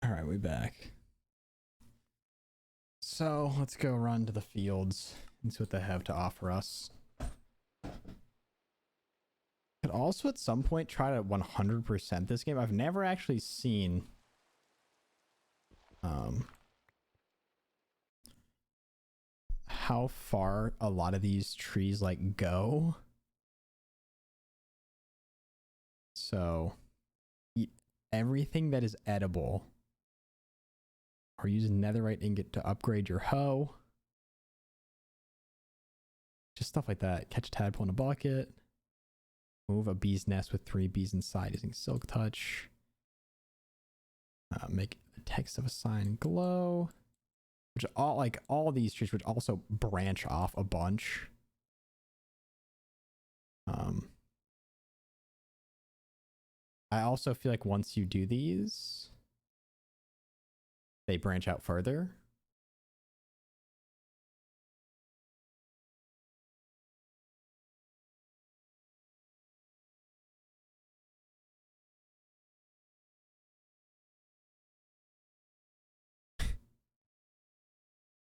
All right, we back. So let's go run to the fields and see what they have to offer us. Could also at some point try to 100% this game. I've never actually seen how far a lot of these trees like go. So eat everything that is edible, or use netherite ingot to upgrade your hoe. Just stuff like that. Catch a tadpole in a bucket. Move a bee's nest with 3 bees inside using silk touch. Make the text of a sign glow. Which all these trees would also branch off a bunch. I also feel like once you do these, they branch out further.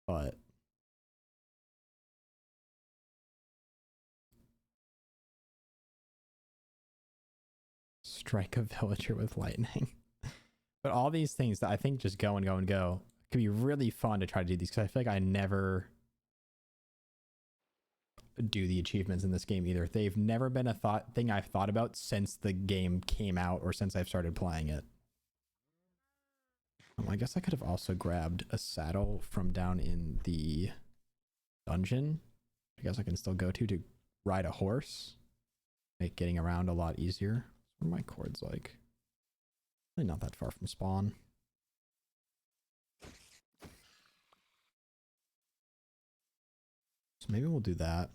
But strike a villager with lightning. But all these things that I think just go and go and go. It could be really fun to try to do these, because I feel like I never do the achievements in this game either. They've never been a thing I've thought about since the game came out or since I've started playing it. I guess I could have also grabbed a saddle from down in the dungeon. I guess I can still go to ride a horse. Make getting around a lot easier. What are my cords like? Really not that far from spawn. So maybe we'll do that.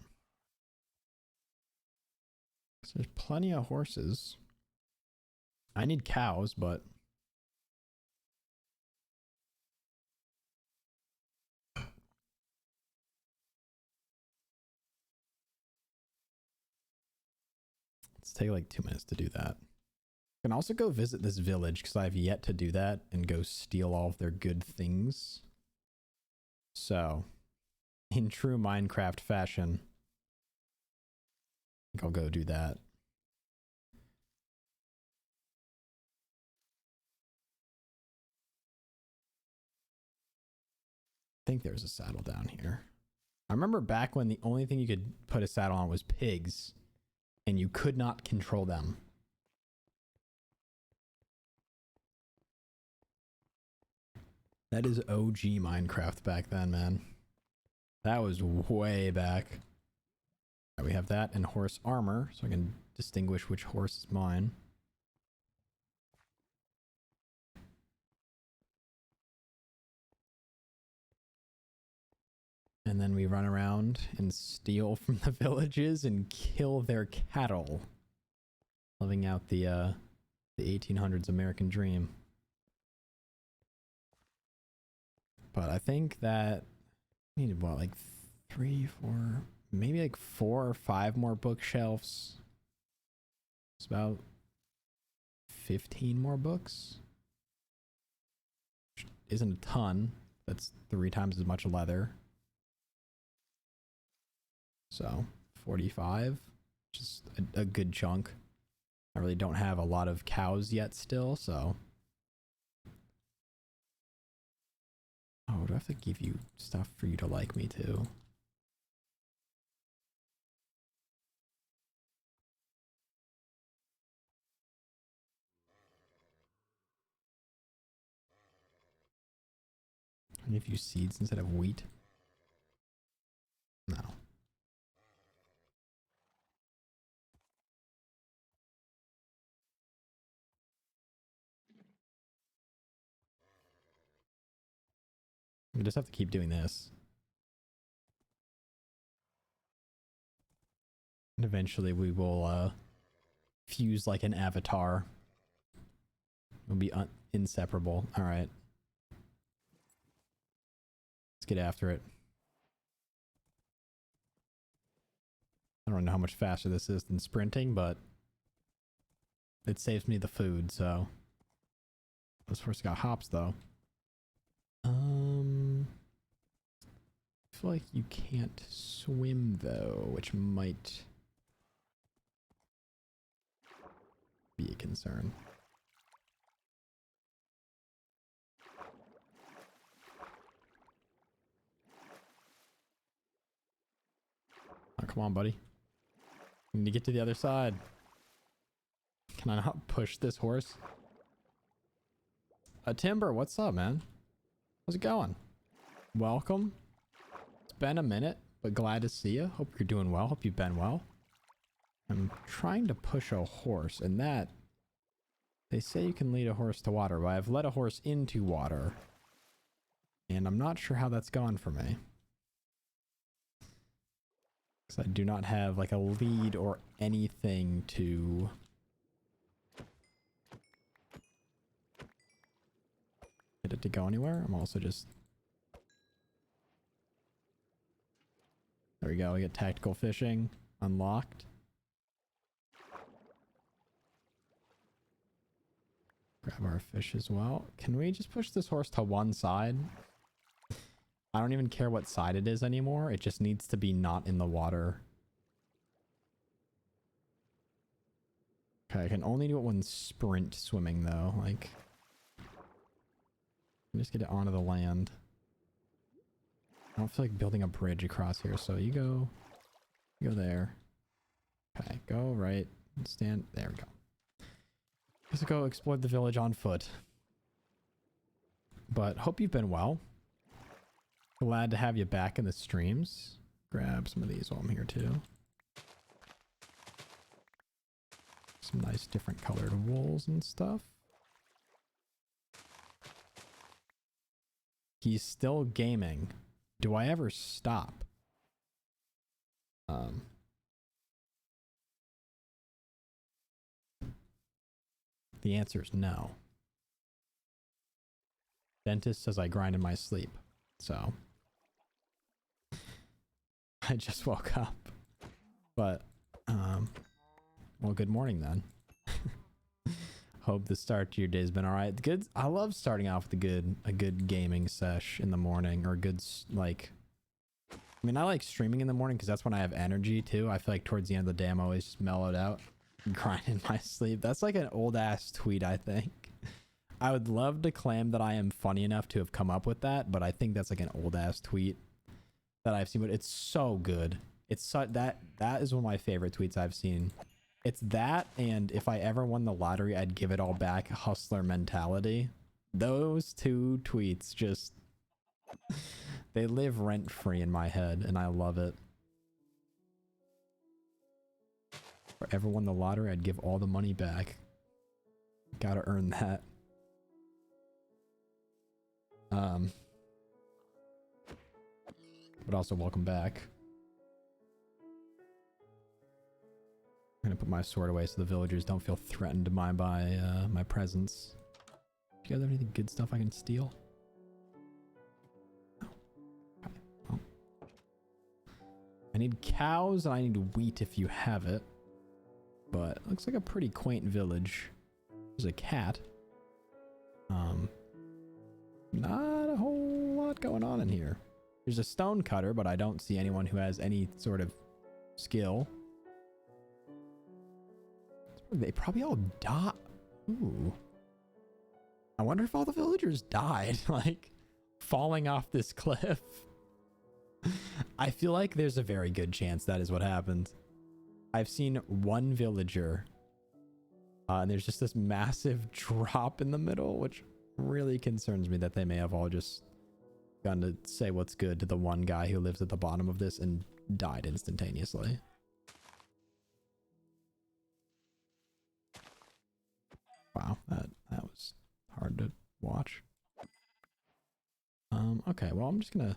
So there's plenty of horses. I need cows, but let's take like 2 minutes to do that. I can also go visit this village because I've yet to do that and go steal all of their good things. So, in true Minecraft fashion, I think I'll go do that. I think there's a saddle down here. I remember back when the only thing you could put a saddle on was pigs, and you could not control them. That is OG Minecraft back then, man. That was way back. Right, we have that and horse armor, so I can distinguish which horse is mine. And then we run around and steal from the villages and kill their cattle. Living out the 1800s American dream. But I think that I need what, like 3, 4, maybe like 4 or 5 more bookshelves. It's about 15 more books. Which isn't a ton. That's 3 times as much leather. So 45, just a good chunk. I really don't have a lot of cows yet still, so. Oh, do I have to give you stuff for you to like me too? And if you seeds instead of wheat? No. We just have to keep doing this. And eventually we will fuse like an avatar. We'll be inseparable. All right. Let's get after it. I don't know how much faster this is than sprinting, but it saves me the food, so. This horse got hops though. I feel like you can't swim though, which might be a concern. Come on, buddy. We need to get to the other side. Can I not push this horse? Timber, what's up, man? How's it going? Welcome. It's been a minute, but glad to see you. Hope you're doing well. Hope you've been well. I'm trying to push a horse, and that... They say you can lead a horse to water, but I've led a horse into water. And I'm not sure how that's gone for me. Because I do not have like a lead or anything to... get it to go anywhere. I'm also just... There we go. We get tactical fishing unlocked. Grab our fish as well. Can we just push this horse to one side? I don't even care what side it is anymore. It just needs to be not in the water. Okay, I can only do it when sprint swimming though. Like, just get it onto the land. I don't feel like building a bridge across here, so you go there. Okay, go right, stand, there we go. Let's go explore the village on foot. But hope you've been well. Glad to have you back in the streams. Grab some of these while I'm here too. Some nice different colored wools and stuff. He's still gaming. Do I ever stop? The answer is no. Dentist says I grind in my sleep. So I just woke up. But well, good morning then. Hope the start to your day's been all right. Good. I love starting off with a good gaming sesh in the morning, or good like. I mean, I like streaming in the morning because that's when I have energy too. I feel like towards the end of the day, I'm always just mellowed out, grinding my sleep. That's like an old ass tweet, I think. I would love to claim that I am funny enough to have come up with that, but I think that's like an old ass tweet that I've seen. But it's so good. It's so, that is one of my favorite tweets I've seen. It's that, and if I ever won the lottery, I'd give it all back. Hustler mentality. Those two tweets just they live rent free in my head, and I love it. If I ever won the lottery, I'd give all the money back. Gotta earn that. But also welcome back. I'm gonna put my sword away so the villagers don't feel threatened by my presence. Do you guys have anything good stuff I can steal? No. Okay. Well. I need cows and I need wheat if you have it. But it looks like a pretty quaint village. There's a cat. Not a whole lot going on in here. There's a stone cutter, but I don't see anyone who has any sort of skill. They probably all died. Ooh. I wonder if all the villagers died, like, falling off this cliff. I feel like there's a very good chance that is what happened. I've seen one villager, and there's just this massive drop in the middle, which really concerns me that they may have all just gone to say what's good to the one guy who lives at the bottom of this and died instantaneously. Wow, that was hard to watch. Okay, well, I'm just gonna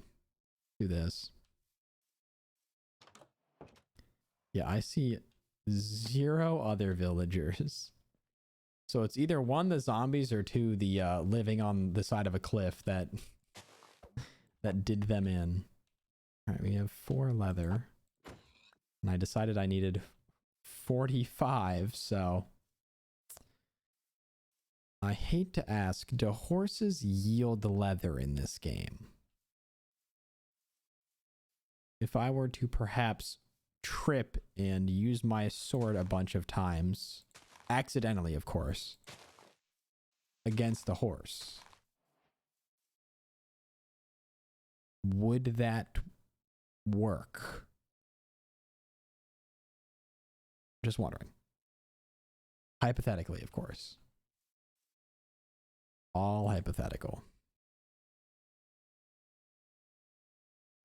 do this. Yeah, I see 0 other villagers. So it's either 1, the zombies, or 2, the living on the side of a cliff that did them in. All right, we have 4 leather. And I decided I needed 45, so I hate to ask, do horses yield leather in this game? If I were to perhaps trip and use my sword a bunch of times, accidentally of course, against a horse, would that work? Just wondering. Hypothetically, of course. All hypothetical.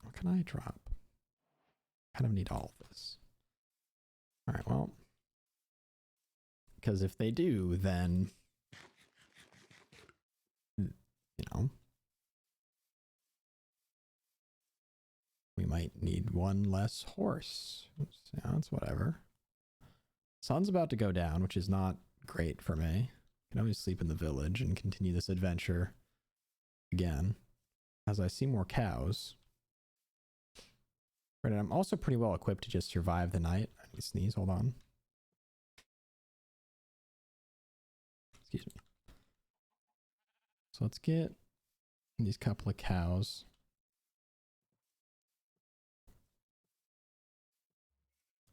What can I drop? Kind of need all of this. All right, well. Because if they do, then, you know, we might need one less horse. Yeah, that's whatever. Sun's about to go down, which is not great for me. I can always sleep in the village and continue this adventure again as I see more cows. Right, and I'm also pretty well equipped to just survive the night. I need to sneeze, hold on. Excuse me. So let's get these couple of cows.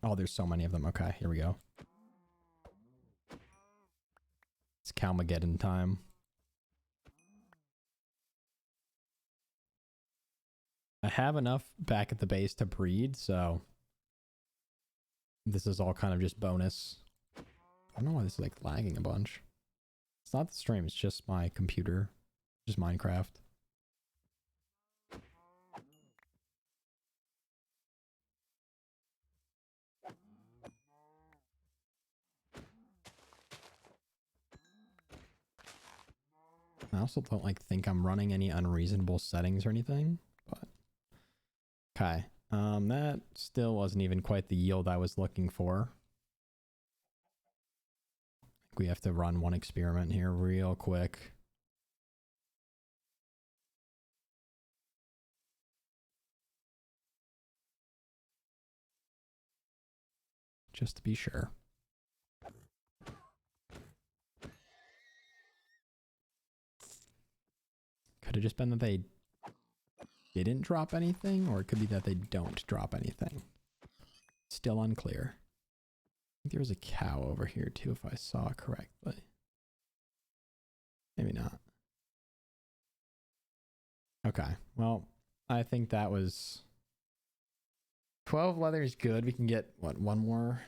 Oh, there's so many of them. Okay, here we go. It's Calmageddon time. I have enough back at the base to breed, so this is all kind of just bonus. I don't know why this is like lagging a bunch. It's not the stream, it's just my computer, just Minecraft. I also don't like think I'm running any unreasonable settings or anything, but okay. That still wasn't even quite the yield I was looking for. We have to run one experiment here real quick. Just to be sure. Could have just been that they didn't drop anything, or it could be that they don't drop anything. Still unclear. I think there was a cow over here too, if I saw correctly. Maybe not. Okay, well, I think that was 12 leather is good. We can get, what, one more?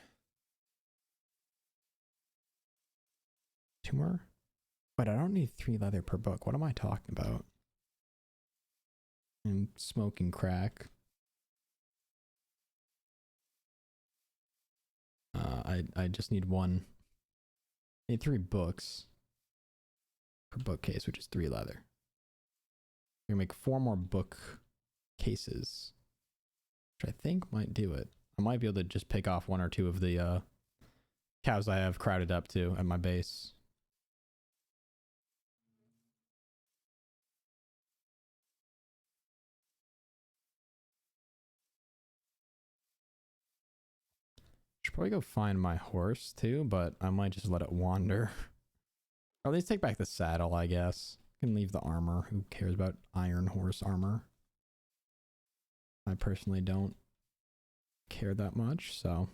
Two more? But I don't need 3 leather per book. What am I talking about? I'm smoking crack. I just need one. I need 3 books per bookcase, which is 3 leather. We're gonna make 4 more book cases, which I think might do it. I might be able to just pick off 1 or 2 of the cows I have crowded up to at my base. Should probably go find my horse too, but I might just let it wander. Or at least take back the saddle, I guess. Can leave the armor. Who cares about iron horse armor? I personally don't care that much, so.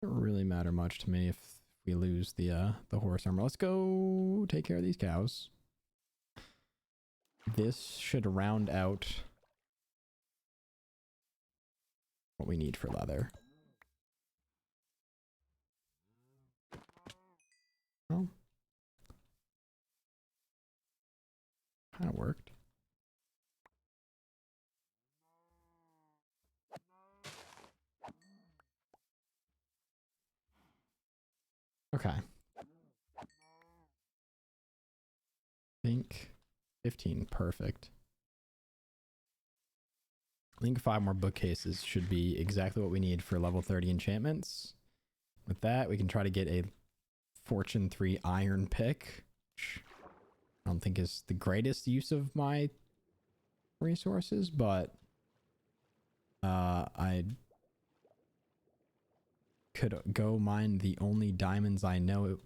It doesn't really matter much to me if we lose the horse armor. Let's go take care of these cows. This should round out what we need for leather. Oh. Kind of worked. Okay. I think 15, perfect. I think 5 more bookcases should be exactly what we need for level 30 enchantments. With that, we can try to get a Fortune 3 iron pick, which I don't think is the greatest use of my resources, but I could go mine the only diamonds I know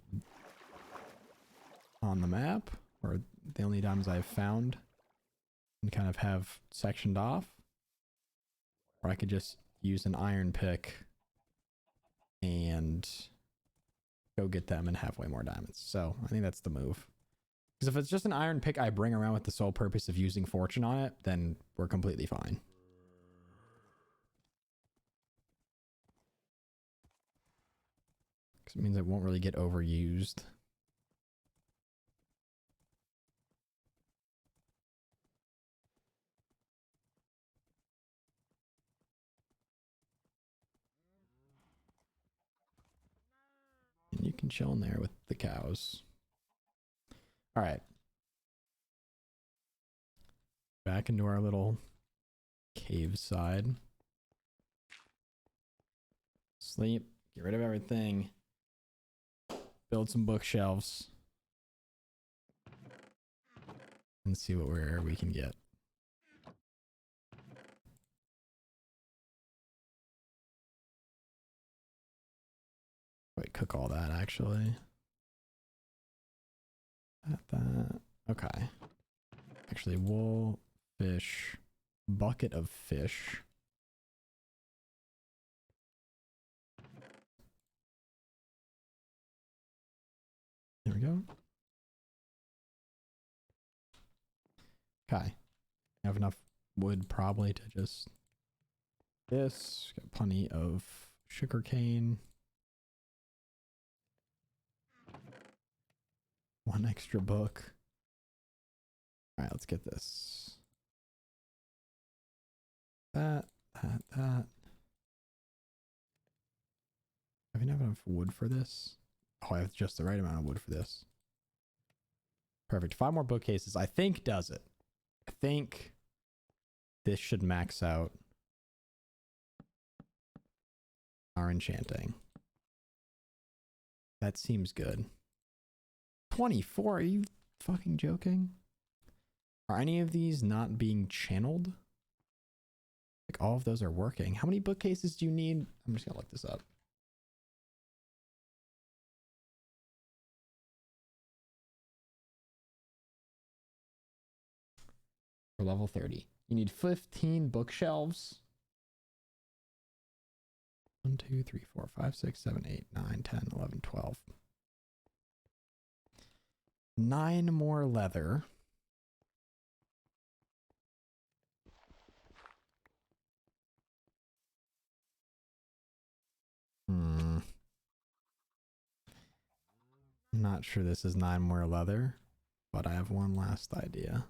on the map, or the only diamonds I've found, and kind of have sectioned off. Or I could just use an iron pick and go get them and have way more diamonds. So I think that's the move. Because if it's just an iron pick I bring around with the sole purpose of using fortune on it, then we're completely fine. Because it means it won't really get overused. And you can chill in there with the cows. All right. Back into our little cave side. Sleep. Get rid of everything. Build some bookshelves. And see where we can get. Wait, cook all that actually. That. Okay. Actually, wool, fish, bucket of fish. There we go. Okay. Have enough wood probably to just this. Got plenty of sugar cane. One extra book. All right, let's get this. That. I don't have enough wood for this. Oh, I have just the right amount of wood for this. Perfect. 5 more bookcases, I think does it. I think this should max out our enchanting. That seems good. 24? Are you fucking joking? Are any of these not being channeled? Like all of those are working. How many bookcases do you need? I'm just gonna look this up. For level 30. You need 15 bookshelves. 1, 2, 3, 4, 5, 6, 7, 8, 9, 10, 11, 12. 9 more leather. I'm not sure this is 9 more leather, but I have one last idea.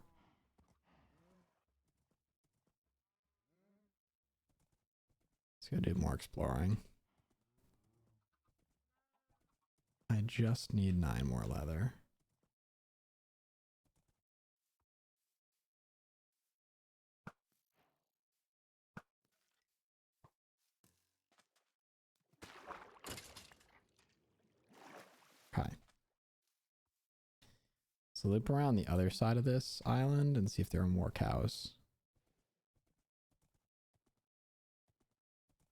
Let's go do more exploring. I just need 9 more leather. Okay. So loop around the other side of this island and see if there are more cows.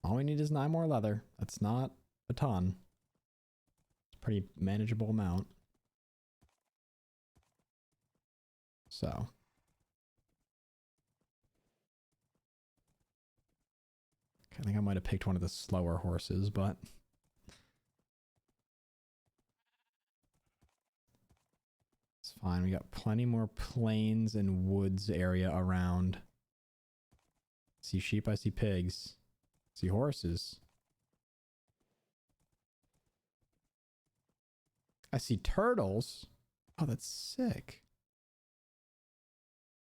All we need is 9 more leather. That's not a ton. It's a pretty manageable amount. So. Okay, I think I might have picked one of the slower horses, but. It's fine. We got plenty more plains and woods area around. I see sheep, I see pigs. I see horses. I see turtles. Oh, that's sick.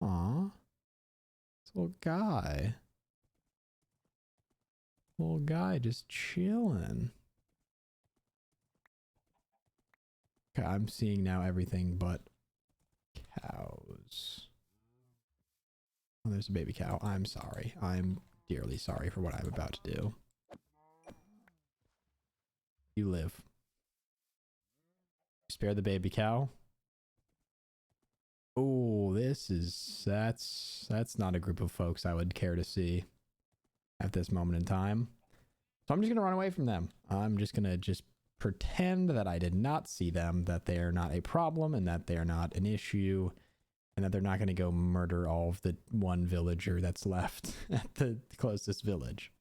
Aw. This little guy. Little guy just chilling. Okay, I'm seeing now everything but cows. Oh, there's a baby cow. I'm sorry. I'm dearly sorry for what I'm about to do. You live. Spare the baby cow. Oh, that's not a group of folks I would care to see at this moment in time. So I'm just gonna run away from them. I'm just gonna pretend that I did not see them, that they are not a problem and that they are not an issue, and that they're not gonna go murder all of the one villager that's left at the closest village.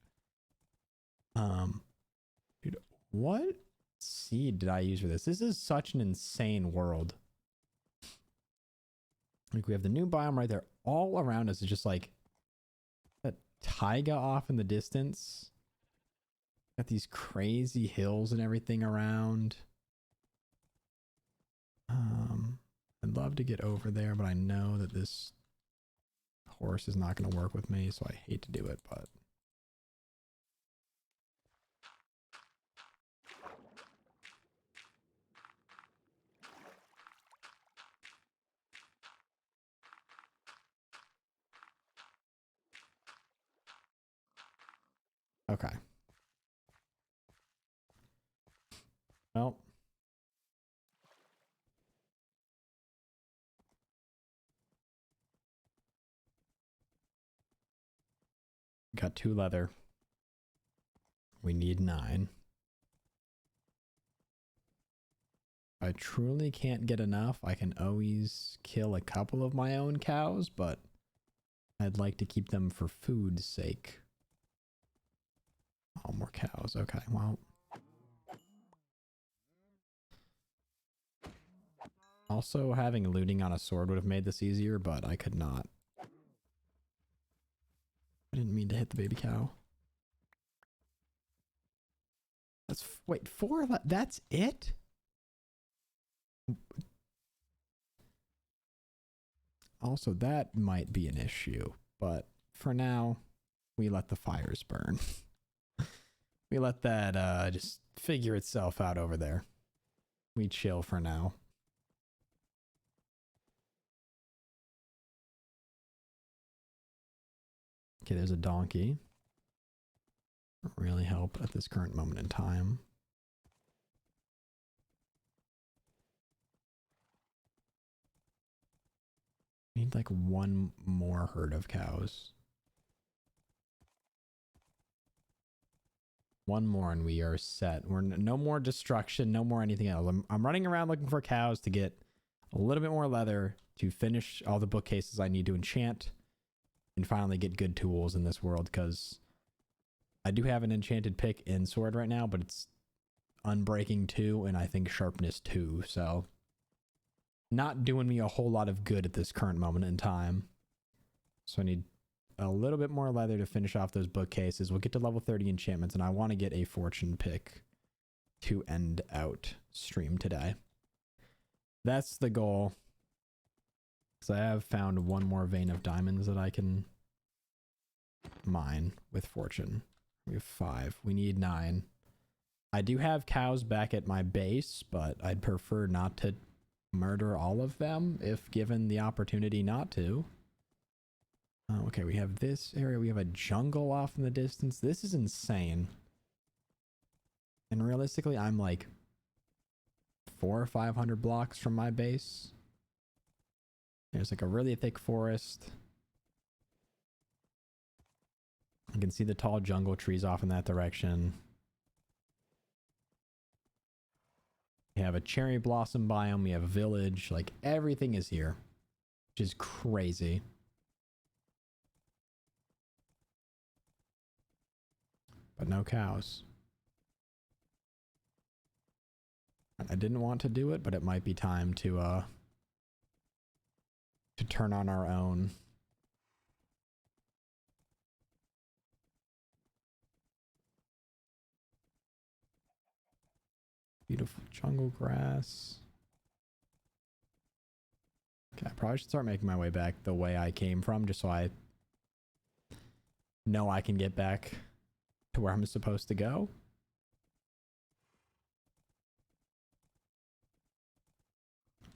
Dude, what seed did I use for this? This is such an insane world. Like, we have the new biome right there. All around us is just like that taiga off in the distance. Got these crazy hills and everything around. I'd love to get over there, but I know that this horse is not going to work with me, so I hate to do it, but okay. Well, got 2 leather. We need 9. I truly can't get enough. I can always kill a couple of my own cows, but I'd like to keep them for food's sake. Oh, more cows. Okay, well. Also, having looting on a sword would have made this easier, but I could not. I didn't mean to hit the baby cow. That's, wait, 4? That's it? Also, that might be an issue, but for now, we let the fires burn. We let that just figure itself out over there. We chill for now. Okay, there's a donkey. Really help at this current moment in time. Need like 1 more herd of cows. 1 more and we are set. We're no more destruction, no more anything else. I'm running around looking for cows to get a little bit more leather to finish all the bookcases I need to enchant and finally get good tools in this world, because I do have an enchanted pick and sword right now, but it's unbreaking 2 and I think sharpness 2, so not doing me a whole lot of good at this current moment in time. So I need a little bit more leather to finish off those bookcases. We'll get to level 30 enchantments, and I want to get a fortune pick to end out stream today. That's the goal. So I have found 1 more vein of diamonds that I can mine with fortune. We have 5. We need 9. I do have cows back at my base, but I'd prefer not to murder all of them if given the opportunity not to. Okay, we have this area. We have a jungle off in the distance. This is insane. And realistically, I'm like 400 or 500 blocks from my base. There's like a really thick forest. You can see the tall jungle trees off in that direction. We have a cherry blossom biome. We have a village. Like, everything is here, which is crazy. But no cows. I didn't want to do it, but it might be time to turn on our own. Beautiful jungle grass. Okay, I probably should start making my way back the way I came from, just so I know I can get back to where I'm supposed to go.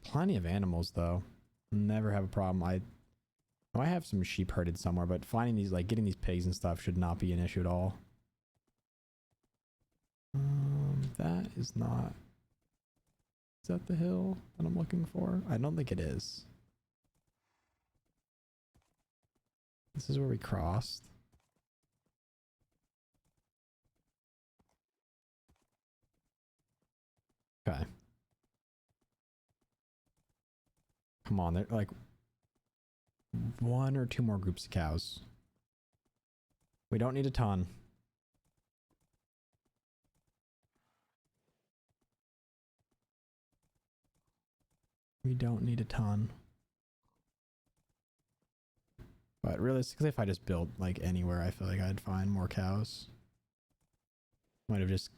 Plenty of animals, though. Never have a problem. I have some sheep herded somewhere, but finding these, like, getting these pigs and stuff should not be an issue at all. That is not... Is that the hill that I'm looking for? I don't think it is. This is where we crossed. Okay. Come on, they're like 1 or 2 more groups of cows. We don't need a ton. We don't need a ton. But realistically, if I just built like anywhere, I feel like I'd find more cows. Might have just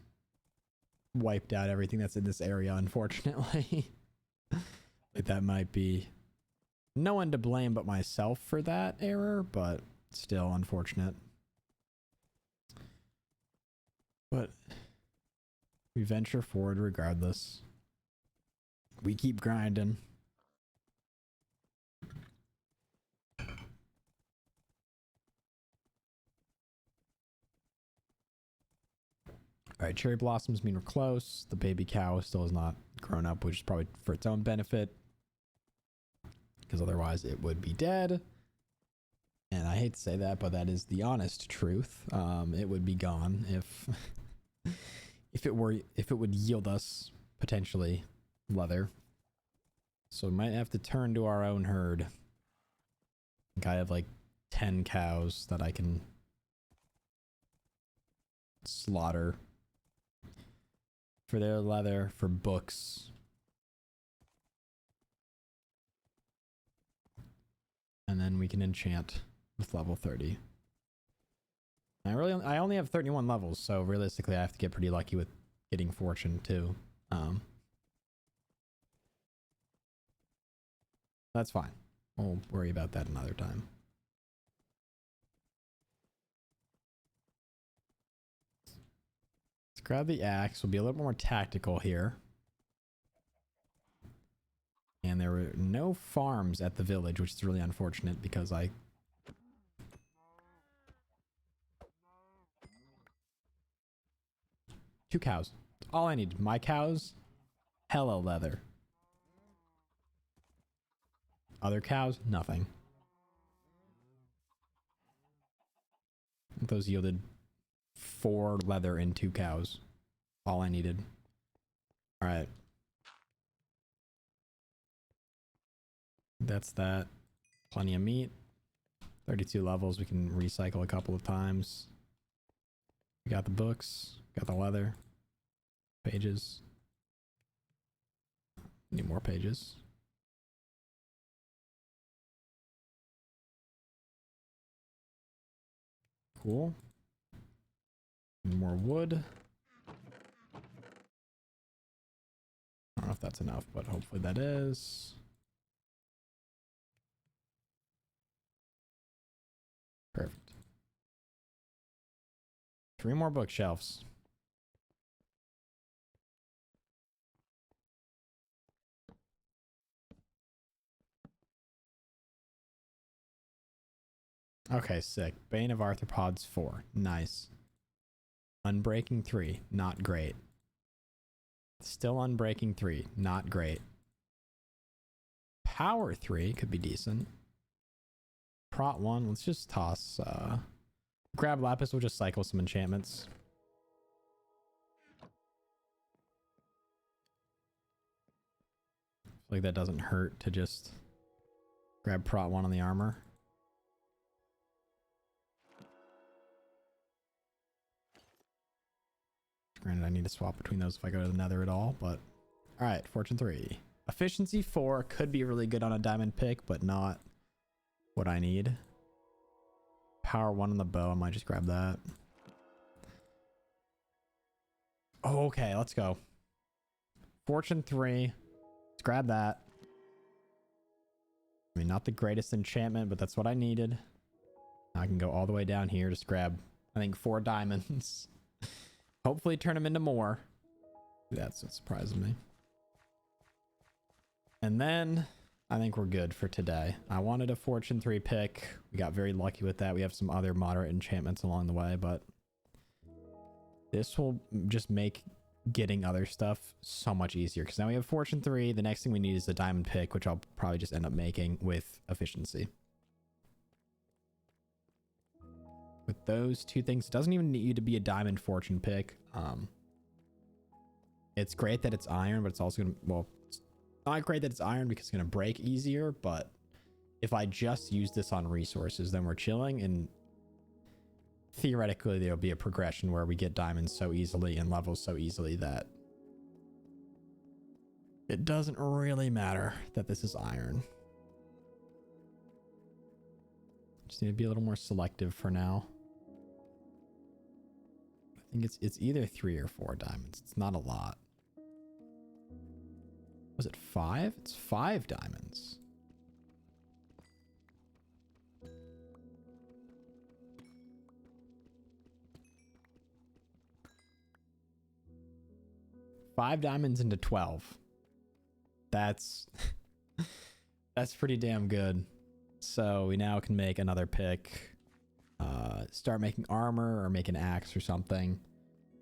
wiped out everything that's in this area, unfortunately. Like that might be no one to blame but myself for that error, but still unfortunate. But we venture forward regardless. We keep grinding. All right, cherry blossoms mean we're close. The baby cow still has not grown up, which is probably for its own benefit, because otherwise it would be dead. And I hate to say that, but that is the honest truth. It would be gone if if it would yield us potentially leather. So we might have to turn to our own herd. I think I have like 10 cows that I can slaughter for their leather, for books. And then we can enchant with level 30. I only have 31 levels, so realistically I have to get pretty lucky with getting fortune too. That's fine. We'll worry about that another time. Let's grab the axe. We'll be a little more tactical here. And there were no farms at the village, which is really unfortunate because I... Two cows. That's all I need. My cows, hella leather. Other cows, nothing. Those yielded 4 leather and 2 cows. All I needed. All right. That's that. Plenty of meat. 32 levels. We can recycle a couple of times. We got the books. Got the leather. Pages. Need more pages. Cool. More wood. I don't know if that's enough, but hopefully that is. Perfect. 3 more bookshelves. Okay, sick. Bane of Arthropods 4. Nice. Unbreaking 3. Not great. Still Unbreaking 3. Not great. Power 3 could be decent. Prot 1. Let's just toss... grab Lapis. We'll just cycle some enchantments. I feel like that doesn't hurt to just grab Prot 1 on the armor. Granted, I need to swap between those if I go to the nether at all, but... Alright, Fortune 3. Efficiency 4 could be really good on a diamond pick, but not what I need. Power 1 on the bow, I might just grab that. Oh, okay, let's go. Fortune 3. Let's grab that. I mean, not the greatest enchantment, but that's what I needed. I can go all the way down here, just grab, I think, 4 diamonds. Hopefully turn them into more. That's what surprises me. And then I think we're good for today. I wanted a Fortune 3 pick. We got very lucky with that. We have some other moderate enchantments along the way, but this will just make getting other stuff so much easier. Because now we have Fortune 3. The next thing we need is a diamond pick, which I'll probably just end up making with efficiency. With those 2 things, it doesn't even need to be a diamond fortune pick. It's great that it's iron, but it's also gonna, well, it's not great that it's iron because it's gonna break easier, but if I just use this on resources, then we're chilling, and theoretically there'll be a progression where we get diamonds so easily and levels so easily that it doesn't really matter that this is iron. Just need to be a little more selective for now. I think it's either 3 or 4 diamonds. It's not a lot. Was it 5? It's 5 diamonds. Five diamonds into 12. That's that's pretty damn good. So we now can make another pick. Start making armor or make an axe or something.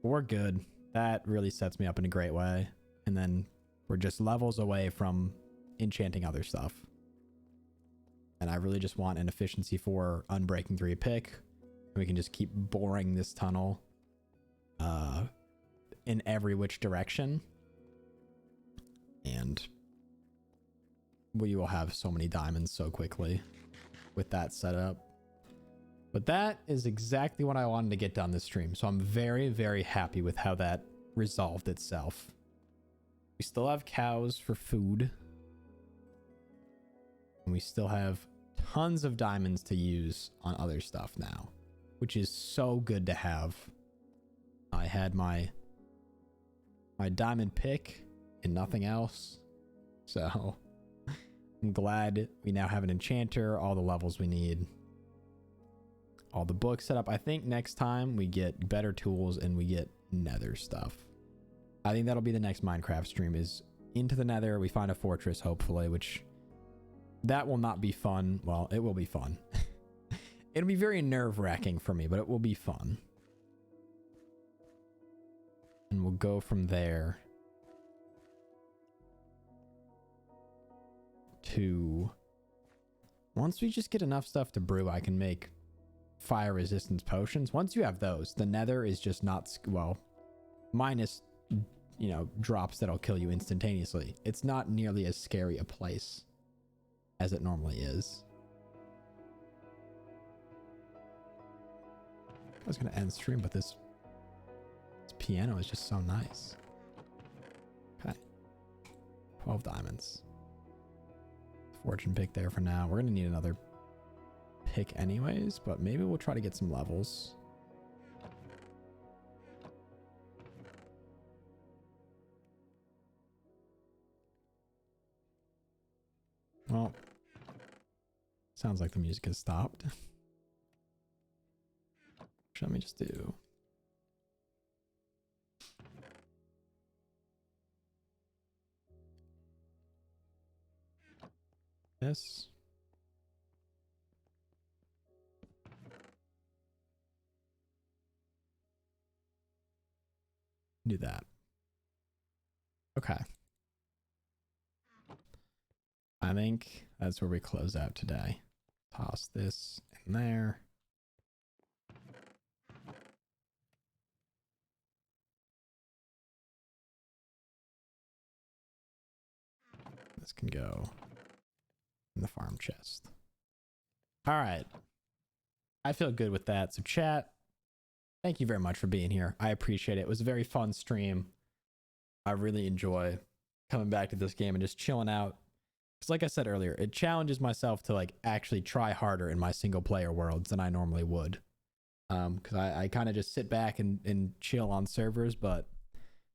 We're good. That really sets me up in a great way. And then we're just levels away from enchanting other stuff. And I really just want an efficiency 4 unbreaking 3 pick. And we can just keep boring this tunnel in every which direction. And we will have so many diamonds so quickly with that setup. But that is exactly what I wanted to get done this stream. So I'm very, very happy with how that resolved itself. We still have cows for food. And we still have tons of diamonds to use on other stuff now, which is so good to have. I had my diamond pick and nothing else. So I'm glad we now have an enchanter, all the levels we need. All the books set up. I think next time we get better tools and we get nether stuff. I think that'll be the next Minecraft stream, is into the nether. We find a fortress, hopefully, which that will not be fun. Well, it will be fun. It'll be very nerve-wracking for me, but it will be fun. And we'll go from there to... Once we just get enough stuff to brew, I can make fire resistance potions. Once you have those, the nether is just not, well, minus, you know, drops that'll kill you instantaneously. It's not nearly as scary a place as it normally is. I was gonna end stream, but this piano is just so nice. Okay, 12 diamonds. Fortune pick there for now. We're gonna need another pick anyways, but maybe we'll try to get some levels. Well, sounds like the music has stopped. Let me just do this. Do that. Okay. I think that's where we close out today. Toss this in there. This can go in the farm chest. All right. I feel good with that. So chat, thank you very much for being here. I appreciate it. It was a very fun stream. I really enjoy coming back to this game and just chilling out. Because like I said earlier, it challenges myself to like actually try harder in my single player worlds than I normally would. Because I kind of just sit back and chill on servers, but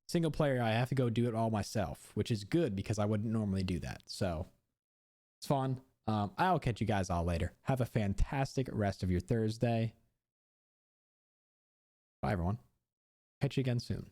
single player, I have to go do it all myself, which is good because I wouldn't normally do that. So it's fun. I'll catch you guys all later. Have a fantastic rest of your Thursday. Bye, everyone. Catch you again soon.